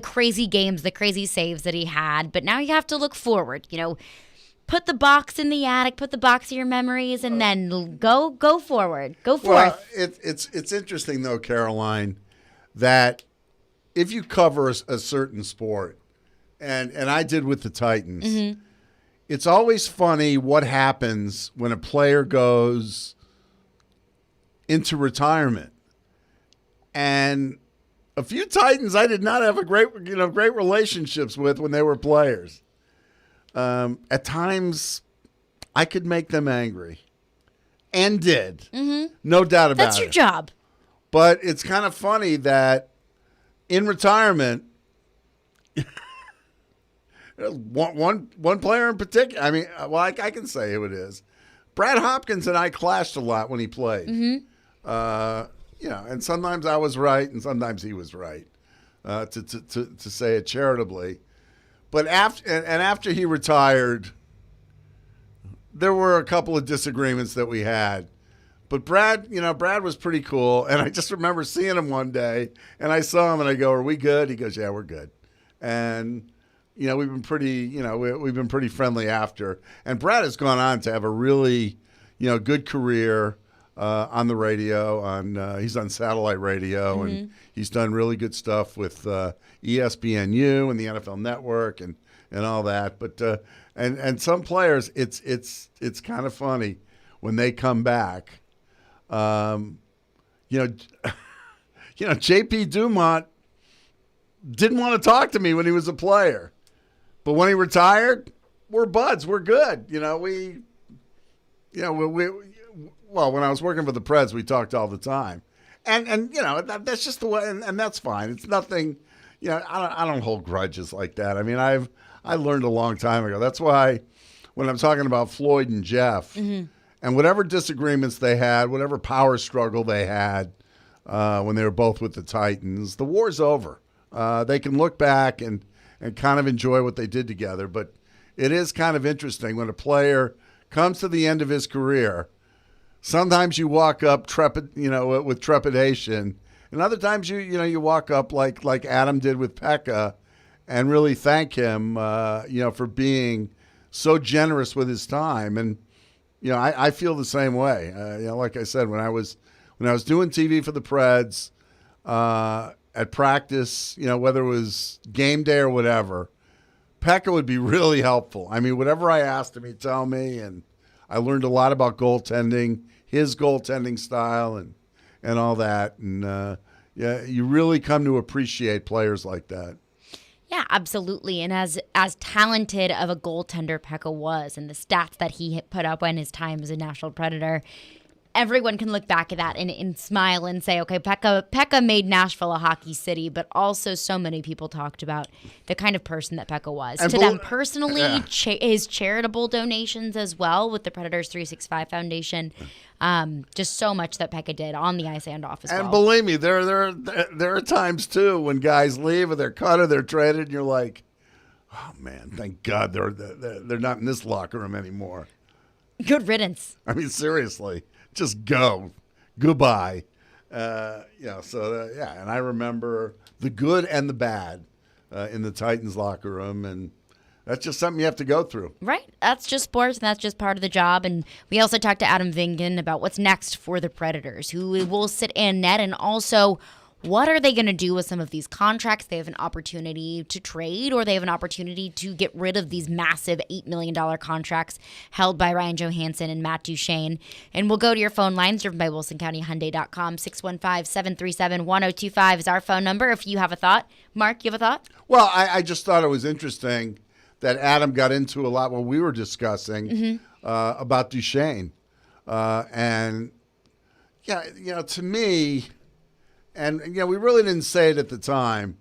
[SPEAKER 1] crazy games, the crazy saves that he had. But now you have to look forward, Put the box in the attic, put the box of your memories, and then go forward. Go forth.
[SPEAKER 2] Well, it's interesting, though, Caroline, that if you cover a certain sport, and I did with the Titans, it's always funny what happens when a player goes into retirement. And a few Titans I did not have a great relationships with when they were players. At times, I could make them angry, and did. No doubt about it.
[SPEAKER 1] That's your job.
[SPEAKER 2] But it's kind of funny that in retirement, one player in particular. I mean, I can say who it is. Brad Hopkins and I clashed a lot when he played. And sometimes I was right, and sometimes he was right. To say it charitably. But after he retired, there were a couple of disagreements that we had. But Brad was pretty cool. And I just remember seeing him one day, and I saw him, and I go, "Are we good?" He goes, "Yeah, we're good." And we've been pretty friendly after. And Brad has gone on to have a really good career on the radio. He's on satellite radio, and he's done really good stuff with ESPNU and the NFL Network and all that. But and some players, it's kind of funny when they come back. JP Dumont didn't want to talk to me when he was a player, but when he retired, we're buds. We're good. Well, when I was working for the Preds, we talked all the time, and that's just the way, and that's fine. It's nothing. I don't hold grudges like that. I mean, I learned a long time ago. That's why when I'm talking about Floyd and Jeff, and whatever disagreements they had, whatever power struggle they had when they were both with the Titans, the war's over. They can look back and kind of enjoy what they did together. But it is kind of interesting when a player comes to the end of his career. Sometimes you walk up with trepidation, and other times you walk up like Adam did with Pekka, and really thank him for being so generous with his time. And I feel the same way. Like I said, when I was doing TV for the Preds, at practice, whether it was game day or whatever, Pekka would be really helpful. I mean, whatever I asked him, he'd tell me, and I learned a lot about goaltending, his goaltending style, and all that. And you really come to appreciate players like that.
[SPEAKER 1] Yeah, absolutely. And as talented of a goaltender Pekka was, and the stats that he put up in his time as a Nashville Predator, everyone can look back at that and smile and say, okay, Pekka made Nashville a hockey city, but also so many people talked about the kind of person that Pekka was. And to them personally, his charitable donations as well with the Predators 365 Foundation, just so much that Pekka did on the ice and off as well.
[SPEAKER 2] And believe me, there are times too when guys leave or they're cut or they're traded, and you're like, oh man, thank God they're not in this locker room anymore.
[SPEAKER 1] Good riddance.
[SPEAKER 2] I mean, seriously. Just go. Goodbye. And I remember the good and the bad in the Titans locker room, and that's just something you have to go through.
[SPEAKER 1] Right. That's just sports, and that's just part of the job. And we also talked to Adam Vingan about what's next for the Predators, who will sit in net, and also what are they going to do with some of these contracts? They have an opportunity to trade, or they have an opportunity to get rid of these massive $8 million contracts held by Ryan Johansson and Matt Duchene. And we'll go to your phone lines, driven by WilsonCountyHyundai.com. 615-737-1025 is our phone number if you have a thought. Mark, you have a thought?
[SPEAKER 2] Well, I just thought it was interesting that Adam got into a lot what we were discussing about Duchene. And, to me... And, we really didn't say it at the time,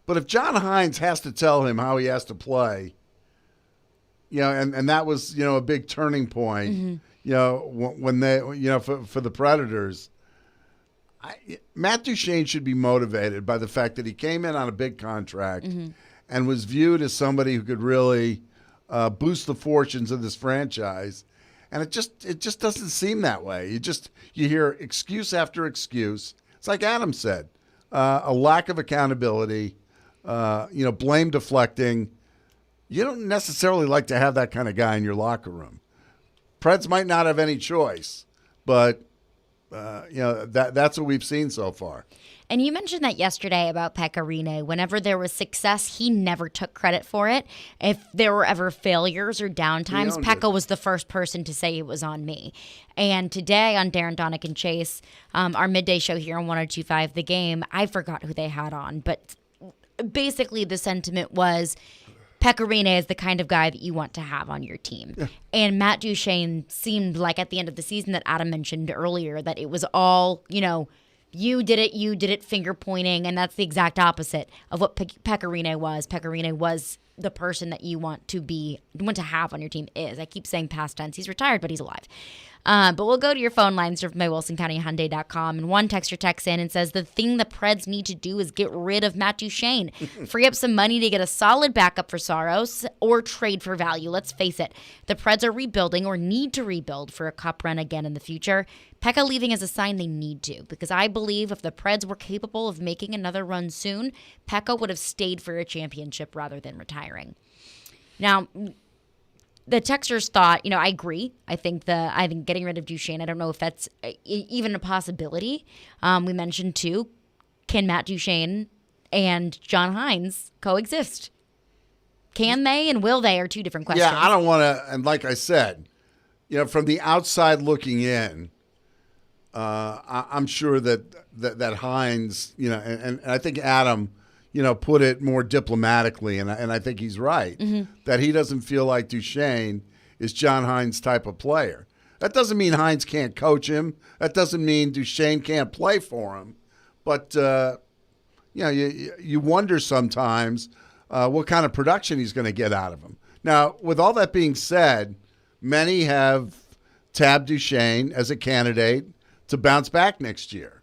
[SPEAKER 2] but if John Hines has to tell him how he has to play, and that was, a big turning point, when they, for the Predators. Matt Duchene should be motivated by the fact that he came in on a big contract and was viewed as somebody who could really boost the fortunes of this franchise. And it just doesn't seem that way. You hear excuse after excuse. It's like Adam said, a lack of accountability, blame deflecting. You don't necessarily like to have that kind of guy in your locker room. Preds might not have any choice, but that's what we've seen so far.
[SPEAKER 1] And you mentioned that yesterday about Pekka Rinne. Whenever there was success, he never took credit for it. If there were ever failures or downtimes, Pekka was the first person to say it was on me. And today on Darren, Donick, and Chase, our midday show here on 102.5 The Game, I forgot who they had on, but basically the sentiment was Pekka Rinne is the kind of guy that you want to have on your team. Yeah. And Matt Duchene seemed like at the end of the season that Adam mentioned earlier that it was all, you did it, finger pointing, and that's the exact opposite of what Pekka Rinne was. Pekka Rinne was the person that you want to have on your team is. I keep saying past tense. He's retired, but he's alive. But we'll go to your phone lines from WilsonCountyHyundai.com, and one texter texts in and says the thing the Preds need to do is get rid of Matt Duchene, free up some money to get a solid backup for Saros, or trade for value. Let's face it, the Preds are rebuilding or need to rebuild for a cup run again in the future. Pekka leaving is a sign they need to, because I believe if the Preds were capable of making another run soon, Pekka would have stayed for a championship rather than retiring. Now, the texters thought, I agree. I think getting rid of Duchene, I don't know if that's even a possibility. We mentioned too, can Matt Duchene and John Hines coexist? Can they and will they are two different questions.
[SPEAKER 2] Yeah, I don't want to, and like I said, from the outside looking in, I'm sure that Hines, and I think Adam, put it more diplomatically, and I think he's right, that he doesn't feel like Duchene is John Hines' type of player. That doesn't mean Hines can't coach him. That doesn't mean Duchene can't play for him. But, you wonder sometimes what kind of production he's going to get out of him. Now, with all that being said, many have tabbed Duchene as a candidate to bounce back next year.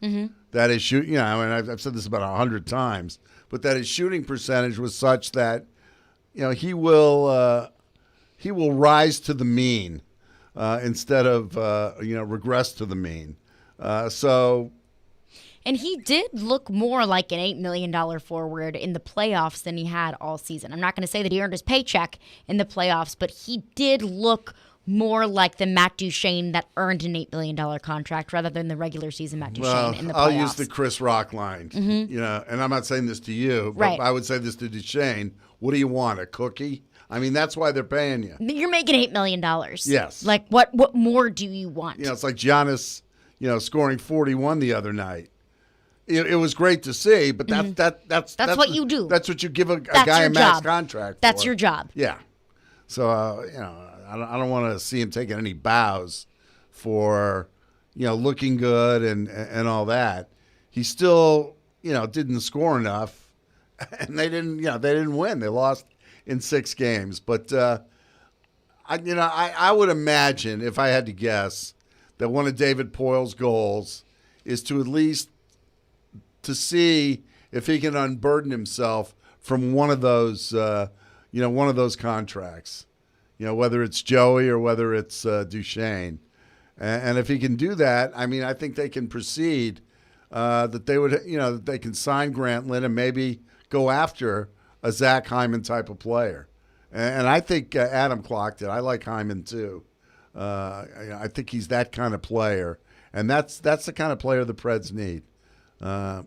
[SPEAKER 2] That is, I've said this about 100 times, but that his shooting percentage was such that, he will rise to the mean instead of regress to the mean.
[SPEAKER 1] And he did look more like an $8 million forward in the playoffs than he had all season. I'm not going to say that he earned his paycheck in the playoffs, but he did look more like the Matt Duchene that earned an $8 million contract rather than the regular season Matt Duchene in the playoffs.
[SPEAKER 2] I'll use the Chris Rock line, and I'm not saying this to you, but
[SPEAKER 1] right.
[SPEAKER 2] I would say this to Duchene. What do you want, a cookie? I mean, that's why they're paying you.
[SPEAKER 1] You're making $8 million.
[SPEAKER 2] Yes.
[SPEAKER 1] Like, what more do you want?
[SPEAKER 2] It's like Giannis, scoring 41 the other night. It was great to see, but that's
[SPEAKER 1] what you do.
[SPEAKER 2] That's what you give a guy a max contract for.
[SPEAKER 1] That's your job.
[SPEAKER 2] Yeah. So, I don't want to see him taking any bows for, looking good and all that. He still, didn't score enough, and they didn't win. They lost in 6 games. But I would imagine, if I had to guess, that one of David Poyle's goals is to at least to see if he can unburden himself from one of those contracts. Whether it's Joey or whether it's Duchene. And if he can do that, I think they can proceed, that they would, that they can sign Grantlund and maybe go after a Zach Hyman type of player. And I think Adam clocked it. I like Hyman too. I think he's that kind of player. And that's the kind of player the Preds need. I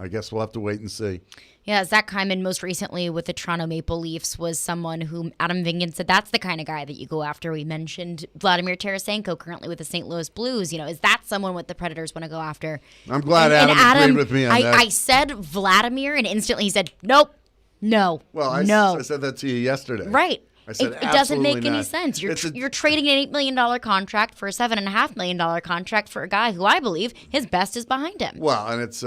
[SPEAKER 2] guess we'll have to wait and see.
[SPEAKER 1] Yeah, Zach Hyman most recently with the Toronto Maple Leafs was someone whom Adam Vingan said that's the kind of guy that you go after. We mentioned Vladimir Tarasenko currently with the St. Louis Blues. Is that someone what the Predators want to go after?
[SPEAKER 2] I'm glad Adam agreed with me on that.
[SPEAKER 1] I said Vladimir, and instantly he said, nope, no,
[SPEAKER 2] well, I said that to you yesterday.
[SPEAKER 1] Right.
[SPEAKER 2] I said,
[SPEAKER 1] it doesn't make any sense. You're trading an $8 million contract for a $7.5 million contract for a guy who I believe his best is behind him.
[SPEAKER 2] Well, and it's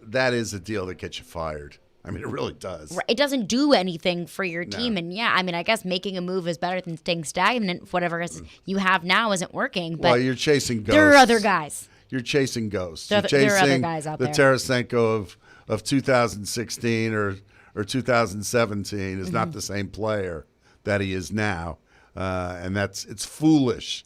[SPEAKER 2] that is a deal that gets you fired. I mean, it really does.
[SPEAKER 1] It doesn't do anything for your team. And yeah, I mean, I guess making a move is better than staying stagnant if whatever you have now isn't working. But
[SPEAKER 2] Well, you're chasing ghosts.
[SPEAKER 1] there are other guys.
[SPEAKER 2] You're chasing ghosts.
[SPEAKER 1] There
[SPEAKER 2] You're
[SPEAKER 1] are other
[SPEAKER 2] chasing
[SPEAKER 1] guys out
[SPEAKER 2] the
[SPEAKER 1] there.
[SPEAKER 2] Tarasenko of 2016 or 2017 is not the same player that he is now. And it's foolish,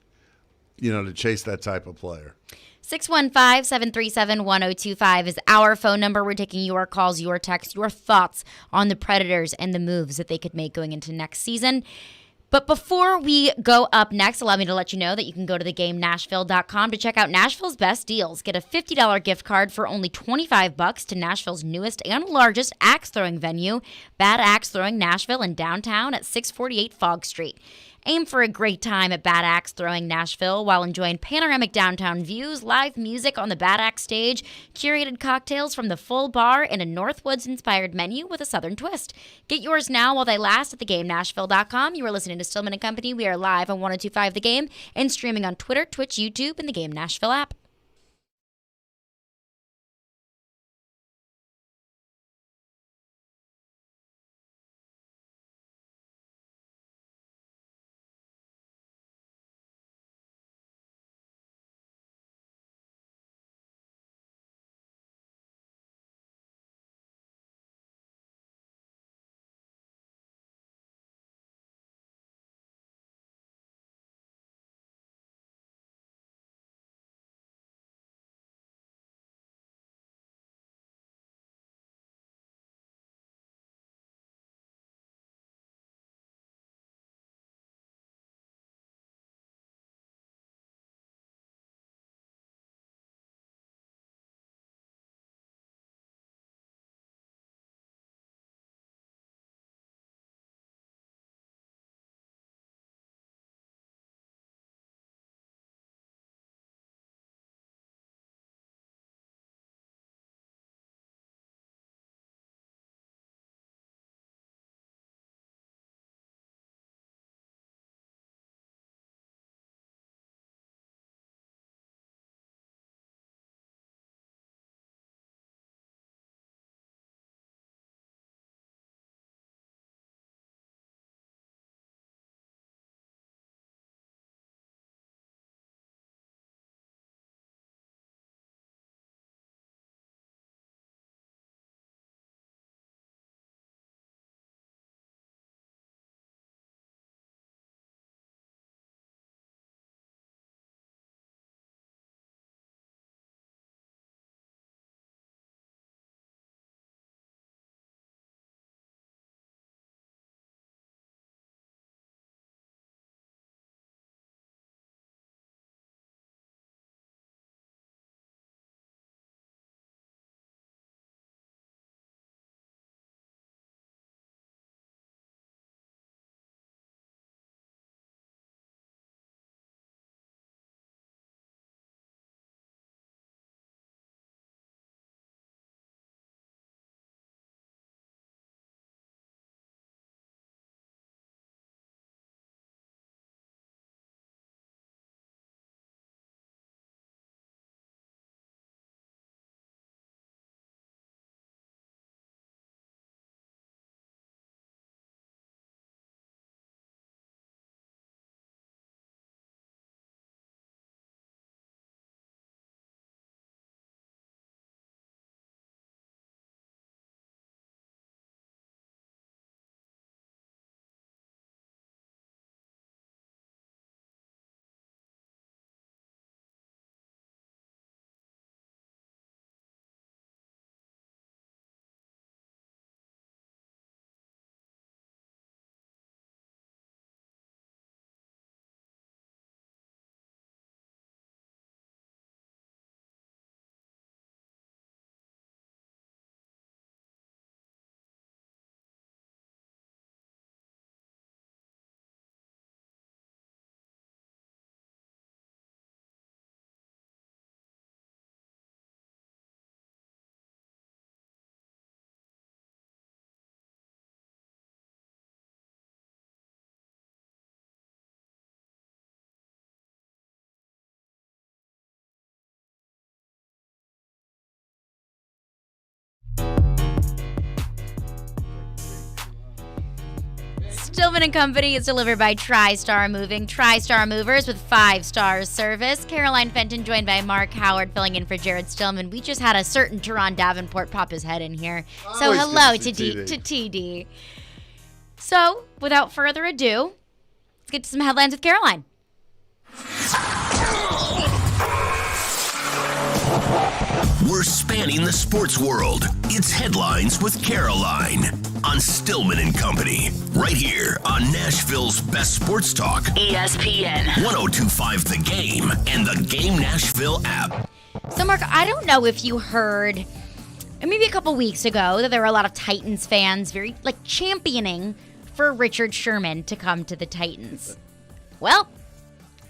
[SPEAKER 2] to chase that type of player.
[SPEAKER 1] 615-737-1025 is our phone number. We're taking your calls, your texts, your thoughts on the Predators and the moves that they could make going into next season. But before we go up next, allow me to let you know that you can go to thegamenashville.com to check out Nashville's best deals. Get a $50 gift card for only $25 to Nashville's newest and largest axe throwing venue, Bad Axe Throwing Nashville in downtown at 648 Fog Street. Aim for a great time at Bad Axe Throwing Nashville while enjoying panoramic downtown views, live music on the Bad Axe stage, curated cocktails from the full bar, and a Northwoods-inspired menu with a Southern twist. Get yours now while they last at thegamenashville.com. You are listening to Stillman & Company. We are live on 102.5 The Game and streaming on Twitter, Twitch, YouTube, and the Game Nashville app. Stillman and Company is delivered by TriStar Moving. TriStar Movers with 5-star service. Caroline Fenton joined by Mark Howard filling in for Jared Stillman. We just had a certain Teron Davenport pop his head in here. So
[SPEAKER 2] Always
[SPEAKER 1] hello
[SPEAKER 2] good to see
[SPEAKER 1] to TD. So without further ado, let's get to some headlines with Caroline.
[SPEAKER 12] We're spanning the sports world. It's Headlines with Caroline on Stillman and Company, right here on Nashville's best sports talk, ESPN 102.5 The Game and the Game Nashville app.
[SPEAKER 1] So, Mark, I don't know if you heard maybe a couple weeks ago that there were a lot of Titans fans very championing for Richard Sherman to come to the Titans. Well,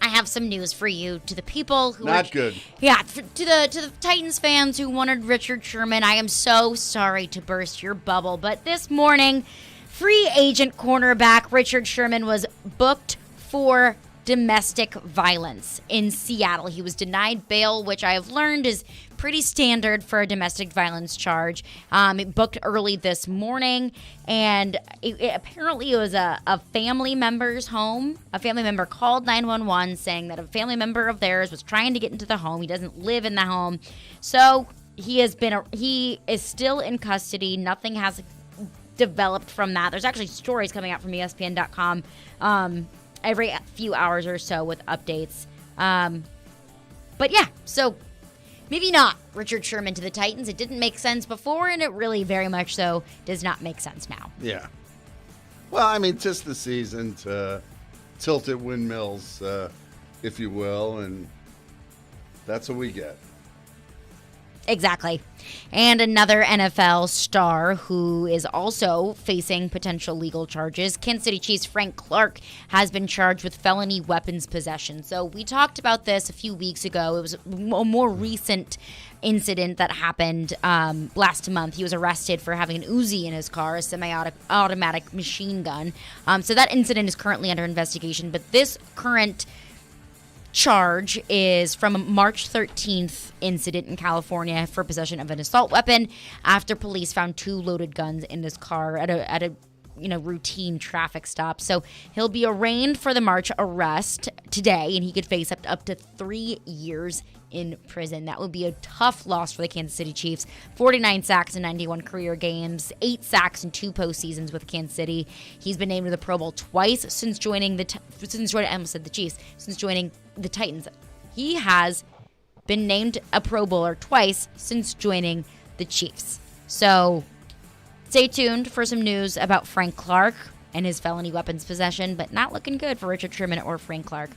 [SPEAKER 1] I have some news for you to the people who
[SPEAKER 2] Not good.
[SPEAKER 1] Yeah, to the Titans fans who wanted Richard Sherman. I am so sorry to burst your bubble, but this morning, free agent cornerback Richard Sherman was booked for domestic violence in Seattle. He was denied bail, which I have learned is pretty standard for a domestic violence charge. It booked early this morning, and apparently it was a family member's home. A family member called 911 saying that a family member of theirs was trying to get into the home. He doesn't live in the home. So he is still in custody. Nothing has developed from that. There's actually stories coming out from ESPN.com every few hours or so with updates. But yeah, so maybe not Richard Sherman to the Titans. It didn't make sense before, and it really very much so does not make sense now.
[SPEAKER 2] Yeah. Well, I mean, just the season to tilt at windmills, if you will, and that's what we get.
[SPEAKER 1] Exactly. And another NFL star who is also facing potential legal charges, Kansas City Chiefs Frank Clark, has been charged with felony weapons possession. So we talked about this a few weeks ago. It was a more recent incident that happened last month. He was arrested for having an Uzi in his car, a semi-automatic machine gun. So that incident is currently under investigation. But this current charge is from a March 13th incident in California for possession of an assault weapon after police found 2 loaded guns in his car at a routine traffic stop. So he'll be arraigned for the March arrest today, and he could face up to 3 years in prison. That would be a tough loss for the Kansas City Chiefs. 49 sacks in 91 career games, 8 sacks in 2 postseasons with Kansas City. He's been named to the Pro Bowl twice since joining the Titans. He has been named a Pro Bowler twice since joining the Chiefs. So stay tuned for some news about Frank Clark and his felony weapons possession, but not looking good for Richard Sherman or Frank Clark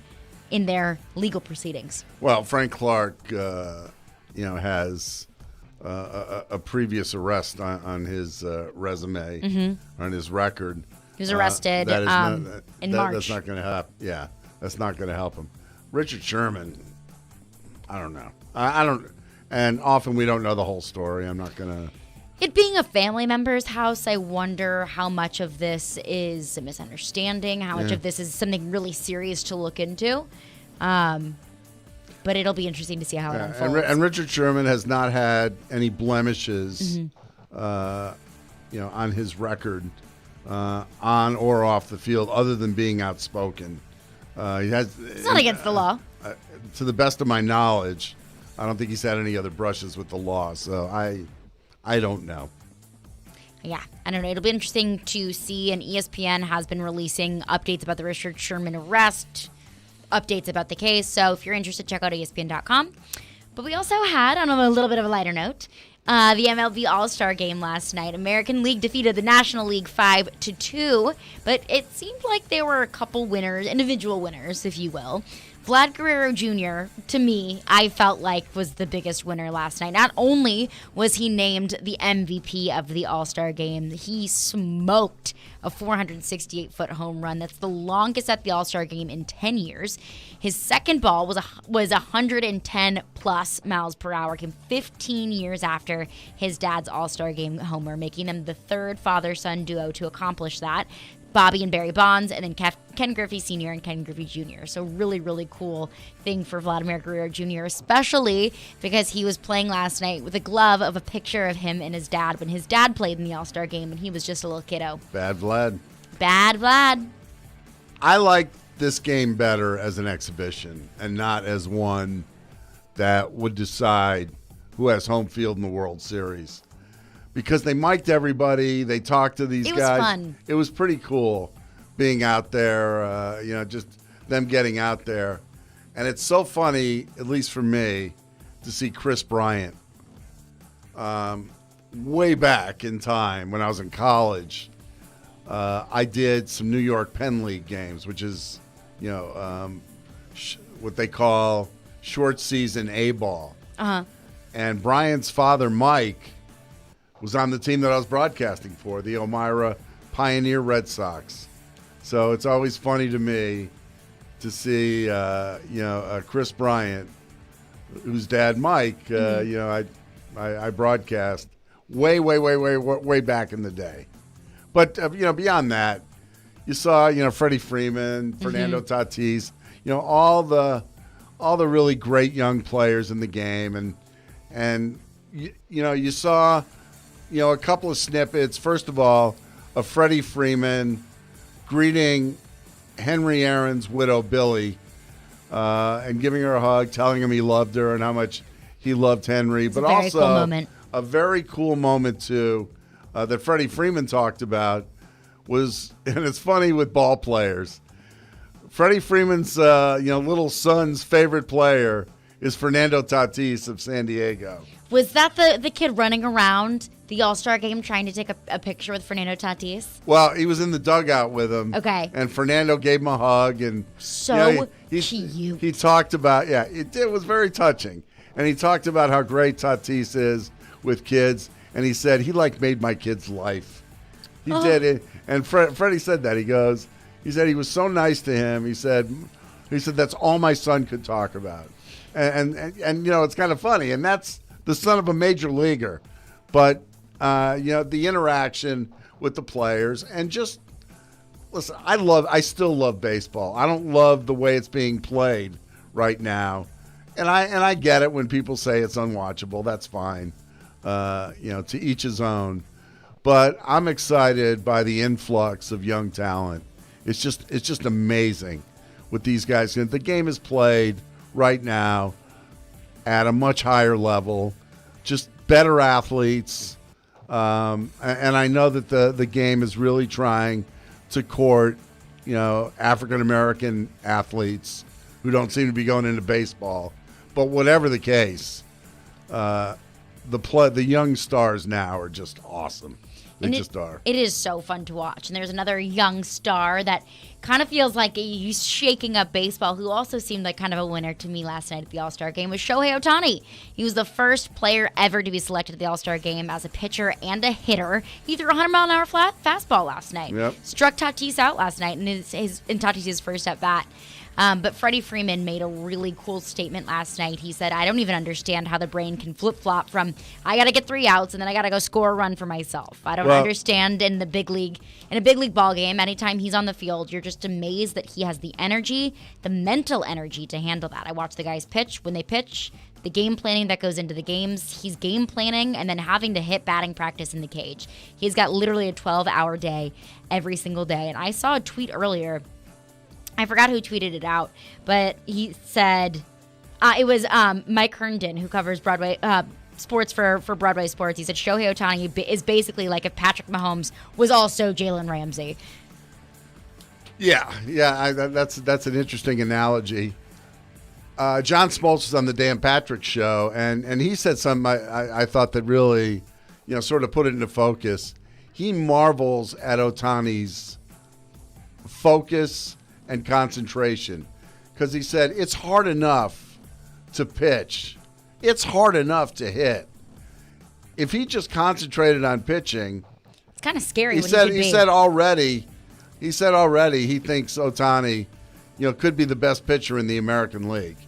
[SPEAKER 1] in their legal proceedings.
[SPEAKER 2] Well, Frank Clark, has a previous arrest on his resume, on his record.
[SPEAKER 1] He was arrested in March.
[SPEAKER 2] That's not going to happen. Yeah, that's not going to help him. Richard Sherman, I don't know. I don't, and often we don't know the whole story. I'm not going to.
[SPEAKER 1] It being a family member's house, I wonder how much of this is a misunderstanding, how much of this is something really serious to look into. But it'll be interesting to see how it unfolds.
[SPEAKER 2] And Richard Sherman has not had any blemishes, on his record, on or off the field, other than being outspoken.
[SPEAKER 1] It's not against the law.
[SPEAKER 2] To the best of my knowledge, I don't think he's had any other brushes with the law. So I don't know.
[SPEAKER 1] Yeah, I don't know. It'll be interesting to see. And ESPN has been releasing updates about the Richard Sherman arrest, updates about the case. So if you're interested, check out ESPN.com. But we also had, on a little bit of a lighter note, the MLB All-Star Game last night. American League defeated the National League 5-2, but it seemed like there were a couple winners, individual winners, if you will. Vlad Guerrero Jr., to me, I felt like was the biggest winner last night. Not only was he named the MVP of the All-Star Game, he smoked a 468-foot home run. That's the longest at the All-Star Game in 10 years. His second ball was 110-plus miles per hour, came 15 years after his dad's All-Star Game homer, making them the third father-son duo to accomplish that. Bobby and Barry Bonds, and then Ken Griffey Sr. and Ken Griffey Jr. So really, really cool thing for Vladimir Guerrero Jr., especially because he was playing last night with a glove of a picture of him and his dad when his dad played in the All-Star Game, and he was just a little kiddo.
[SPEAKER 2] Bad Vlad.
[SPEAKER 1] Bad Vlad.
[SPEAKER 2] I like this game better as an exhibition and not as one that would decide who has home field in the World Series. Because they mic'd everybody, they talked to these guys. It was
[SPEAKER 1] fun.
[SPEAKER 2] It was pretty cool being out there, just them getting out there. And it's so funny, at least for me, to see Chris Bryant way back in time when I was in college. I did some New York Penn League games, which is, what they call short season A-ball.
[SPEAKER 1] Uh-huh.
[SPEAKER 2] And Bryant's father, Mike, was on the team that I was broadcasting for, the Elmira Pioneer Red Sox. So it's always funny to me to see, Chris Bryant, whose dad, Mike, I broadcast way back in the day. But, beyond that, you saw, Freddie Freeman, Fernando Tatis, all the really great young players in the game. And you saw, a couple of snippets. First of all, of Freddie Freeman greeting Henry Aaron's widow, Billy, and giving her a hug, telling him he loved her and how much he loved Henry. But also
[SPEAKER 1] cool moment.
[SPEAKER 2] A very cool moment, too, that Freddie Freeman talked about was, and it's funny with ball players, Freddie Freeman's little son's favorite player is Fernando Tatis of San Diego.
[SPEAKER 1] Was that the kid running around the All-Star game trying to take a picture with Fernando Tatis?
[SPEAKER 2] Well, he was in the dugout with him.
[SPEAKER 1] Okay.
[SPEAKER 2] And Fernando gave him a hug. And
[SPEAKER 1] cute.
[SPEAKER 2] He talked about, it was very touching. And he talked about how great Tatis is with kids. And he said, he made my kid's life. He did it. And Freddie said that. He said he was so nice to him. He said that's all my son could talk about. And it's kind of funny. And that's the son of a major leaguer. But, the interaction with the players and just, listen, I still love baseball. I don't love the way it's being played right now. And I get it when people say it's unwatchable. That's fine. To each his own. But I'm excited by the influx of young talent. It's just amazing with these guys. The game is played right now at a much higher level, just better athletes. And I know that the game is really trying to court, African-American athletes who don't seem to be going into baseball. But whatever the case, the young stars now are just awesome. They just are.
[SPEAKER 1] It is so fun to watch. And there's another young star that kind of feels like he's shaking up baseball, who also seemed like kind of a winner to me last night at the All-Star game, was Shohei Ohtani. He was the first player ever to be selected at the All-Star game as a pitcher and a hitter. He threw a 100-mile-an-hour fastball last night.
[SPEAKER 2] Yep.
[SPEAKER 1] Struck Tatis out last night in Tatis' first at-bat. But Freddie Freeman made a really cool statement last night. He said, I don't even understand how the brain can flip-flop from, I got to get 3 outs and then I got to go score a run for myself. I don't understand in a big league ball game, anytime he's on the field, you're just amazed that he has the energy, the mental energy to handle that. I watch the guys pitch. When they pitch, the game planning that goes into the games, he's game planning and then having to hit batting practice in the cage. He's got literally a 12-hour day every single day. And I saw a tweet earlier, I forgot who tweeted it out, but he said it was Mike Herndon, who covers Broadway sports for Broadway Sports. He said Shohei Ohtani is basically like if Patrick Mahomes was also Jalen Ramsey.
[SPEAKER 2] Yeah, that's an interesting analogy. John Smoltz was on the Dan Patrick Show, and he said something I thought that really, sort of put it into focus. He marvels at Ohtani's focus and concentration, because he said it's hard enough to pitch, it's hard enough to hit. If he just concentrated on pitching,
[SPEAKER 1] it's kind of scary.
[SPEAKER 2] He said already he thinks Ohtani, could be the best pitcher in the American League.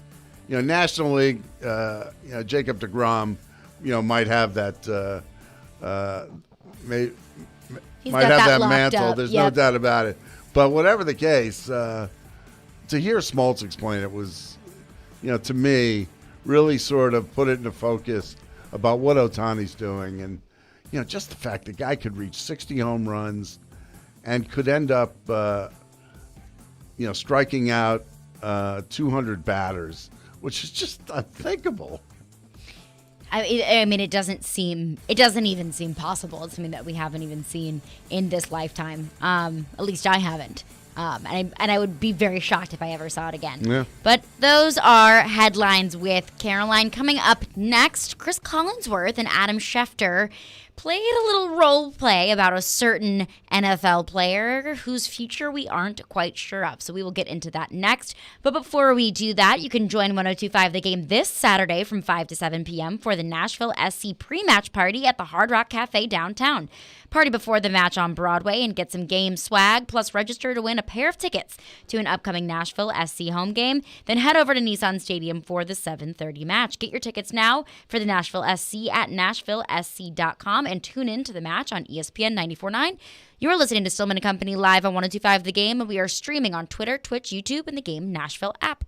[SPEAKER 2] National League, Jacob deGrom, might have that. Might have that mantle. There's no doubt about it. But whatever the case, to hear Smoltz explain it was, to me, really sort of put it into focus about what Ohtani's doing. And, just the fact the guy could reach 60 home runs and could end up, striking out 200 batters, which is just unthinkable.
[SPEAKER 1] I mean, it doesn't even seem possible. It's something that we haven't even seen in this lifetime. At least I haven't. And I would be very shocked if I ever saw it again.
[SPEAKER 2] Yeah.
[SPEAKER 1] But those are headlines with Caroline. Coming up next, Chris Collinsworth and Adam Schefter played a little role play about a certain NFL player whose future we aren't quite sure of. So we will get into that next. But before we do that, you can join 102.5 The Game this Saturday from 5 to 7 p.m. for the Nashville SC pre-match party at the Hard Rock Cafe downtown. Party before the match on Broadway and get some game swag, plus register to win a pair of tickets to an upcoming Nashville SC home game. Then head over to Nissan Stadium for the 7:30 match. Get your tickets now for the Nashville SC at nashvillesc.com and tune in to the match on ESPN 94.9. You're listening to Stillman & Company live on 102.5 The Game, and we are streaming on Twitter, Twitch, YouTube, and the Game Nashville app.